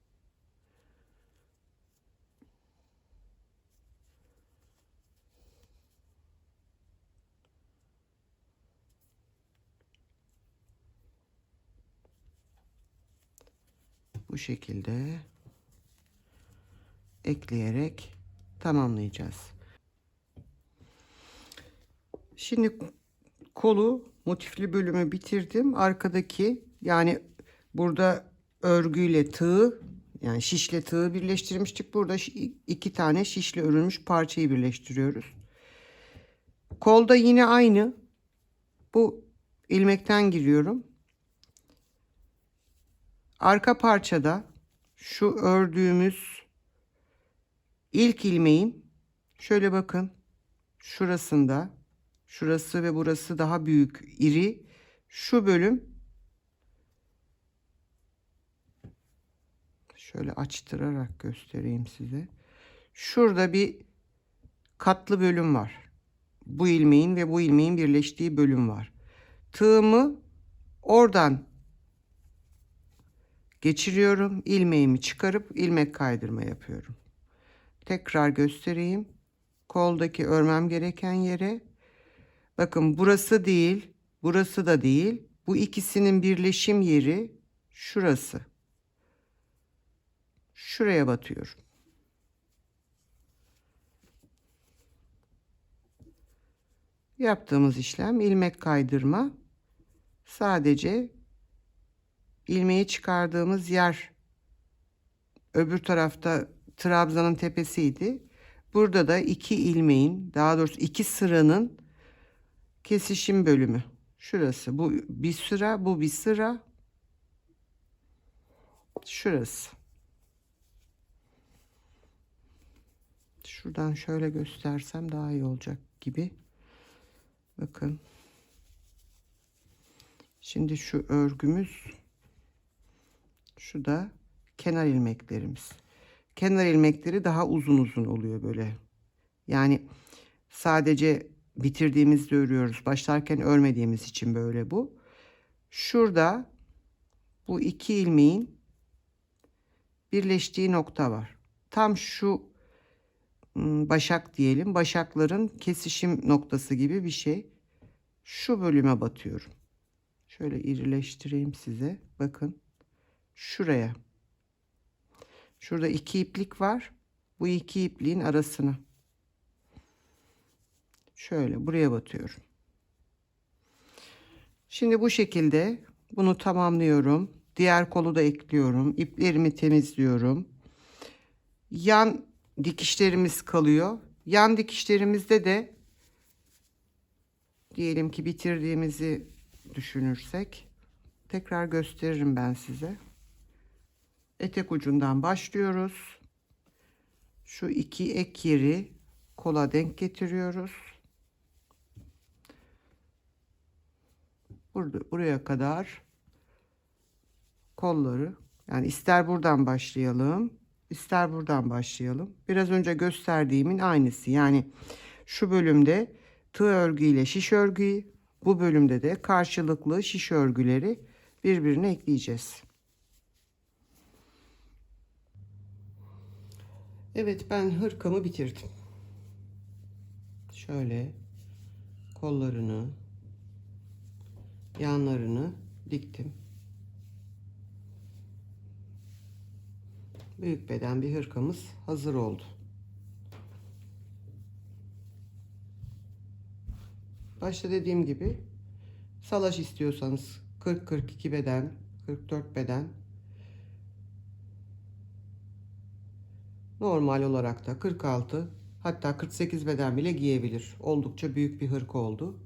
Bu şekilde ekleyerek tamamlayacağız. Şimdi kolu motifli bölümü bitirdim. Arkadaki yani burada örgüyle tığı yani şişle tığı birleştirmiştik. Burada iki tane şişle örülmüş parçayı birleştiriyoruz. Kolda yine aynı. Bu ilmekten giriyorum. Arka parçada şu ördüğümüz ilk ilmeğin şöyle bakın şurasında, şurası ve burası daha büyük, iri. Şu bölüm şöyle açtırarak göstereyim size. Şurada bir katlı bölüm var. Bu ilmeğin ve bu ilmeğin birleştiği bölüm var. Tığımı oradan geçiriyorum. İlmeğimi çıkarıp ilmek kaydırma yapıyorum. Tekrar göstereyim. Koldaki örmem gereken yere. Bakın burası değil, burası da değil. Bu ikisinin birleşim yeri şurası. Şuraya batıyorum. Yaptığımız işlem ilmek kaydırma. Sadece ilmeği çıkardığımız yer öbür tarafta trabzanın tepesiydi. Burada da iki ilmeğin, daha doğrusu iki sıranın kesişim bölümü. Şurası. Bu bir sıra, bu bir sıra. Şurası. Şuradan şöyle göstersem daha iyi olacak gibi. Bakın. Şimdi şu örgümüz. Şu da kenar ilmeklerimiz. Kenar ilmekleri daha uzun uzun oluyor böyle. Yani sadece bitirdiğimizde örüyoruz. Başlarken örmediğimiz için böyle bu. Şurada bu iki ilmeğin birleştiği nokta var. Tam şu başak diyelim. Başakların kesişim noktası gibi bir şey. Şu bölüme batıyorum. Şöyle irileştireyim size. Bakın. Şuraya. Şurada iki iplik var. Bu iki ipliğin arasına. Şöyle buraya batıyorum. Şimdi bu şekilde bunu tamamlıyorum. Diğer kolu da ekliyorum. İplerimi temizliyorum. Yan dikişlerimiz kalıyor. Yan dikişlerimizde de diyelim ki bitirdiğimizi düşünürsek tekrar gösteririm ben size. Etek ucundan başlıyoruz. Şu iki ek yeri kola denk getiriyoruz. Buraya kadar kolları, yani ister buradan başlayalım, ister buradan başlayalım. Biraz önce gösterdiğimin aynısı. Yani şu bölümde tığ örgü ile şiş örgüyü, bu bölümde de karşılıklı şiş örgüleri birbirine ekleyeceğiz. Evet, ben hırkamı bitirdim. Şöyle kollarını, yanlarını diktim. Büyük beden bir hırkamız hazır oldu. Başta dediğim gibi salaş istiyorsanız 40-42 beden, 44 beden, normal olarak da 46, hatta 48 beden bile giyebilir. Oldukça büyük bir hırka oldu.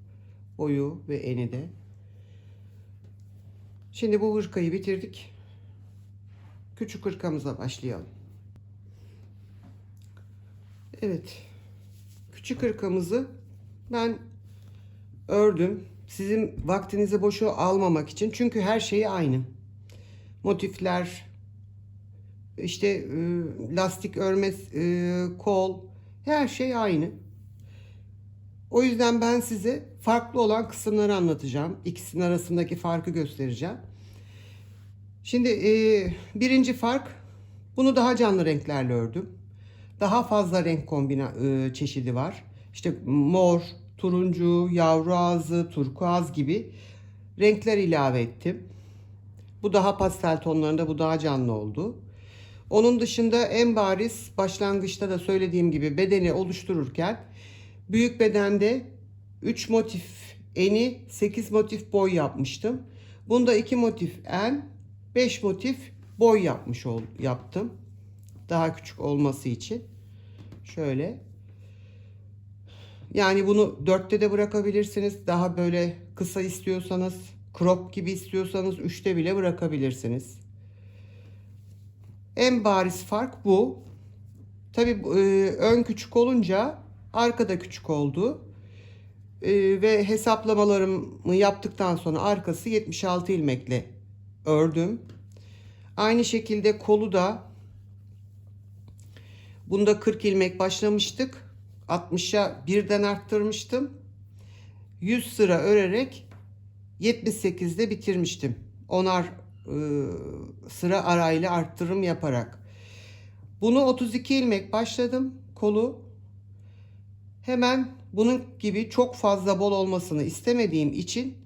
Boyu ve eni de. Şimdi bu hırkayı bitirdik. Küçük hırkamıza başlayalım. Evet. Küçük hırkamızı ben ördüm. Sizin vaktinizi boşu almamak için. Çünkü her şey aynı. Motifler, işte lastik örme, kol, her şey aynı. O yüzden ben size farklı olan kısımları anlatacağım. İkisinin arasındaki farkı göstereceğim. Şimdi birinci fark, bunu daha canlı renklerle ördüm. Daha fazla renk kombina çeşidi var. İşte mor, turuncu, yavru ağzı, turkuaz gibi renkler ilave ettim. Bu daha pastel tonlarında, bu daha canlı oldu. Onun dışında en bariz, başlangıçta da söylediğim gibi, bedeni oluştururken büyük bedende 3 motif eni, 8 motif boy yapmıştım. Bunda 2 motif en, 5 motif boy yaptım. Daha küçük olması için. Şöyle. Yani bunu 4'te de bırakabilirsiniz. Daha böyle kısa istiyorsanız, crop gibi istiyorsanız 3'te bile bırakabilirsiniz. En bariz fark bu. Tabii ön küçük olunca arka da küçük oldu. Ve hesaplamalarımı yaptıktan sonra arkası 76 ilmekle ördüm. Aynı şekilde kolu da, bunda 40 ilmek başlamıştık. 60'a birden arttırmıştım. 100 sıra örerek 78'de bitirmiştim. Onar sıra arayla arttırım yaparak. Bunu 32 ilmek başladım kolu. Hemen bunun gibi çok fazla bol olmasını istemediğim için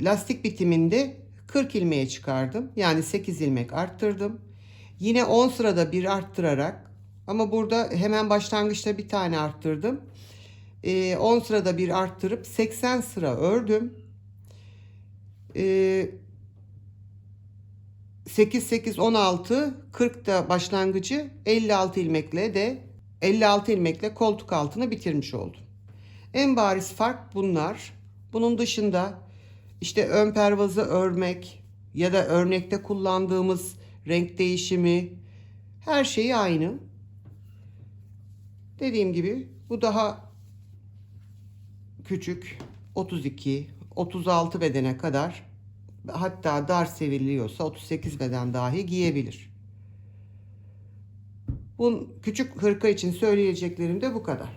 lastik bitiminde 40 ilmeğe çıkardım. Yani 8 ilmek arttırdım. Yine 10 sırada bir arttırarak, ama burada hemen başlangıçta bir tane arttırdım. 10 sırada bir arttırıp 80 sıra ördüm. 8 8 16, 40 da başlangıcı, 56 ilmekle koltuk altını bitirmiş oldum. En bariz fark bunlar. Bunun dışında işte ön pervazı örmek ya da örnekte kullandığımız renk değişimi, her şey aynı. Dediğim gibi bu daha küçük, 32, 36 bedene kadar, hatta dar seviliyorsa 38 beden dahi giyebilir. Bu küçük hırka için söyleyeceklerim de bu kadar.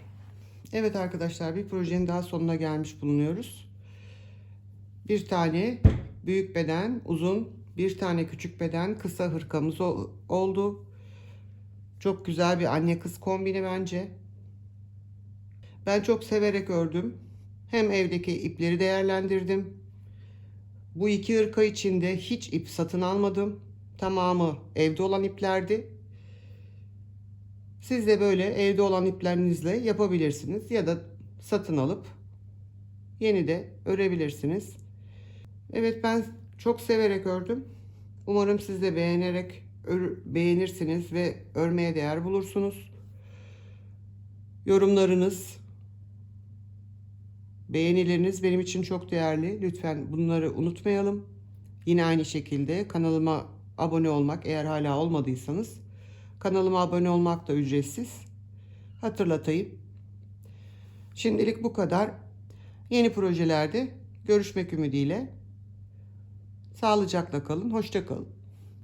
Evet arkadaşlar, bir projenin daha sonuna gelmiş bulunuyoruz. Bir tane büyük beden uzun, bir tane küçük beden kısa hırkamız oldu. Çok güzel bir anne kız kombini bence. Ben çok severek ördüm. Hem evdeki ipleri değerlendirdim. Bu iki hırka içinde hiç ip satın almadım. Tamamı evde olan iplerdi. Siz de böyle evde olan iplerinizle yapabilirsiniz ya da satın alıp yeni de örebilirsiniz. Evet, ben çok severek ördüm. Umarım siz de beğenirsiniz ve örmeye değer bulursunuz. Yorumlarınız, beğenileriniz benim için çok değerli. Lütfen bunları unutmayalım. Yine aynı şekilde kanalıma abone olmak, eğer hala olmadıysanız, kanalıma abone olmak da ücretsiz. hatırlatayım. Şimdilik bu kadar. Yeni projelerde görüşmek ümidiyle. Sağlıcakla kalın, hoşça kalın.